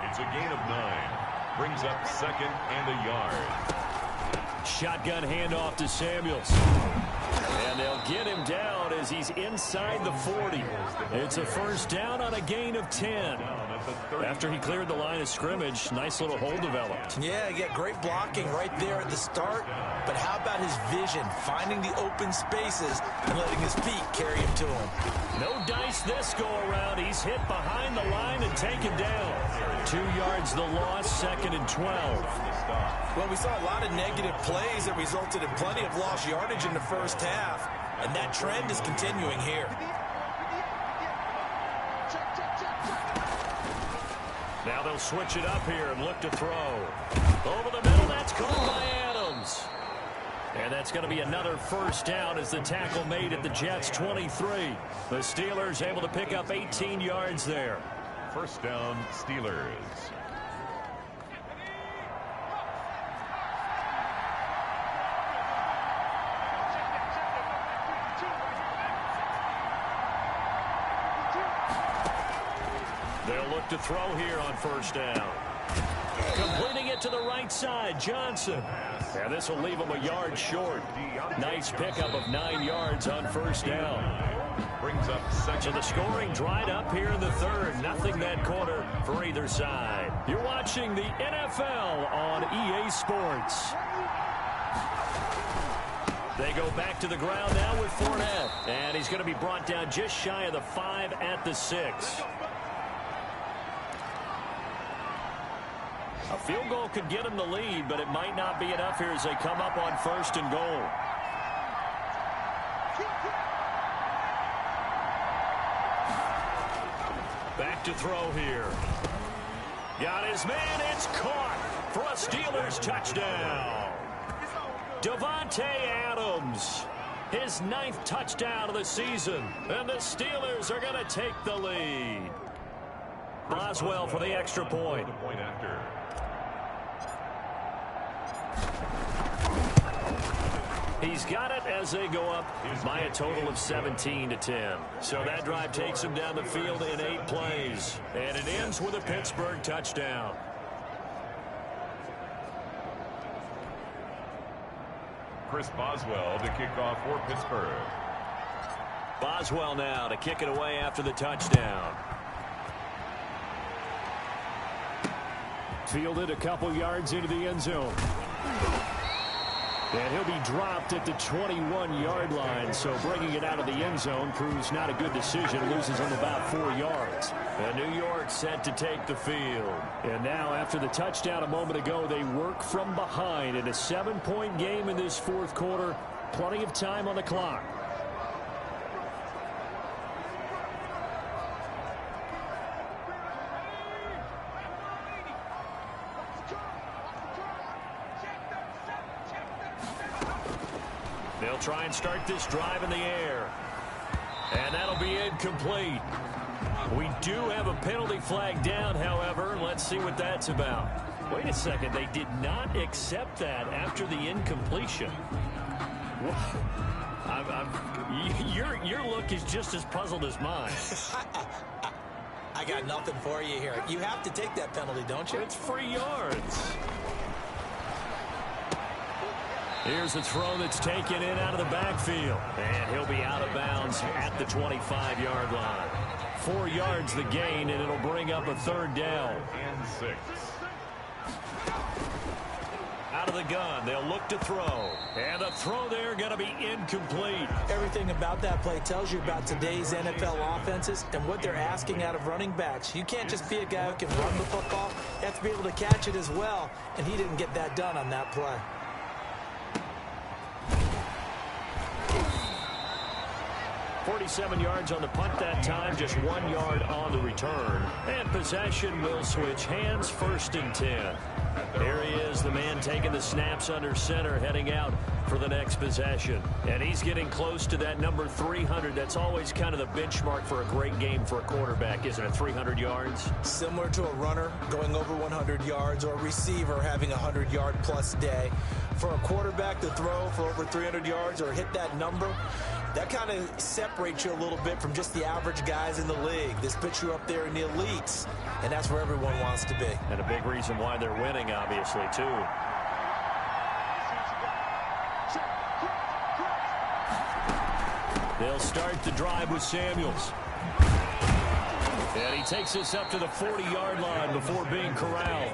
It's a gain of 9. Brings up 2nd and a yard. Shotgun handoff to Samuels. And they'll get him down as he's inside the 40. It's a first down on a gain of 10. After he cleared the line of scrimmage, nice little hole developed. Yeah, he got great blocking right there at the start. But how about his vision, finding the open spaces and letting his feet carry him to him? No dice this go-around. He's hit behind the line and taken down. 2 yards the loss, 2nd and 12. Well, we saw a lot of negative plays that resulted in plenty of lost yardage in the first half, and that trend is continuing here. Now they'll switch it up here and look to throw. Over the middle, that's caught by Adams. And that's going to be another first down as the tackle made at the Jets' 23. The Steelers able to pick up 18 yards there. First down, Steelers. They'll look to throw here on first down. Completing it to the right side, Johnson. And this will leave him a yard short. Nice pickup of 9 yards on first down. Brings up 2nd. So the scoring dried up here in the 3rd. Nothing that quarter for either side. You're watching the NFL on EA Sports. They go back to the ground now with Fournette. And he's going to be brought down just shy of the 5 at the 6. A field goal could get him the lead, but it might not be enough here as they come up on 1st and goal. Back to throw here. Got his man. It's caught for a Steelers touchdown. Davante Adams, his 9th touchdown of the season. And the Steelers are going to take the lead. Boswell for the extra point. He's got it as they go up by a total of 17-10. So that drive takes him down the field in 8 plays. And it ends with a Pittsburgh touchdown. Chris Boswell to kick off for Pittsburgh. Boswell now to kick it away after the touchdown. Fielded a couple yards into the end zone. And he'll be dropped at the 21-yard line, so bringing it out of the end zone proves not a good decision. Loses him about 4 yards. And New York set to take the field. And now, after the touchdown a moment ago, they work from behind in a 7-point game in this 4th quarter. Plenty of time on the clock. They'll try and start this drive in the air. And that'll be incomplete. We do have a penalty flag down, however. Let's see what that's about. Wait a second. They did not accept that after the incompletion. Your look is just as puzzled as mine. I got nothing for you here. You have to take that penalty, don't you? It's free yards. Here's a throw that's taken in out of the backfield. And he'll be out of bounds at the 25-yard line. 4 yards the gain, and it'll bring up a 3rd down. And 6. Out of the gun, they'll look to throw. And the throw there going to be incomplete. Everything about that play tells you about today's NFL offenses and what they're asking out of running backs. You can't just be a guy who can run the football. You have to be able to catch it as well, and he didn't get that done on that play. 47 yards on the punt that time, just 1 yard on the return. And possession will switch hands, 1st and 10. Here he is, the man taking the snaps under center, heading out for the next possession. And he's getting close to that number 300. That's always kind of the benchmark for a great game for a quarterback, isn't it? 300 yards? Similar to a runner going over 100 yards or a receiver having a 100-yard-plus day. For a quarterback to throw for over 300 yards or hit that number, that kind of separates you a little bit from just the average guys in the league. This puts you up there in the elites, and that's where everyone wants to be. And a big reason why they're winning, obviously, too. They'll start the drive with Samuels. And he takes us up to the 40-yard line before being corralled.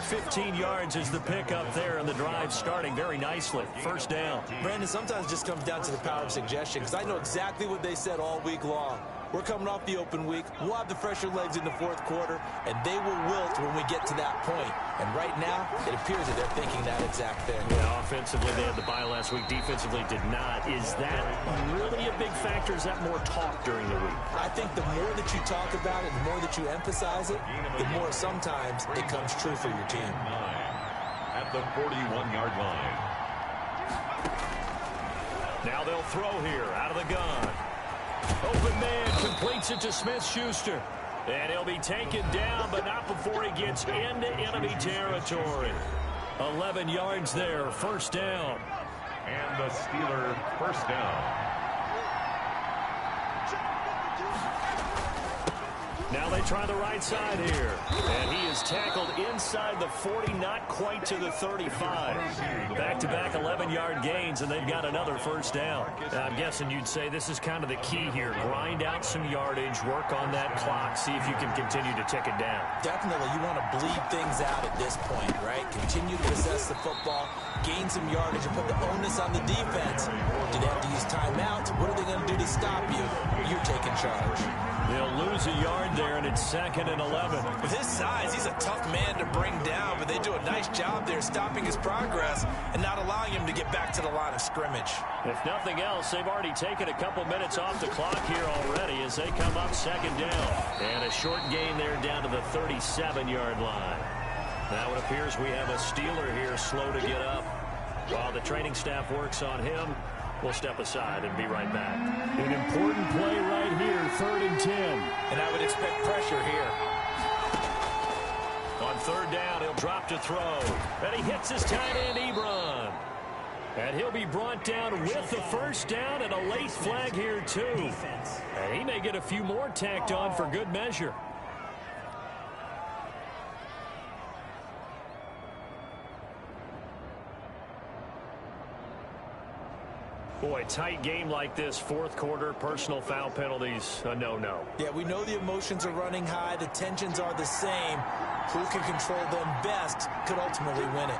15 yards is the pickup there, and the drive starting very nicely. 1st down. Brandon, sometimes it just comes down to the power of suggestion, because I know exactly what they said all week long. We're coming off the open week. We'll have the fresher legs in the 4th quarter, and they will wilt when we get to that point. And right now, it appears that they're thinking that exact thing. Yeah, offensively, they had the bye last week. Defensively, did not. Is that really a big factor? Is that more talk during the week? I think the more that you talk about it, the more that you emphasize it, the more sometimes it comes true for your team. At the 41-yard line. Now they'll throw here out of the gun. Open man completes it to Smith-Schuster. And he'll be taken down, but not before he gets into enemy territory. 11 yards there, 1st down. And the Steeler 1st down. Now they try the right side here. And he is tackled inside the 40, not quite to the 35. Back-to-back 11-yard gains, and they've got another 1st down. I'm guessing you'd say this is kind of the key here. Grind out some yardage, work on that clock, see if you can continue to tick it down. Definitely, you want to bleed things out at this point, right? Continue to possess the football, gain some yardage, and put the onus on the defense. Do they have to use timeouts? What are they going to do to stop you? You're taking charge. They'll lose a yard there, and it's 2nd and 11. With his size, he's a tough man to bring down, but they do a nice job there stopping his progress and not allowing him to get back to the line of scrimmage. If nothing else, they've already taken a couple minutes off the clock here already as they come up 2nd down. And a short gain there down to the 37-yard line. Now it appears we have a Steeler here slow to get up. While the training staff works on him, we'll step aside and be right back. An important play right here, 3rd and 10. And I would expect pressure here. On 3rd down, he'll drop to throw. And he hits his tight end, Ebron. And he'll be brought down with the 1st down and a late flag here, too. And he may get a few more tacked on for good measure. Boy, tight game like this, 4th quarter, personal foul penalties, a no-no. Yeah, we know the emotions are running high. The tensions are the same. Who can control them best could ultimately win it.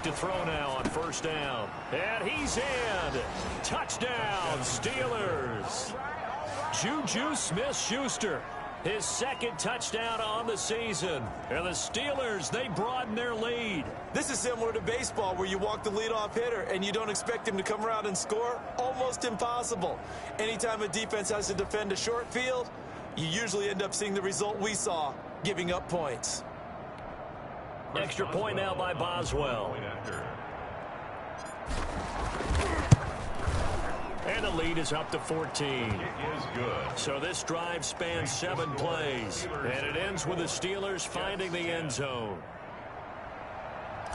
To throw now on 1st down. And he's in. Touchdown, Steelers. Juju Smith-Schuster, his 2nd touchdown on the season. And the Steelers, they broaden their lead. This is similar to baseball where you walk the leadoff hitter and you don't expect him to come around and score. Almost impossible. Anytime a defense has to defend a short field, you usually end up seeing the result we saw, giving up points. Extra point now by Boswell. And the lead is up to 14. It is good. So this drive spans 7 plays. And it ends with the Steelers finding the end zone.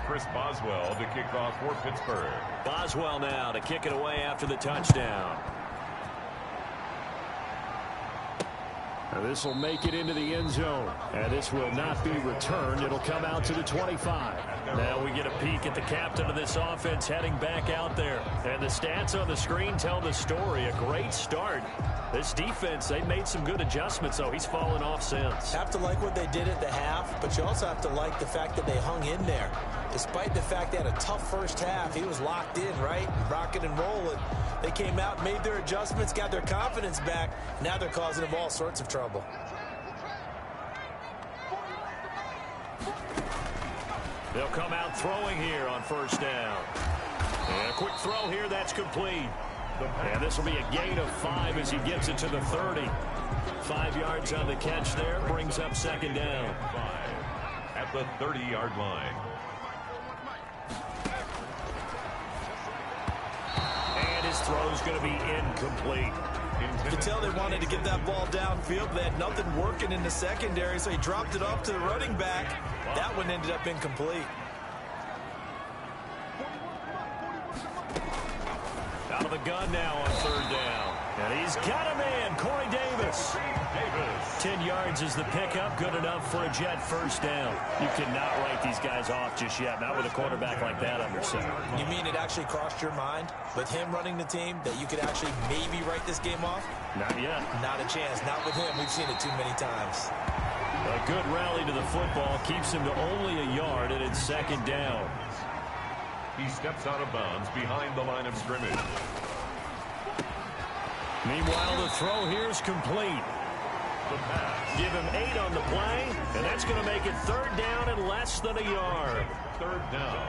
Chris Boswell to kick off for Pittsburgh. Boswell now to kick it away after the touchdown. Now this will make it into the end zone. And this will not be returned. It'll come out to the 25. Now we get a peek at the captain of this offense heading back out there. And the stats on the screen tell the story. A great start. This defense, they made some good adjustments, though. He's fallen off since. Have to like what they did at the half, but you also have to like the fact that they hung in there. Despite the fact they had a tough first half, he was locked in, right? Rocking and rolling. They came out, made their adjustments, got their confidence back. Now they're causing them all sorts of trouble. They'll come out throwing here on first down. And a quick throw here, that's complete. And this will be a gain of 5 as he gets it to the 30. 5 yards on the catch there, brings up second down. 5 at the 30-yard line. And his throw's going to be incomplete. You can tell they wanted to get that ball downfield, but they had nothing working in the secondary, so he dropped it off to the running back. That one ended up incomplete. Out of the gun now on third down. And he's got a man, Corey Davis. 10 yards is the pickup, good enough for a Jet first down. You cannot write these guys off just yet, not with a quarterback like that under center. You mean it actually crossed your mind, with him running the team, that you could actually maybe write this game off? Not yet. Not a chance. Not with him. We've seen it too many times. A good rally to the football keeps him to only a yard, and it's second down. He steps out of bounds behind the line of scrimmage. Meanwhile, the throw here is complete. Give him 8 on the play, and that's going to make it third down and less than a yard. Third down.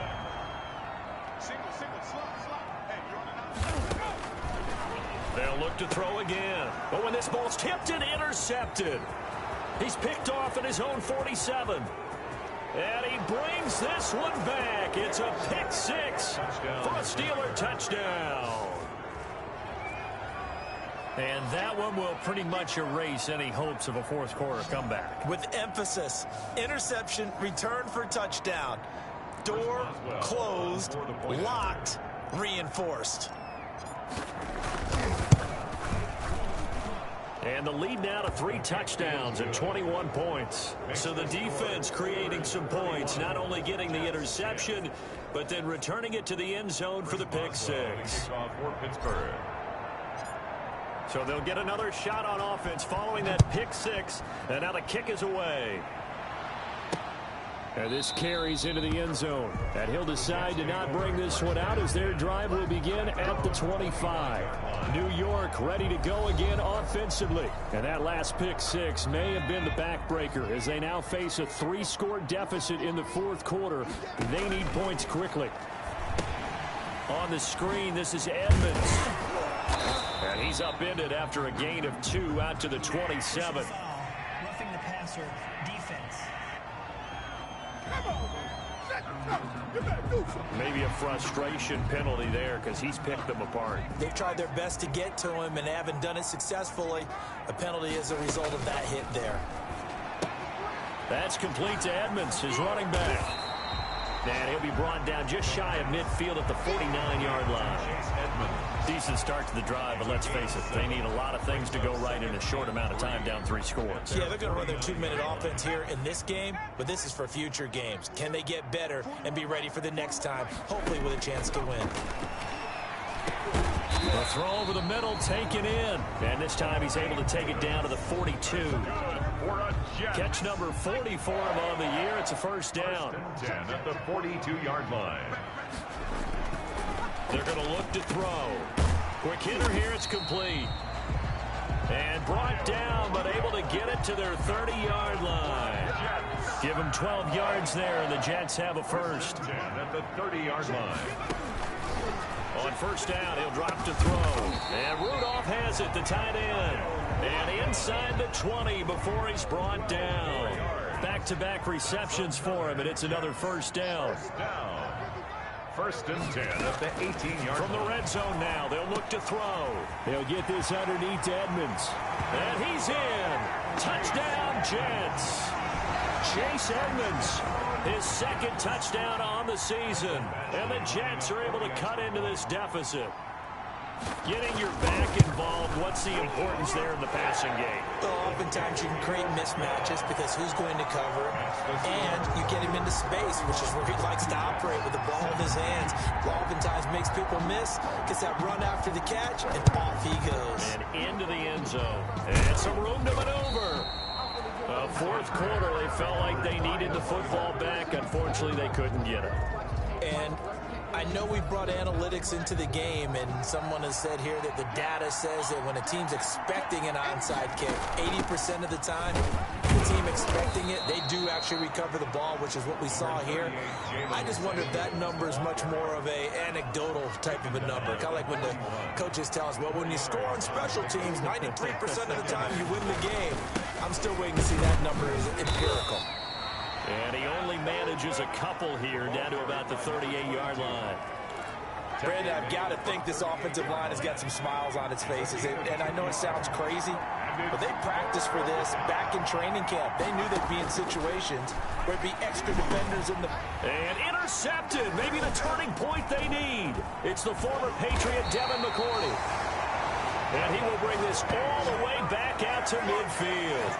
They'll look to throw again. But when this ball's tipped and intercepted, he's picked off at his own 47. And he brings this one back. It's a pick 6 for a Steeler touchdown. And that one will pretty much erase any hopes of a fourth quarter comeback. With emphasis, interception, return for touchdown. Door closed, locked, reinforced. And the lead now to 3 touchdowns and 21 points. So the defense creating some points, not only getting the interception, but then returning it to the end zone for the pick 6. For Pittsburgh. So they'll get another shot on offense following that pick 6. And now the kick is away. And this carries into the end zone. And he'll decide to not bring this one out as their drive will begin at the 25. New York ready to go again offensively. And that last pick 6 may have been the backbreaker as they now face a 3-score deficit in the fourth quarter. They need points quickly. On the screen, this is Edmonds. And he's upended after a gain of 2 out to the 27. Roughing the passer, defense. Maybe a frustration penalty there because he's picked them apart. They've tried their best to get to him and haven't done it successfully. A penalty is a result of that hit there. That's complete to Edmonds, his running back. And he'll be brought down just shy of midfield at the 49-yard line. Decent start to the drive, but let's face it, they need a lot of things to go right in a short amount of time, down 3 scores. Yeah, they're going to run their 2-minute offense here in this game, but this is for future games. Can they get better and be ready for the next time, hopefully with a chance to win? A throw over the middle, taken in. And this time he's able to take it down to the 42. Catch number 40 for him on the year. It's a first down. 10 at the 42-yard line. They're going to look to throw. Quick hitter here, it's complete. And brought down, but able to get it to their 30-yard line. Give them 12 yards there, and the Jets have a first. 10 at the 30-yard line. On first down, he'll drop to throw. And Rudolph has it, the tight end. And inside the 20 before he's brought down. Back-to-back receptions for him, and it's another first down. First and 10 at the 18-yard line. From the red zone now, they'll look to throw. They'll get this underneath to Edmonds. And he's in. Touchdown, Jets. Chase Edmonds, his second touchdown on the season. And the Jets are able to cut into this deficit. Getting your back involved, what's the importance there in the passing game? Well, oftentimes you can create mismatches because who's going to cover him, and you get him into space, which is where he likes to operate with the ball in his hands. Oftentimes makes people miss, gets that run after the catch, and off he goes. And into the end zone. And some room to maneuver. Fourth quarter, they felt like they needed the football back. Unfortunately, they couldn't get it. And I know we brought analytics into the game, and someone has said here that the data says that when a team's expecting an onside kick, 80% of the time, the team expecting it, they do actually recover the ball, which is what we saw here. I just wonder if that number is much more of a anecdotal type of a number. Kind of like when the coaches tell us, well, when you score on special teams, 93% of the time you win the game. I'm still waiting to see that number is empirical. And he only manages a couple here, down to about the 38-yard line. Brandon, I've got to think this offensive line has got some smiles on its faces. And I know it sounds crazy, but they practiced for this back in training camp. They knew they'd be in situations where it'd be extra defenders in the... And intercepted. Maybe the turning point they need. It's the former Patriot Devin McCourty. And he will bring this all the way back out to midfield.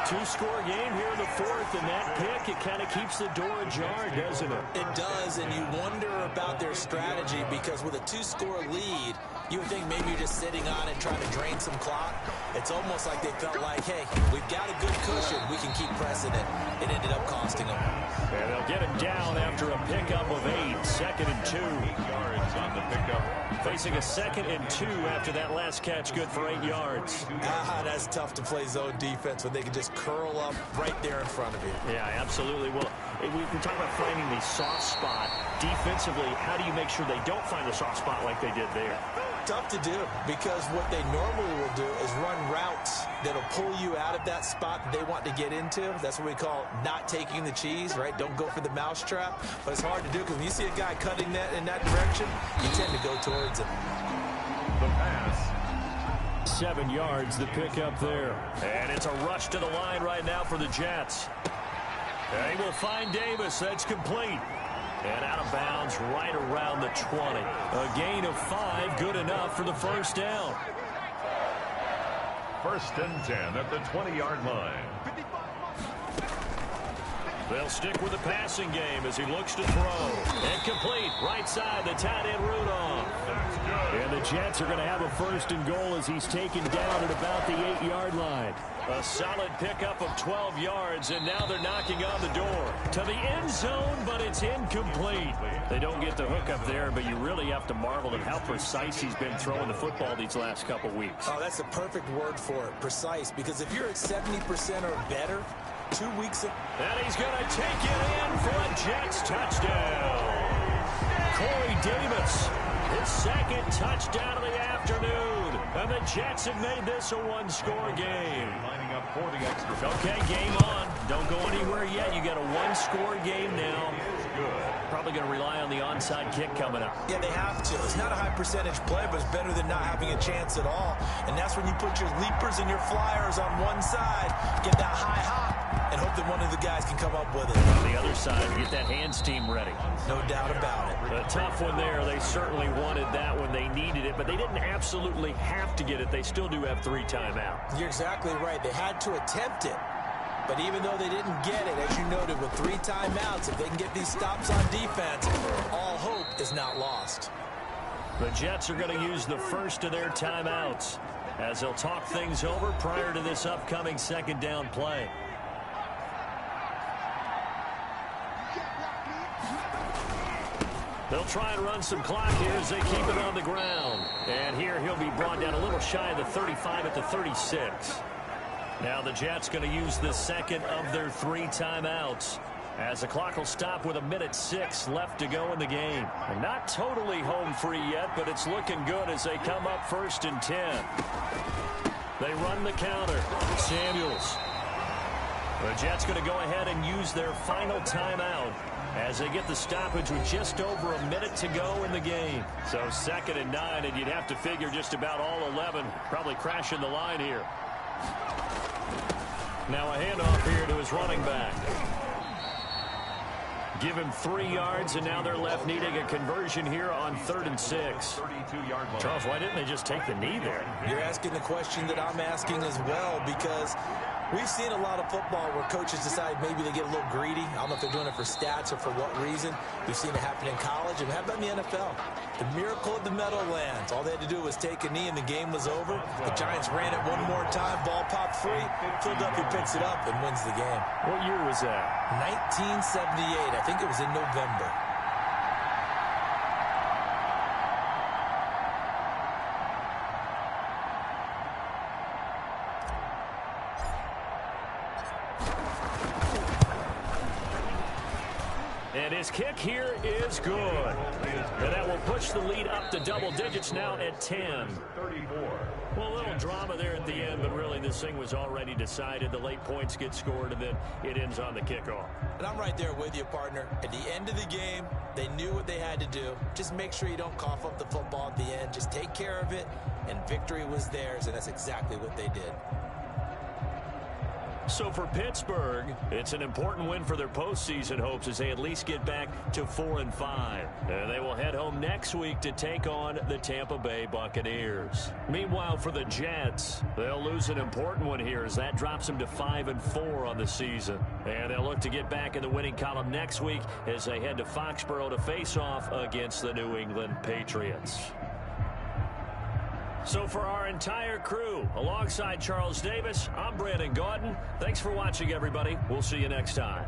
Two-score game here in the fourth, and that pick, it kind of keeps the door ajar, doesn't it? It does, and you wonder about their strategy because with a two-score lead, you would think maybe you're just sitting on it trying to drain some clock. It's almost like they felt like, hey, we've got a good cushion. We can keep pressing it. It ended up costing them. And they'll get him down after a pickup of 8, 2nd and 2. 8 yards on the pickup. Facing a 2nd and 2 after that last catch, good for 8 yards. That's tough to play zone defense when they can just curl up right there in front of you. Yeah, absolutely. Well, we talk about finding the soft spot. Defensively, how do you make sure they don't find the soft spot like they did there? Tough to do because what they normally will do is run routes that'll pull you out of that spot that they want to get into. That's what we call not taking the cheese, right? Don't go for the mousetrap. But it's hard to do because when you see a guy cutting that in that direction, you tend to go towards him. The pass. 7 yards, the pickup there. And it's a rush to the line right now for the Jets. They will find Davis. That's complete. And out of bounds right around the 20. A gain of 5, good enough for the first down. 1st and 10 at the 20-yard line. They'll stick with the passing game as he looks to throw. And complete. Right side, the tight end Rudolph. And the Jets are going to have a 1st and goal as he's taken down at about the 8-yard line. A solid pickup of 12 yards, and now they're knocking on the door. To the end zone, but it's incomplete. They don't get the hook up there, but you really have to marvel at how precise he's been throwing the football these last couple weeks. Oh, that's the perfect word for it, precise, because if you're at 70% or better, 2 weeks... And he's going to take it in for a Jets touchdown. Corey Davis, his 2nd touchdown of the afternoon. And the Jets have made this a one-score game. Lining up for the extra. Okay, game on. Don't go anywhere yet. You got a one-score game now. Probably going to rely on the onside kick coming up. Yeah, they have to. It's not a high percentage play, but it's better than not having a chance at all. And that's when you put your leapers and your flyers on one side, get that high hop, and hope that one of the guys can come up with it. On the other side, get that hands team ready. No doubt about it. A tough one there. They certainly wanted that when they needed it, but they didn't absolutely have to get it. They still do have 3 timeouts. You're exactly right. They had to attempt it. But even though they didn't get it, as you noted, with 3 timeouts, if they can get these stops on defense, all hope is not lost. The Jets are going to use the first of their timeouts as they'll talk things over prior to this upcoming 2nd down play. They'll try and run some clock here as they keep it on the ground. And here he'll be brought down a little shy of the 35 at the 36. Now the Jets going to use the 2nd of their 3 timeouts as the clock will stop with 1:06 left to go in the game. And not totally home free yet, but it's looking good as they come up 1st and 10. They run the counter. Samuels. The Jets going to go ahead and use their final timeout as they get the stoppage with just over a minute to go in the game. So 2nd and 9, and you'd have to figure just about all 11 probably crashing the line here. Now a handoff here to his running back. Give him 3 yards, and now they're left needing a conversion here on 3rd and 6. Charles, why didn't they just take the knee there? You're asking the question that I'm asking as well, because we've seen a lot of football where coaches decide maybe they get a little greedy. I don't know if they're doing it for stats or for what reason. We've seen it happen in college, and how about in the NFL? The miracle of the Meadowlands. All they had to do was take a knee, and the game was over. The Giants ran it one more time. Ball popped free. Philadelphia picks it up and wins the game. What year was that? 1978. I think it was in November. And his kick here is good. And that will push the lead up to double digits now at 10. Well, a little drama there at the end, but really this thing was already decided. The late points get scored, and then it ends on the kickoff. And I'm right there with you, partner. At the end of the game, they knew what they had to do. Just make sure you don't cough up the football at the end. Just take care of it, and victory was theirs, and that's exactly what they did. So for Pittsburgh, it's an important win for their postseason hopes as they at least get back to 4-5. And they will head home next week to take on the Tampa Bay Buccaneers. Meanwhile, for the Jets, they'll lose an important one here as that drops them to 5-4 on the season. And they'll look to get back in the winning column next week as they head to Foxborough to face off against the New England Patriots. So for our entire crew, alongside Charles Davis, I'm Brandon Gaudin. Thanks for watching, everybody. We'll see you next time.